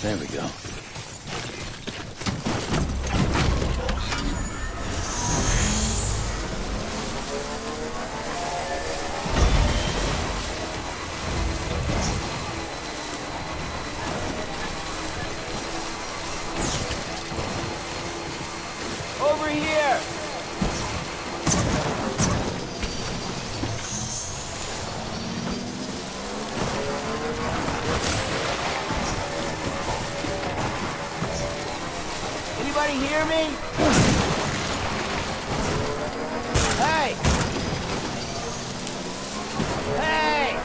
There we go. Over here! Anybody hear me? Hey! Hey!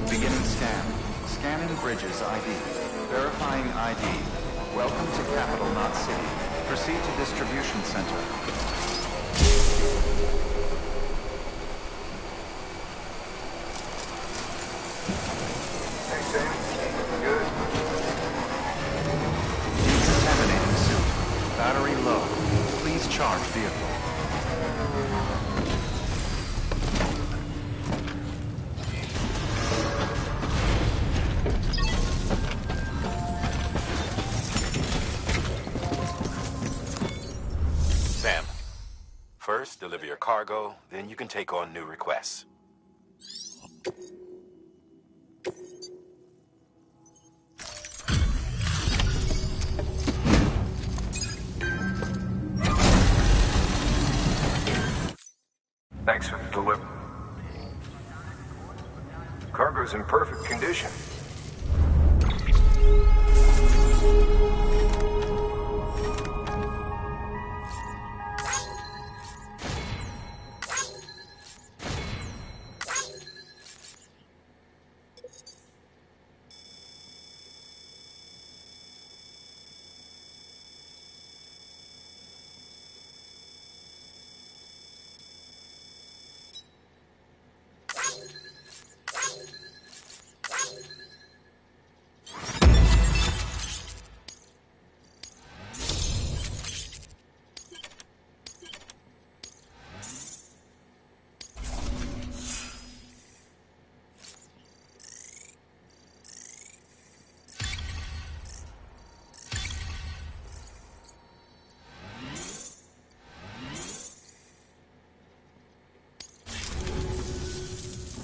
Beginning scan. Scanning Bridges ID. Verifying ID. Welcome to Capital, not City. Proceed to Distribution Center. Charge vehicle. Sam, first deliver your cargo, then you can take on new requests. Thanks for the delivery. Cargo's in perfect condition.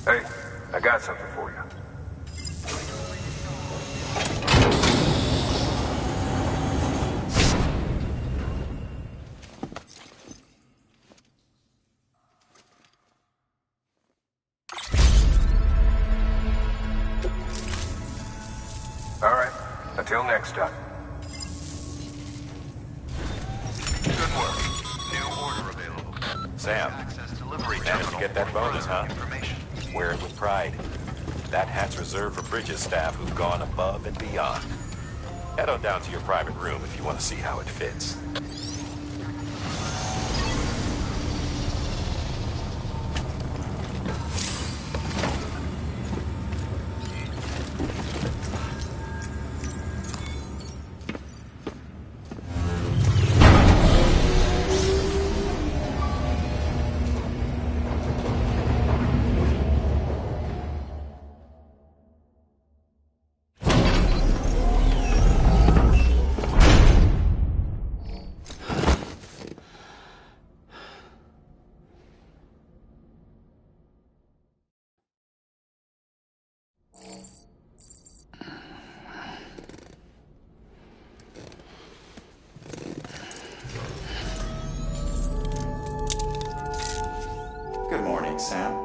Hey, I got something for you. All right, until next time. Good work. New order available. Sam, managed to get that bonus, huh? Wear it with pride. That hat's reserved for Bridges staff who've gone above and beyond. Head on down to your private room if you want to see how it fits. Good morning, Sam.